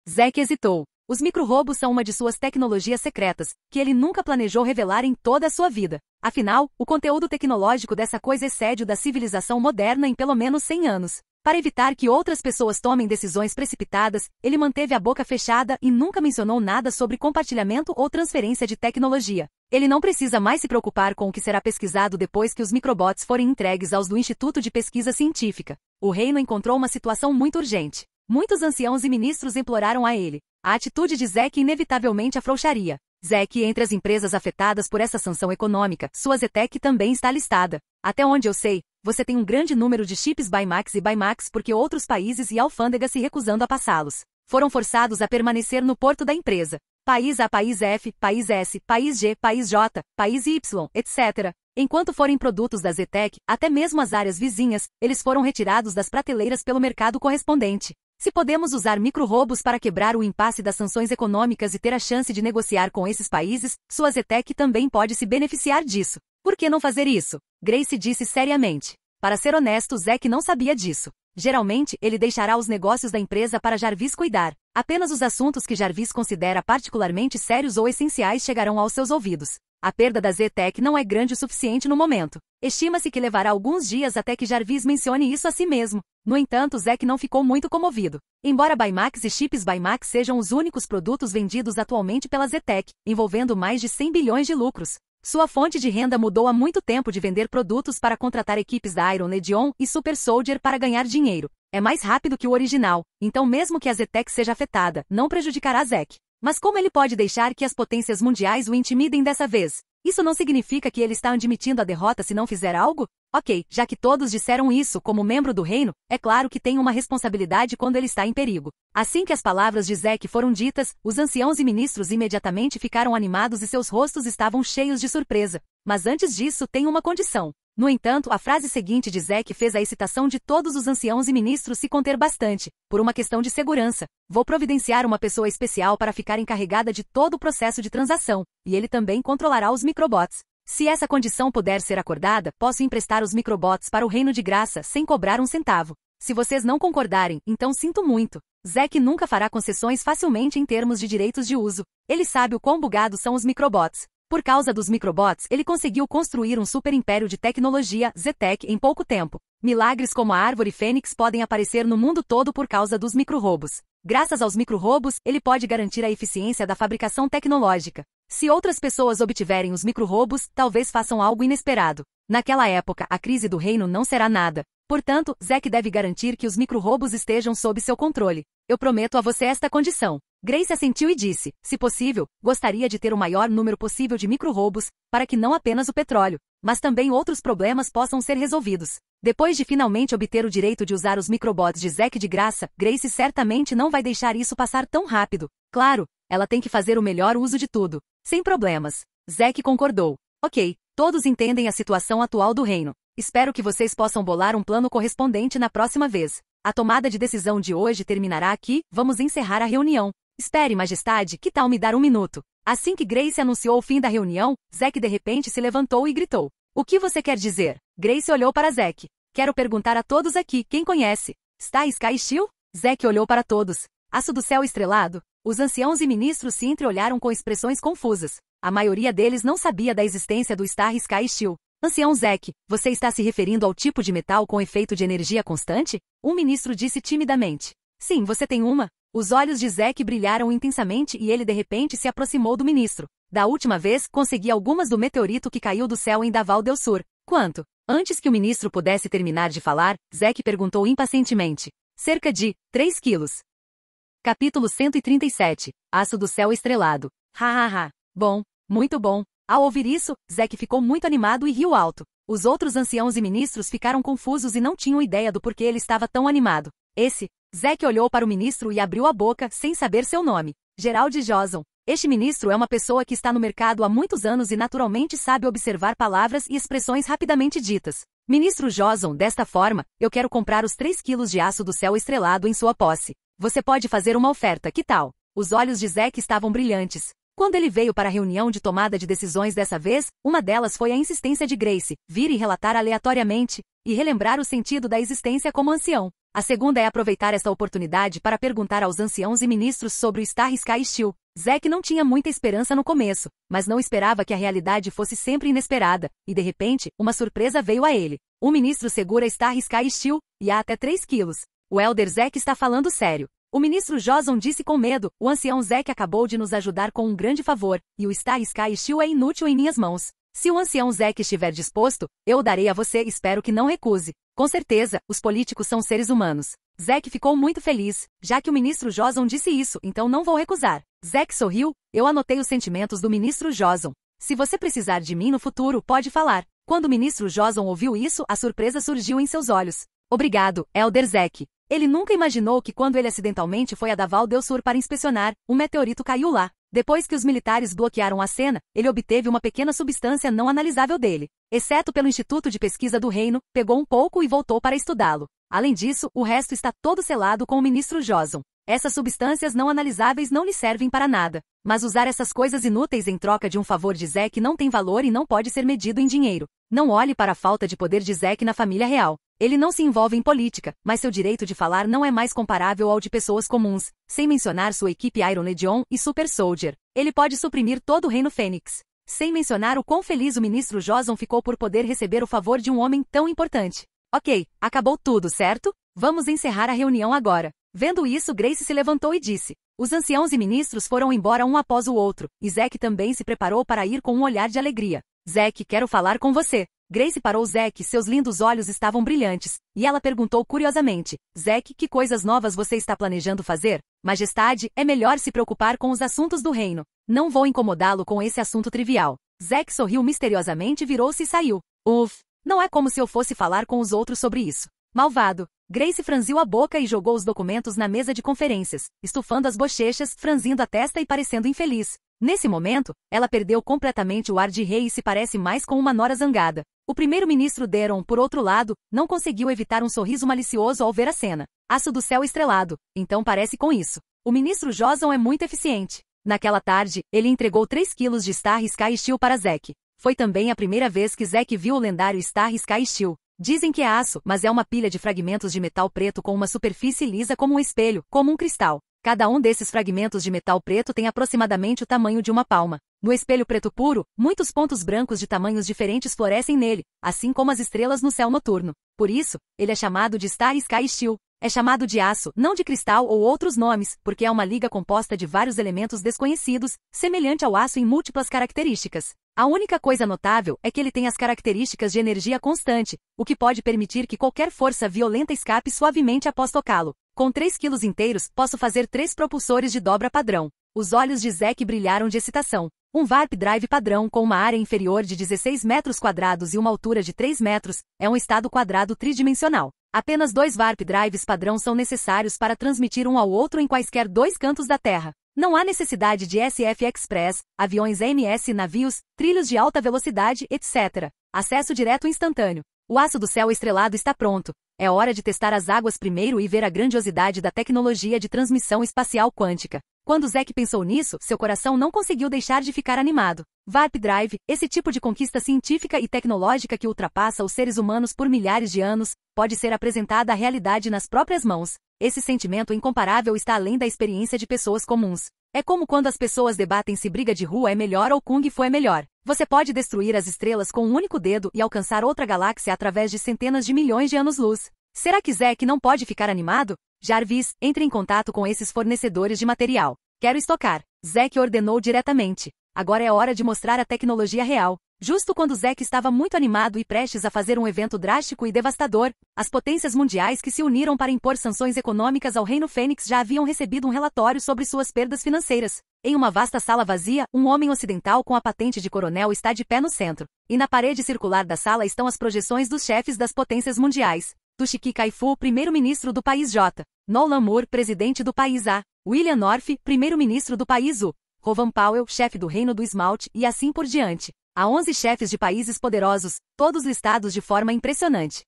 Zack hesitou. Os micro-robos são uma de suas tecnologias secretas, que ele nunca planejou revelar em toda a sua vida. Afinal, o conteúdo tecnológico dessa coisa excede o da civilização moderna em pelo menos 100 anos. Para evitar que outras pessoas tomem decisões precipitadas, ele manteve a boca fechada e nunca mencionou nada sobre compartilhamento ou transferência de tecnologia. Ele não precisa mais se preocupar com o que será pesquisado depois que os microbots forem entregues aos do Instituto de Pesquisa Científica. O reino encontrou uma situação muito urgente. Muitos anciãos e ministros imploraram a ele. A atitude de Zack inevitavelmente afrouxaria. Zack, entre as empresas afetadas por essa sanção econômica, sua Zetec também está listada. Até onde eu sei, você tem um grande número de chips Baymax e Baymax porque outros países e alfândegas se recusando a passá-los. Foram forçados a permanecer no porto da empresa. País A, País F, País S, País G, País J, País Y, etc. Enquanto forem produtos da Zetec, até mesmo as áreas vizinhas, eles foram retirados das prateleiras pelo mercado correspondente. Se podemos usar micro-robos para quebrar o impasse das sanções econômicas e ter a chance de negociar com esses países, sua Zetec também pode se beneficiar disso. Por que não fazer isso? Grace disse seriamente. Para ser honesto, Zack não sabia disso. Geralmente, ele deixará os negócios da empresa para Jarvis cuidar. Apenas os assuntos que Jarvis considera particularmente sérios ou essenciais chegarão aos seus ouvidos. A perda da Zetec não é grande o suficiente no momento. Estima-se que levará alguns dias até que Jarvis mencione isso a si mesmo. No entanto, Zack não ficou muito comovido. Embora Baymax e chips Baymax sejam os únicos produtos vendidos atualmente pela Zetec, envolvendo mais de 100 bilhões de lucros, sua fonte de renda mudou há muito tempo de vender produtos para contratar equipes da Iron Legion e Super Soldier para ganhar dinheiro. É mais rápido que o original, então mesmo que a Zetec seja afetada, não prejudicará Zack. Mas como ele pode deixar que as potências mundiais o intimidem dessa vez? Isso não significa que ele está admitindo a derrota se não fizer algo? Ok, já que todos disseram isso como membro do reino, é claro que tem uma responsabilidade quando ele está em perigo. Assim que as palavras de Zack foram ditas, os anciãos e ministros imediatamente ficaram animados e seus rostos estavam cheios de surpresa. Mas antes disso, tem uma condição. No entanto, a frase seguinte de Zack fez a excitação de todos os anciãos e ministros se conter bastante, por uma questão de segurança. Vou providenciar uma pessoa especial para ficar encarregada de todo o processo de transação, e ele também controlará os microbots. Se essa condição puder ser acordada, posso emprestar os microbots para o reino de graça sem cobrar um centavo. Se vocês não concordarem, então sinto muito. Zack nunca fará concessões facilmente em termos de direitos de uso. Ele sabe o quão bugados são os microbots. Por causa dos microbots, ele conseguiu construir um super império de tecnologia, Zetec, em pouco tempo. Milagres como a Árvore Fênix podem aparecer no mundo todo por causa dos micro-robos. Graças aos micro-robos, ele pode garantir a eficiência da fabricação tecnológica. Se outras pessoas obtiverem os micro-robos, talvez façam algo inesperado. Naquela época, a crise do reino não será nada. Portanto, Zack deve garantir que os micro-robos estejam sob seu controle. Eu prometo a você esta condição. Grace assentiu e disse, se possível, gostaria de ter o maior número possível de micro-robos, para que não apenas o petróleo, mas também outros problemas possam ser resolvidos. Depois de finalmente obter o direito de usar os microbots de Zack de graça, Grace certamente não vai deixar isso passar tão rápido. Claro, ela tem que fazer o melhor uso de tudo. Sem problemas. Zack concordou. Ok, todos entendem a situação atual do reino. Espero que vocês possam bolar um plano correspondente na próxima vez. A tomada de decisão de hoje terminará aqui, vamos encerrar a reunião. Espere, majestade, que tal me dar um minuto? Assim que Grace anunciou o fim da reunião, Zack de repente se levantou e gritou. O que você quer dizer? Grace olhou para Zack. Quero perguntar a todos aqui, quem conhece? Star Sky Steel? Zack olhou para todos. Aço do céu estrelado? Os anciãos e ministros se entreolharam com expressões confusas. A maioria deles não sabia da existência do Star Sky Steel. Ancião Zack, você está se referindo ao tipo de metal com efeito de energia constante? Um ministro disse timidamente. Sim, você tem uma? Os olhos de Zack brilharam intensamente e ele de repente se aproximou do ministro. Da última vez, consegui algumas do meteorito que caiu do céu em Davao del Sur. Quanto? Antes que o ministro pudesse terminar de falar, Zack perguntou impacientemente. Cerca de 3 quilos. Capítulo 137. Aço do céu estrelado. Ha. Bom, muito bom. Ao ouvir isso, Zack ficou muito animado e riu alto. Os outros anciãos e ministros ficaram confusos e não tinham ideia do porquê ele estava tão animado. Zack olhou para o ministro e abriu a boca, sem saber seu nome. Gerald Joson. Este ministro é uma pessoa que está no mercado há muitos anos e naturalmente sabe observar palavras e expressões rapidamente ditas. Ministro Joson, desta forma, eu quero comprar os 3 quilos de aço do céu estrelado em sua posse. Você pode fazer uma oferta, que tal? Os olhos de Zack estavam brilhantes. Quando ele veio para a reunião de tomada de decisões dessa vez, uma delas foi a insistência de Grace, vir e relatar aleatoriamente, e relembrar o sentido da existência como ancião. A segunda é aproveitar esta oportunidade para perguntar aos anciãos e ministros sobre o Star Sky Steel. Zack não tinha muita esperança no começo, mas não esperava que a realidade fosse sempre inesperada, e de repente, uma surpresa veio a ele. Um ministro segura Star Sky Steel, e há até 3 quilos. O Elder Zack está falando sério. O ministro Joson disse com medo, o ancião Zack acabou de nos ajudar com um grande favor, e o Star Sky Steel é inútil em minhas mãos. Se o ancião Zack estiver disposto, eu o darei a você e espero que não recuse. Com certeza, os políticos são seres humanos. Zack ficou muito feliz, já que o ministro Joson disse isso, então não vou recusar. Zack sorriu, eu anotei os sentimentos do ministro Joson. Se você precisar de mim no futuro, pode falar. Quando o ministro Joson ouviu isso, a surpresa surgiu em seus olhos. Obrigado, Elder Zack. Ele nunca imaginou que quando ele acidentalmente foi a Davao del Sur para inspecionar, um meteorito caiu lá. Depois que os militares bloquearam a cena, ele obteve uma pequena substância não analisável dele. Exceto pelo Instituto de Pesquisa do Reino, pegou um pouco e voltou para estudá-lo. Além disso, o resto está todo selado com o ministro Joson. Essas substâncias não analisáveis não lhe servem para nada. Mas usar essas coisas inúteis em troca de um favor de Zack não tem valor e não pode ser medido em dinheiro. Não olhe para a falta de poder de Zack na família real. Ele não se envolve em política, mas seu direito de falar não é mais comparável ao de pessoas comuns, sem mencionar sua equipe Iron Legion e Super Soldier. Ele pode suprimir todo o Reino Fênix. Sem mencionar o quão feliz o ministro Joson ficou por poder receber o favor de um homem tão importante. Ok, acabou tudo, certo? Vamos encerrar a reunião agora. Vendo isso, Grace se levantou e disse. Os anciãos e ministros foram embora um após o outro, e Zack também se preparou para ir com um olhar de alegria. Zack, quero falar com você. Grace parou Zack, seus lindos olhos estavam brilhantes, e ela perguntou curiosamente, Zack, que coisas novas você está planejando fazer? Majestade, é melhor se preocupar com os assuntos do reino. Não vou incomodá-lo com esse assunto trivial. Zack sorriu misteriosamente, virou-se e saiu. Não é como se eu fosse falar com os outros sobre isso. Malvado. Grace franziu a boca e jogou os documentos na mesa de conferências, estufando as bochechas, franzindo a testa e parecendo infeliz. Nesse momento, ela perdeu completamente o ar de rei e se parece mais com uma nora zangada. O primeiro-ministro Deron, por outro lado, não conseguiu evitar um sorriso malicioso ao ver a cena. Aço do céu estrelado, então parece com isso. O ministro Joson é muito eficiente. Naquela tarde, ele entregou 3 quilos de Star Sky Steel para Zack. Foi também a primeira vez que Zack viu o lendário Star Sky Steel. Dizem que é aço, mas é uma pilha de fragmentos de metal preto com uma superfície lisa como um espelho, como um cristal. Cada um desses fragmentos de metal preto tem aproximadamente o tamanho de uma palma. No espelho preto puro, muitos pontos brancos de tamanhos diferentes florescem nele, assim como as estrelas no céu noturno. Por isso, ele é chamado de Star Sky Steel. É chamado de aço, não de cristal ou outros nomes, porque é uma liga composta de vários elementos desconhecidos, semelhante ao aço em múltiplas características. A única coisa notável é que ele tem as características de energia constante, o que pode permitir que qualquer força violenta escape suavemente após tocá-lo. Com 3 quilos inteiros, posso fazer 3 propulsores de dobra padrão. Os olhos de Zack brilharam de excitação. Um Warp Drive padrão com uma área inferior de 16 metros quadrados e uma altura de 3 metros, é um estado quadrado tridimensional. Apenas 2 Warp Drives padrão são necessários para transmitir um ao outro em quaisquer 2 cantos da Terra. Não há necessidade de SF Express, aviões AMS, navios, trilhos de alta velocidade, etc. Acesso direto instantâneo. O aço do céu estrelado está pronto. É hora de testar as águas primeiro e ver a grandiosidade da tecnologia de transmissão espacial quântica. Quando Zack pensou nisso, seu coração não conseguiu deixar de ficar animado. Warp Drive, esse tipo de conquista científica e tecnológica que ultrapassa os seres humanos por milhares de anos, pode ser apresentada à realidade nas próprias mãos. Esse sentimento incomparável está além da experiência de pessoas comuns. É como quando as pessoas debatem se briga de rua é melhor ou Kung Fu é melhor. Você pode destruir as estrelas com um único dedo e alcançar outra galáxia através de centenas de milhões de anos-luz. Será que Zack não pode ficar animado? Jarvis, entre em contato com esses fornecedores de material. Quero estocar. Zack ordenou diretamente. Agora é hora de mostrar a tecnologia real. Justo quando Zack estava muito animado e prestes a fazer um evento drástico e devastador, as potências mundiais que se uniram para impor sanções econômicas ao Reino Fênix já haviam recebido um relatório sobre suas perdas financeiras. Em uma vasta sala vazia, um homem ocidental com a patente de coronel está de pé no centro. E na parede circular da sala estão as projeções dos chefes das potências mundiais. Toshiki Kaifu, primeiro-ministro do país J. Nolan Moore, presidente do país A. William North, primeiro-ministro do país U. Rovan Powell, chefe do reino do esmalte, e assim por diante. Há 11 chefes de países poderosos, todos listados de forma impressionante.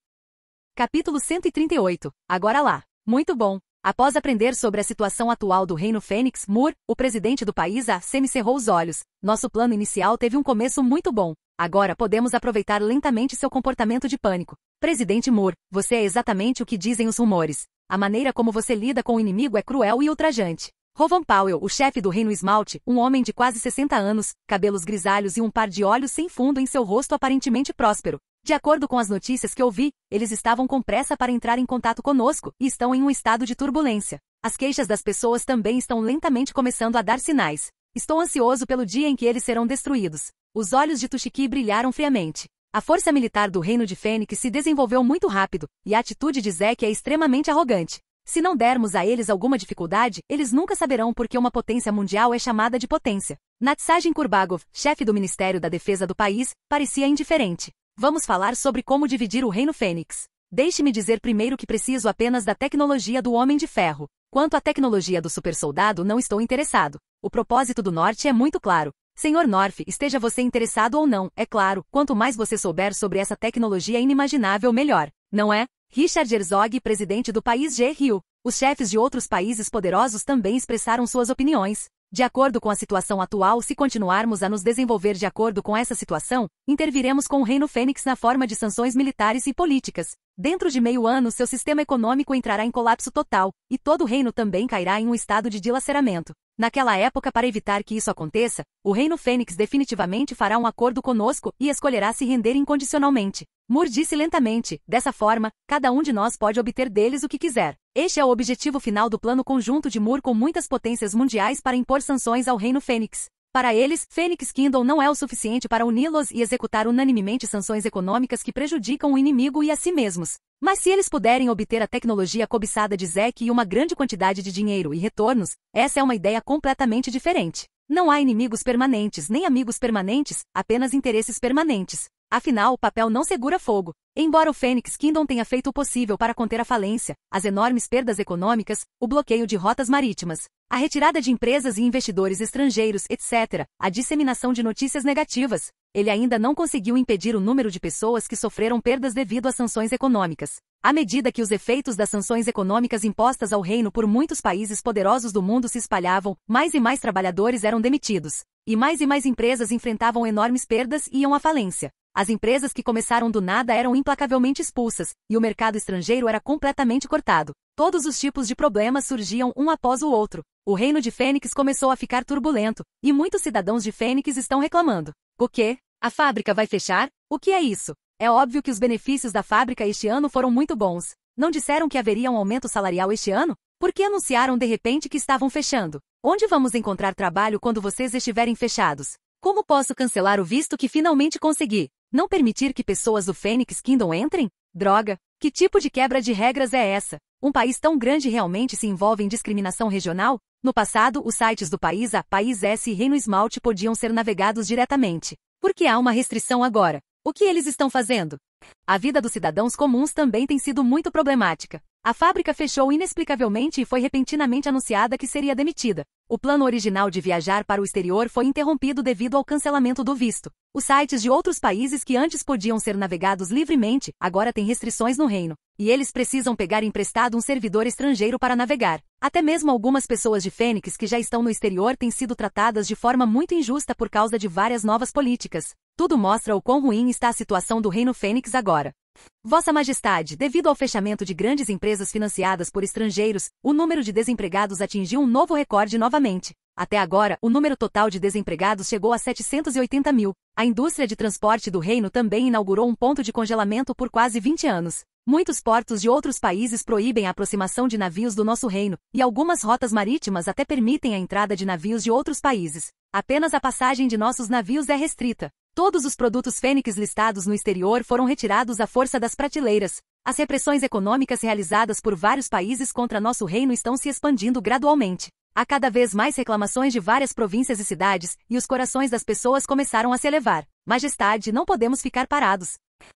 Capítulo 138. Agora lá. Muito bom. Após aprender sobre a situação atual do Reino Fênix, Moore, o presidente do país A, semicerrou os olhos. Nosso plano inicial teve um começo muito bom. Agora podemos aproveitar lentamente seu comportamento de pânico. Presidente Moore, você é exatamente o que dizem os rumores. A maneira como você lida com o inimigo é cruel e ultrajante. Rovan Powell, o chefe do Reino Esmalte, um homem de quase 60 anos, cabelos grisalhos e um par de olhos sem fundo em seu rosto aparentemente próspero. De acordo com as notícias que ouvi, eles estavam com pressa para entrar em contato conosco e estão em um estado de turbulência. As queixas das pessoas também estão lentamente começando a dar sinais. Estou ansioso pelo dia em que eles serão destruídos. Os olhos de Toshiki brilharam friamente. A força militar do Reino de Fênix se desenvolveu muito rápido, e a atitude de Zack é extremamente arrogante. Se não dermos a eles alguma dificuldade, eles nunca saberão por que uma potência mundial é chamada de potência. Natsagin Kurbagov, chefe do Ministério da Defesa do país, parecia indiferente. Vamos falar sobre como dividir o Reino Fênix. Deixe-me dizer primeiro que preciso apenas da tecnologia do Homem de Ferro. Quanto à tecnologia do supersoldado, não estou interessado. O propósito do Norte é muito claro. Senhor North, esteja você interessado ou não, é claro, quanto mais você souber sobre essa tecnologia inimaginável, melhor. Não é? Richard Herzog, presidente do país G-Rio. Os chefes de outros países poderosos também expressaram suas opiniões. De acordo com a situação atual, se continuarmos a nos desenvolver de acordo com essa situação, interviremos com o Reino Fênix na forma de sanções militares e políticas. Dentro de meio ano, seu sistema econômico entrará em colapso total, e todo o reino também cairá em um estado de dilaceramento. Naquela época, para evitar que isso aconteça, o Reino Fênix definitivamente fará um acordo conosco e escolherá se render incondicionalmente. Moore disse lentamente, dessa forma, cada um de nós pode obter deles o que quiser. Este é o objetivo final do plano conjunto de Moore com muitas potências mundiais para impor sanções ao Reino Fênix. Para eles, Phoenix Kingdom não é o suficiente para uni-los e executar unanimemente sanções econômicas que prejudicam o inimigo e a si mesmos. Mas se eles puderem obter a tecnologia cobiçada de Zack e uma grande quantidade de dinheiro e retornos, essa é uma ideia completamente diferente. Não há inimigos permanentes nem amigos permanentes, apenas interesses permanentes. Afinal, o papel não segura fogo. Embora o Phoenix Kingdom tenha feito o possível para conter a falência, as enormes perdas econômicas, o bloqueio de rotas marítimas, a retirada de empresas e investidores estrangeiros, etc., a disseminação de notícias negativas, ele ainda não conseguiu impedir o número de pessoas que sofreram perdas devido às sanções econômicas. À medida que os efeitos das sanções econômicas impostas ao reino por muitos países poderosos do mundo se espalhavam, mais e mais trabalhadores eram demitidos. E mais empresas enfrentavam enormes perdas e iam à falência. As empresas que começaram do nada eram implacavelmente expulsas, e o mercado estrangeiro era completamente cortado. Todos os tipos de problemas surgiam um após o outro. O reino de Fênix começou a ficar turbulento, e muitos cidadãos de Fênix estão reclamando. O quê? A fábrica vai fechar? O que é isso? É óbvio que os benefícios da fábrica este ano foram muito bons. Não disseram que haveria um aumento salarial este ano? Por que anunciaram de repente que estavam fechando? Onde vamos encontrar trabalho quando vocês estiverem fechados? Como posso cancelar o visto que finalmente consegui? Não permitir que pessoas do Phoenix Kingdom entrem? Droga! Que tipo de quebra de regras é essa? Um país tão grande realmente se envolve em discriminação regional? No passado, os sites do país A, País S e Reino Esmalte podiam ser navegados diretamente. Por que há uma restrição agora? O que eles estão fazendo? A vida dos cidadãos comuns também tem sido muito problemática. A fábrica fechou inexplicavelmente e foi repentinamente anunciada que seria demitida. O plano original de viajar para o exterior foi interrompido devido ao cancelamento do visto. Os sites de outros países que antes podiam ser navegados livremente, agora têm restrições no reino. E eles precisam pegar emprestado um servidor estrangeiro para navegar. Até mesmo algumas pessoas de Fênix que já estão no exterior têm sido tratadas de forma muito injusta por causa de várias novas políticas. Tudo mostra o quão ruim está a situação do Reino Fênix agora. Vossa Majestade, devido ao fechamento de grandes empresas financiadas por estrangeiros, o número de desempregados atingiu um novo recorde novamente. Até agora, o número total de desempregados chegou a 780 mil. A indústria de transporte do reino também inaugurou um ponto de congelamento por quase 20 anos. Muitos portos de outros países proíbem a aproximação de navios do nosso reino, e algumas rotas marítimas até permitem a entrada de navios de outros países. Apenas a passagem de nossos navios é restrita. Todos os produtos Fênix listados no exterior foram retirados à força das prateleiras. As repressões econômicas realizadas por vários países contra nosso reino estão se expandindo gradualmente. Há cada vez mais reclamações de várias províncias e cidades, e os corações das pessoas começaram a se elevar. Majestade, não podemos ficar parados.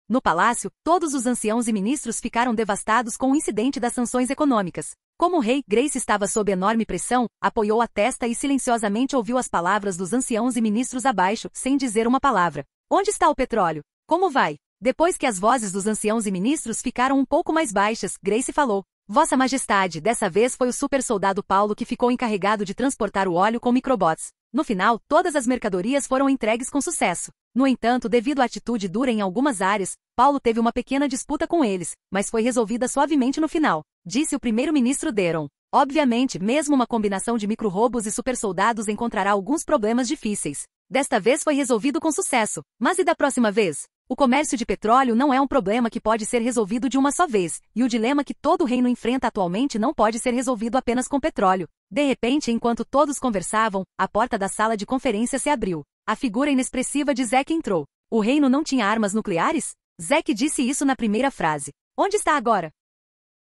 No palácio, todos os anciãos e ministros ficaram devastados com o incidente das sanções econômicas. Como o rei, Grace estava sob enorme pressão, apoiou a testa e silenciosamente ouviu as palavras dos anciãos e ministros abaixo, sem dizer uma palavra. Onde está o petróleo? Como vai? Depois que as vozes dos anciãos e ministros ficaram um pouco mais baixas, Grace falou. Vossa Majestade, dessa vez foi o super soldado Paulo que ficou encarregado de transportar o óleo com microbots. No final, todas as mercadorias foram entregues com sucesso. No entanto, devido à atitude dura em algumas áreas, Paulo teve uma pequena disputa com eles, mas foi resolvida suavemente no final, disse o primeiro-ministro Deron. Obviamente, mesmo uma combinação de micro-robôs e super-soldados encontrará alguns problemas difíceis. Desta vez foi resolvido com sucesso, mas e da próxima vez? O comércio de petróleo não é um problema que pode ser resolvido de uma só vez, e o dilema que todo o reino enfrenta atualmente não pode ser resolvido apenas com petróleo. De repente, enquanto todos conversavam, a porta da sala de conferência se abriu. A figura inexpressiva de Zack entrou. O reino não tinha armas nucleares? Zack disse isso na primeira frase. Onde está agora?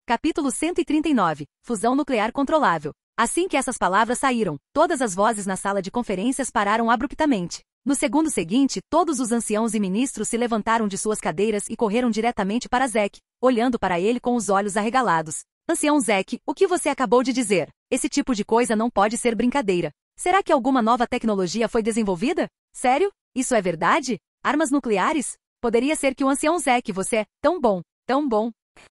Capítulo 139. Fusão nuclear controlável. Assim que essas palavras saíram, todas as vozes na sala de conferências pararam abruptamente. No segundo seguinte, todos os anciãos e ministros se levantaram de suas cadeiras e correram diretamente para Zack, olhando para ele com os olhos arregalados. Ancião Zack, o que você acabou de dizer? Esse tipo de coisa não pode ser brincadeira. Será que alguma nova tecnologia foi desenvolvida? Sério? Isso é verdade? Armas nucleares? Poderia ser que o ancião Zack, você é tão bom, tão bom.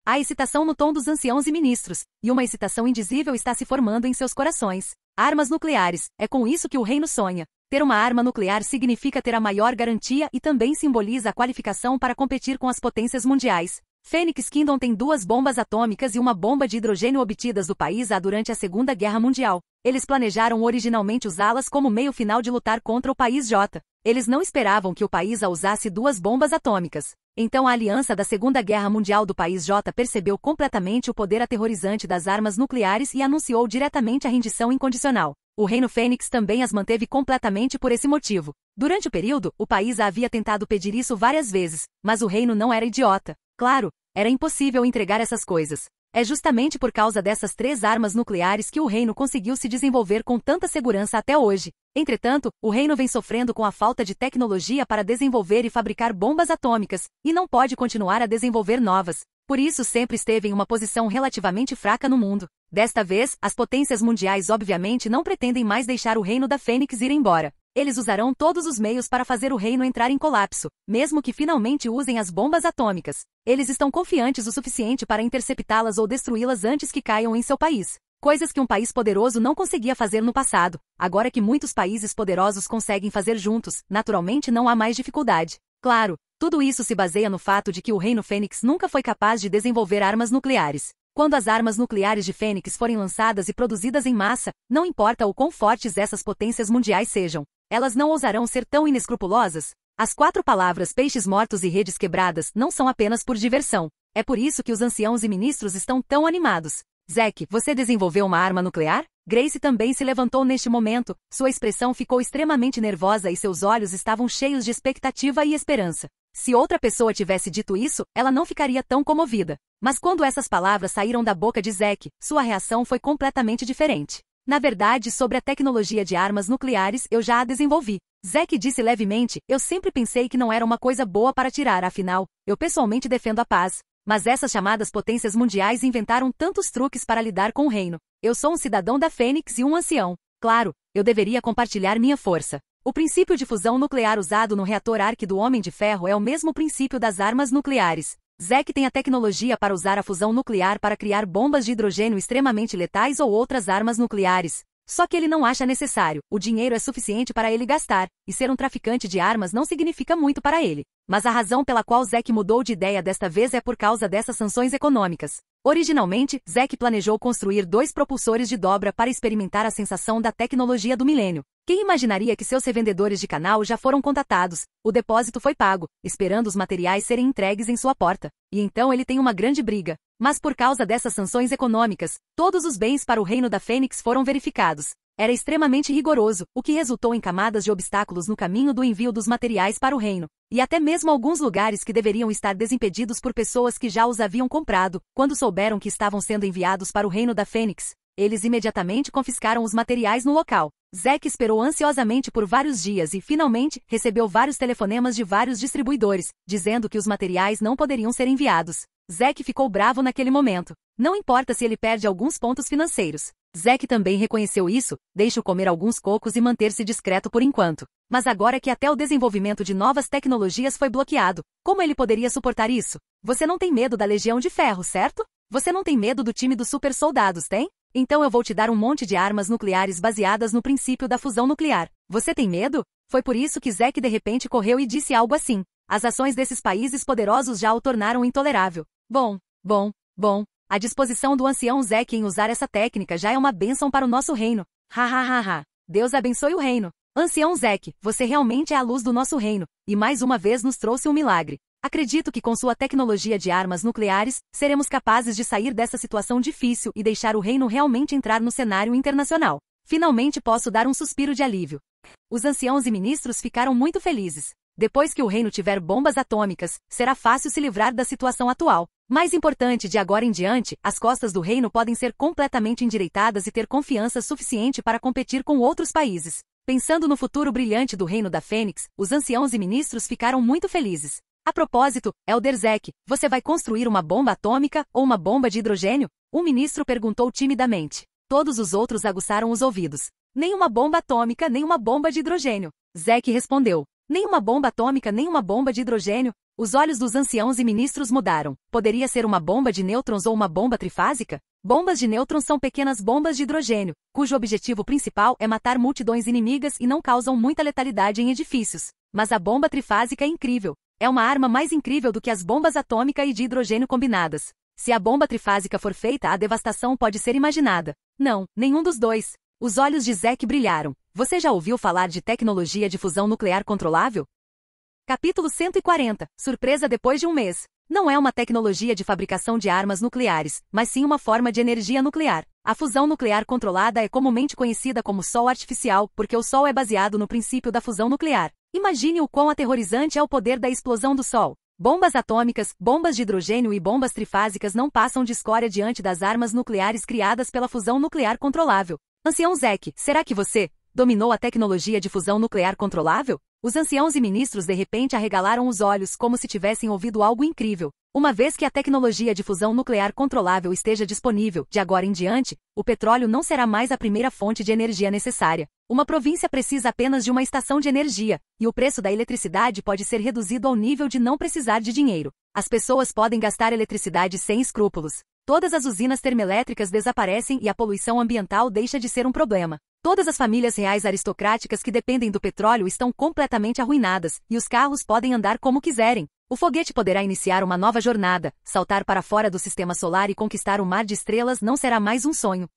Há excitação no tom dos anciãos e ministros, e uma excitação indizível está se formando em seus corações. Armas nucleares, é com isso que o reino sonha. Ter uma arma nuclear significa ter a maior garantia e também simboliza a qualificação para competir com as potências mundiais. Phoenix Kingdom tem 2 bombas atômicas e uma bomba de hidrogênio obtidas do país A durante a Segunda Guerra Mundial. Eles planejaram originalmente usá-las como meio final de lutar contra o país J. Eles não esperavam que o país A usasse 2 bombas atômicas. Então a aliança da Segunda Guerra Mundial do país J percebeu completamente o poder aterrorizante das armas nucleares e anunciou diretamente a rendição incondicional. O Reino Fênix também as manteve completamente por esse motivo. Durante o período, o país A havia tentado pedir isso várias vezes, mas o reino não era idiota. Claro, era impossível entregar essas coisas. É justamente por causa dessas 3 armas nucleares que o reino conseguiu se desenvolver com tanta segurança até hoje. Entretanto, o reino vem sofrendo com a falta de tecnologia para desenvolver e fabricar bombas atômicas, e não pode continuar a desenvolver novas. Por isso sempre esteve em uma posição relativamente fraca no mundo. Desta vez, as potências mundiais obviamente não pretendem mais deixar o reino da Fênix ir embora. Eles usarão todos os meios para fazer o reino entrar em colapso, mesmo que finalmente usem as bombas atômicas. Eles estão confiantes o suficiente para interceptá-las ou destruí-las antes que caiam em seu país. Coisas que um país poderoso não conseguia fazer no passado. Agora que muitos países poderosos conseguem fazer juntos, naturalmente não há mais dificuldade. Claro, tudo isso se baseia no fato de que o Reino Fênix nunca foi capaz de desenvolver armas nucleares. Quando as armas nucleares de Fênix forem lançadas e produzidas em massa, não importa o quão fortes essas potências mundiais sejam, elas não ousarão ser tão inescrupulosas. As 4 palavras peixes mortos e redes quebradas não são apenas por diversão. É por isso que os anciãos e ministros estão tão animados. Zack, você desenvolveu uma arma nuclear? Grace também se levantou neste momento, sua expressão ficou extremamente nervosa e seus olhos estavam cheios de expectativa e esperança. Se outra pessoa tivesse dito isso, ela não ficaria tão comovida. Mas quando essas palavras saíram da boca de Zack, sua reação foi completamente diferente. Na verdade, sobre a tecnologia de armas nucleares, eu já a desenvolvi. Zack disse levemente, eu sempre pensei que não era uma coisa boa para tirar, afinal, eu pessoalmente defendo a paz. Mas essas chamadas potências mundiais inventaram tantos truques para lidar com o reino. Eu sou um cidadão da Fênix e um ancião. Claro, eu deveria compartilhar minha força. O princípio de fusão nuclear usado no reator Ark do Homem de Ferro é o mesmo princípio das armas nucleares. Zack tem a tecnologia para usar a fusão nuclear para criar bombas de hidrogênio extremamente letais ou outras armas nucleares. Só que ele não acha necessário, o dinheiro é suficiente para ele gastar, e ser um traficante de armas não significa muito para ele. Mas a razão pela qual Zack mudou de ideia desta vez é por causa dessas sanções econômicas. Originalmente, Zack planejou construir 2 propulsores de dobra para experimentar a sensação da tecnologia do milênio. Quem imaginaria que seus revendedores de canal já foram contatados, o depósito foi pago, esperando os materiais serem entregues em sua porta. E então ele tem uma grande briga. Mas por causa dessas sanções econômicas, todos os bens para o reino da Fênix foram verificados. Era extremamente rigoroso, o que resultou em camadas de obstáculos no caminho do envio dos materiais para o reino. E até mesmo alguns lugares que deveriam estar desimpedidos por pessoas que já os haviam comprado, quando souberam que estavam sendo enviados para o reino da Fênix. Eles imediatamente confiscaram os materiais no local. Zack esperou ansiosamente por vários dias e, finalmente, recebeu vários telefonemas de vários distribuidores, dizendo que os materiais não poderiam ser enviados. Zack ficou bravo naquele momento. Não importa se ele perde alguns pontos financeiros. Zack também reconheceu isso, deixe-o comer alguns cocos e manter-se discreto por enquanto. Mas agora que até o desenvolvimento de novas tecnologias foi bloqueado, como ele poderia suportar isso? Você não tem medo da Legião de Ferro, certo? Você não tem medo do time dos super soldados, tem? Então eu vou te dar um monte de armas nucleares baseadas no princípio da fusão nuclear. Você tem medo? Foi por isso que Zack de repente correu e disse algo assim. As ações desses países poderosos já o tornaram intolerável. Bom. A disposição do ancião Zack em usar essa técnica já é uma bênção para o nosso reino. Ha. Deus abençoe o reino. Ancião Zack, você realmente é a luz do nosso reino, e mais uma vez nos trouxe um milagre. Acredito que com sua tecnologia de armas nucleares, seremos capazes de sair dessa situação difícil e deixar o reino realmente entrar no cenário internacional. Finalmente posso dar um suspiro de alívio. Os anciãos e ministros ficaram muito felizes. Depois que o reino tiver bombas atômicas, será fácil se livrar da situação atual. Mais importante, de agora em diante, as costas do reino podem ser completamente endireitadas e ter confiança suficiente para competir com outros países. Pensando no futuro brilhante do reino da Fênix, os anciãos e ministros ficaram muito felizes. A propósito, Elder Zack, você vai construir uma bomba atômica ou uma bomba de hidrogênio? Um ministro perguntou timidamente. Todos os outros aguçaram os ouvidos. Nem uma bomba atômica, nem uma bomba de hidrogênio. Zack respondeu. Nem uma bomba atômica, nem uma bomba de hidrogênio. Os olhos dos anciãos e ministros mudaram. Poderia ser uma bomba de nêutrons ou uma bomba trifásica? Bombas de nêutrons são pequenas bombas de hidrogênio, cujo objetivo principal é matar multidões inimigas e não causam muita letalidade em edifícios. Mas a bomba trifásica é incrível. É uma arma mais incrível do que as bombas atômica e de hidrogênio combinadas. Se a bomba trifásica for feita, a devastação pode ser imaginada. Não, nenhum dos dois. Os olhos de Zack brilharam. Você já ouviu falar de tecnologia de fusão nuclear controlável? Capítulo 140. Surpresa depois de um mês. Não é uma tecnologia de fabricação de armas nucleares, mas sim uma forma de energia nuclear. A fusão nuclear controlada é comumente conhecida como sol artificial, porque o sol é baseado no princípio da fusão nuclear. Imagine o quão aterrorizante é o poder da explosão do sol. Bombas atômicas, bombas de hidrogênio e bombas trifásicas não passam de escória diante das armas nucleares criadas pela fusão nuclear controlável. Ancião Zack, será que você dominou a tecnologia de fusão nuclear controlável? Os anciãos e ministros de repente arregalaram os olhos como se tivessem ouvido algo incrível. Uma vez que a tecnologia de fusão nuclear controlável esteja disponível, de agora em diante, o petróleo não será mais a primeira fonte de energia necessária. Uma província precisa apenas de uma estação de energia, e o preço da eletricidade pode ser reduzido ao nível de não precisar de dinheiro. As pessoas podem gastar eletricidade sem escrúpulos. Todas as usinas termoelétricas desaparecem e a poluição ambiental deixa de ser um problema. Todas as famílias reais aristocráticas que dependem do petróleo estão completamente arruinadas, e os carros podem andar como quiserem. O foguete poderá iniciar uma nova jornada, saltar para fora do sistema solar e conquistar o mar de estrelas não será mais um sonho.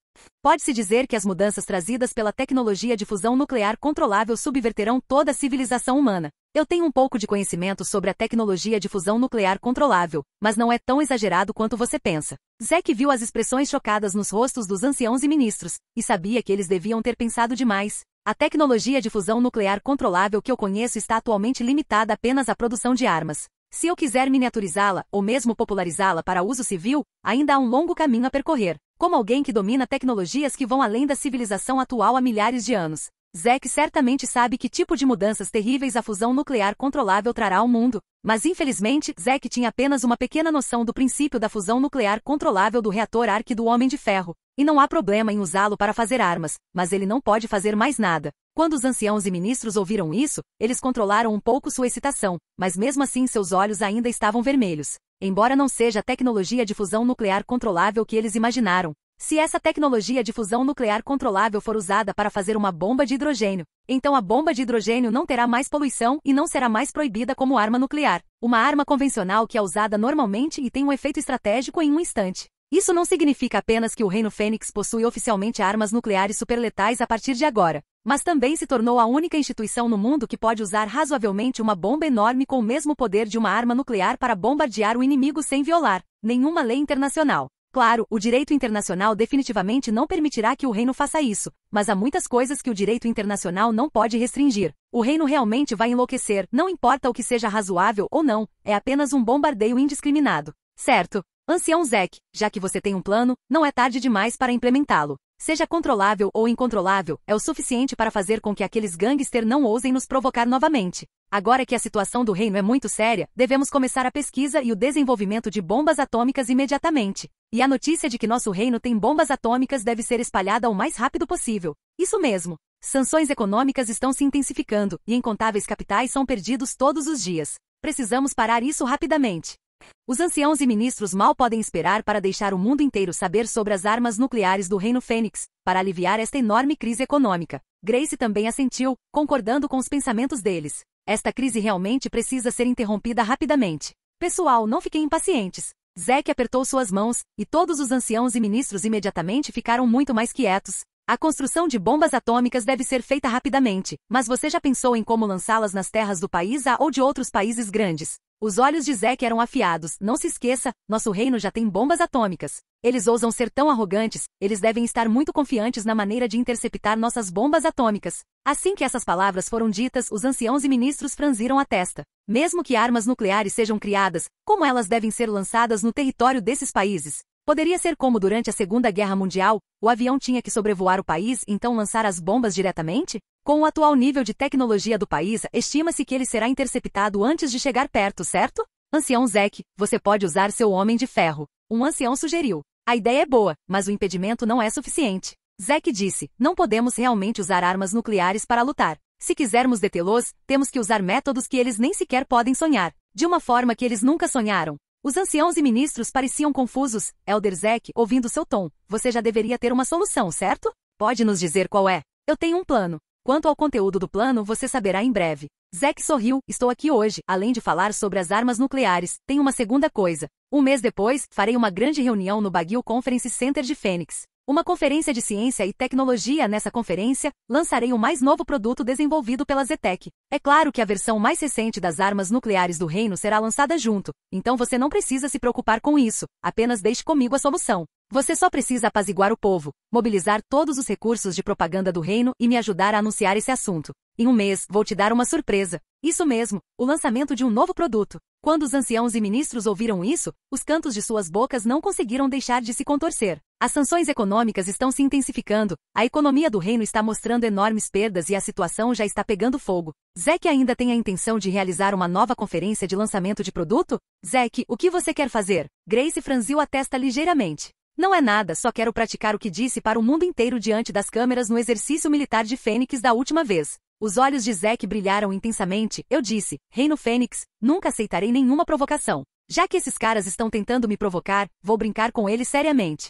Pode-se dizer que as mudanças trazidas pela tecnologia de fusão nuclear controlável subverterão toda a civilização humana. Eu tenho um pouco de conhecimento sobre a tecnologia de fusão nuclear controlável, mas não é tão exagerado quanto você pensa. Zack viu as expressões chocadas nos rostos dos anciãos e ministros, e sabia que eles deviam ter pensado demais. A tecnologia de fusão nuclear controlável que eu conheço está atualmente limitada apenas à produção de armas. Se eu quiser miniaturizá-la, ou mesmo popularizá-la para uso civil, ainda há um longo caminho a percorrer. Como alguém que domina tecnologias que vão além da civilização atual há milhares de anos, Zack certamente sabe que tipo de mudanças terríveis a fusão nuclear controlável trará ao mundo. Mas infelizmente, Zack tinha apenas uma pequena noção do princípio da fusão nuclear controlável do reator Ark do Homem de Ferro. E não há problema em usá-lo para fazer armas, mas ele não pode fazer mais nada. Quando os anciãos e ministros ouviram isso, eles controlaram um pouco sua excitação, mas mesmo assim seus olhos ainda estavam vermelhos. Embora não seja a tecnologia de fusão nuclear controlável que eles imaginaram. Se essa tecnologia de fusão nuclear controlável for usada para fazer uma bomba de hidrogênio, então a bomba de hidrogênio não terá mais poluição e não será mais proibida como arma nuclear. Uma arma convencional que é usada normalmente e tem um efeito estratégico em um instante. Isso não significa apenas que o Reino Fênix possui oficialmente armas nucleares superletais a partir de agora, mas também se tornou a única instituição no mundo que pode usar razoavelmente uma bomba enorme com o mesmo poder de uma arma nuclear para bombardear o inimigo sem violar nenhuma lei internacional. Claro, o direito internacional definitivamente não permitirá que o reino faça isso, mas há muitas coisas que o direito internacional não pode restringir. O reino realmente vai enlouquecer, não importa o que seja razoável ou não, é apenas um bombardeio indiscriminado. Certo? Ancião Zack, já que você tem um plano, não é tarde demais para implementá-lo. Seja controlável ou incontrolável, é o suficiente para fazer com que aqueles gangsters não ousem nos provocar novamente. Agora que a situação do reino é muito séria, devemos começar a pesquisa e o desenvolvimento de bombas atômicas imediatamente. E a notícia de que nosso reino tem bombas atômicas deve ser espalhada o mais rápido possível. Isso mesmo. Sanções econômicas estão se intensificando, e incontáveis capitais são perdidos todos os dias. Precisamos parar isso rapidamente. Os anciãos e ministros mal podem esperar para deixar o mundo inteiro saber sobre as armas nucleares do Reino Fênix, para aliviar esta enorme crise econômica. Grace também assentiu, concordando com os pensamentos deles. Esta crise realmente precisa ser interrompida rapidamente. Pessoal, não fiquem impacientes. Zack apertou suas mãos, e todos os anciãos e ministros imediatamente ficaram muito mais quietos. A construção de bombas atômicas deve ser feita rapidamente, mas você já pensou em como lançá-las nas terras do país A ou de outros países grandes? Os olhos de Zack eram afiados. Não se esqueça, nosso reino já tem bombas atômicas. Eles ousam ser tão arrogantes, eles devem estar muito confiantes na maneira de interceptar nossas bombas atômicas. Assim que essas palavras foram ditas, os anciãos e ministros franziram a testa. Mesmo que armas nucleares sejam criadas, como elas devem ser lançadas no território desses países? Poderia ser como durante a Segunda Guerra Mundial, o avião tinha que sobrevoar o país e então lançar as bombas diretamente? Com o atual nível de tecnologia do país, estima-se que ele será interceptado antes de chegar perto, certo? Ancião Zack, você pode usar seu homem de ferro. Um ancião sugeriu. A ideia é boa, mas o impedimento não é suficiente. Zack disse, não podemos realmente usar armas nucleares para lutar. Se quisermos detê-los, temos que usar métodos que eles nem sequer podem sonhar, de uma forma que eles nunca sonharam. Os anciãos e ministros pareciam confusos. Elder Zack, ouvindo seu tom, você já deveria ter uma solução, certo? Pode nos dizer qual é? Eu tenho um plano. Quanto ao conteúdo do plano, você saberá em breve. Zack sorriu, estou aqui hoje, além de falar sobre as armas nucleares, tem uma segunda coisa. Um mês depois, farei uma grande reunião no Baguio Conference Center de Phoenix. Uma conferência de ciência e tecnologia. Nessa conferência, lançarei o mais novo produto desenvolvido pela Zetec. É claro que a versão mais recente das armas nucleares do reino será lançada junto, então você não precisa se preocupar com isso, apenas deixe comigo a solução. Você só precisa apaziguar o povo, mobilizar todos os recursos de propaganda do reino e me ajudar a anunciar esse assunto. Em um mês, vou te dar uma surpresa. Isso mesmo, o lançamento de um novo produto. Quando os anciãos e ministros ouviram isso, os cantos de suas bocas não conseguiram deixar de se contorcer. As sanções econômicas estão se intensificando, a economia do reino está mostrando enormes perdas e a situação já está pegando fogo. Zack ainda tem a intenção de realizar uma nova conferência de lançamento de produto? Zack, o que você quer fazer? Grace franziu a testa ligeiramente. Não é nada, só quero praticar o que disse para o mundo inteiro diante das câmeras no exercício militar de Fênix da última vez. Os olhos de Zack brilharam intensamente. Eu disse, Reino Fênix, nunca aceitarei nenhuma provocação. Já que esses caras estão tentando me provocar, vou brincar com eles seriamente.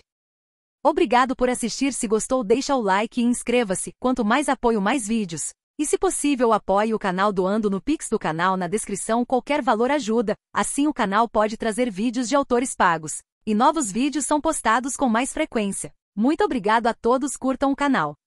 Obrigado por assistir. Se gostou, deixa o like e inscreva-se. Quanto mais apoio, mais vídeos. E se possível, apoie o canal doando no Pix do canal na descrição. Qualquer valor ajuda, assim o canal pode trazer vídeos de autores pagos. E novos vídeos são postados com mais frequência. Muito obrigado a todos, curtam o canal.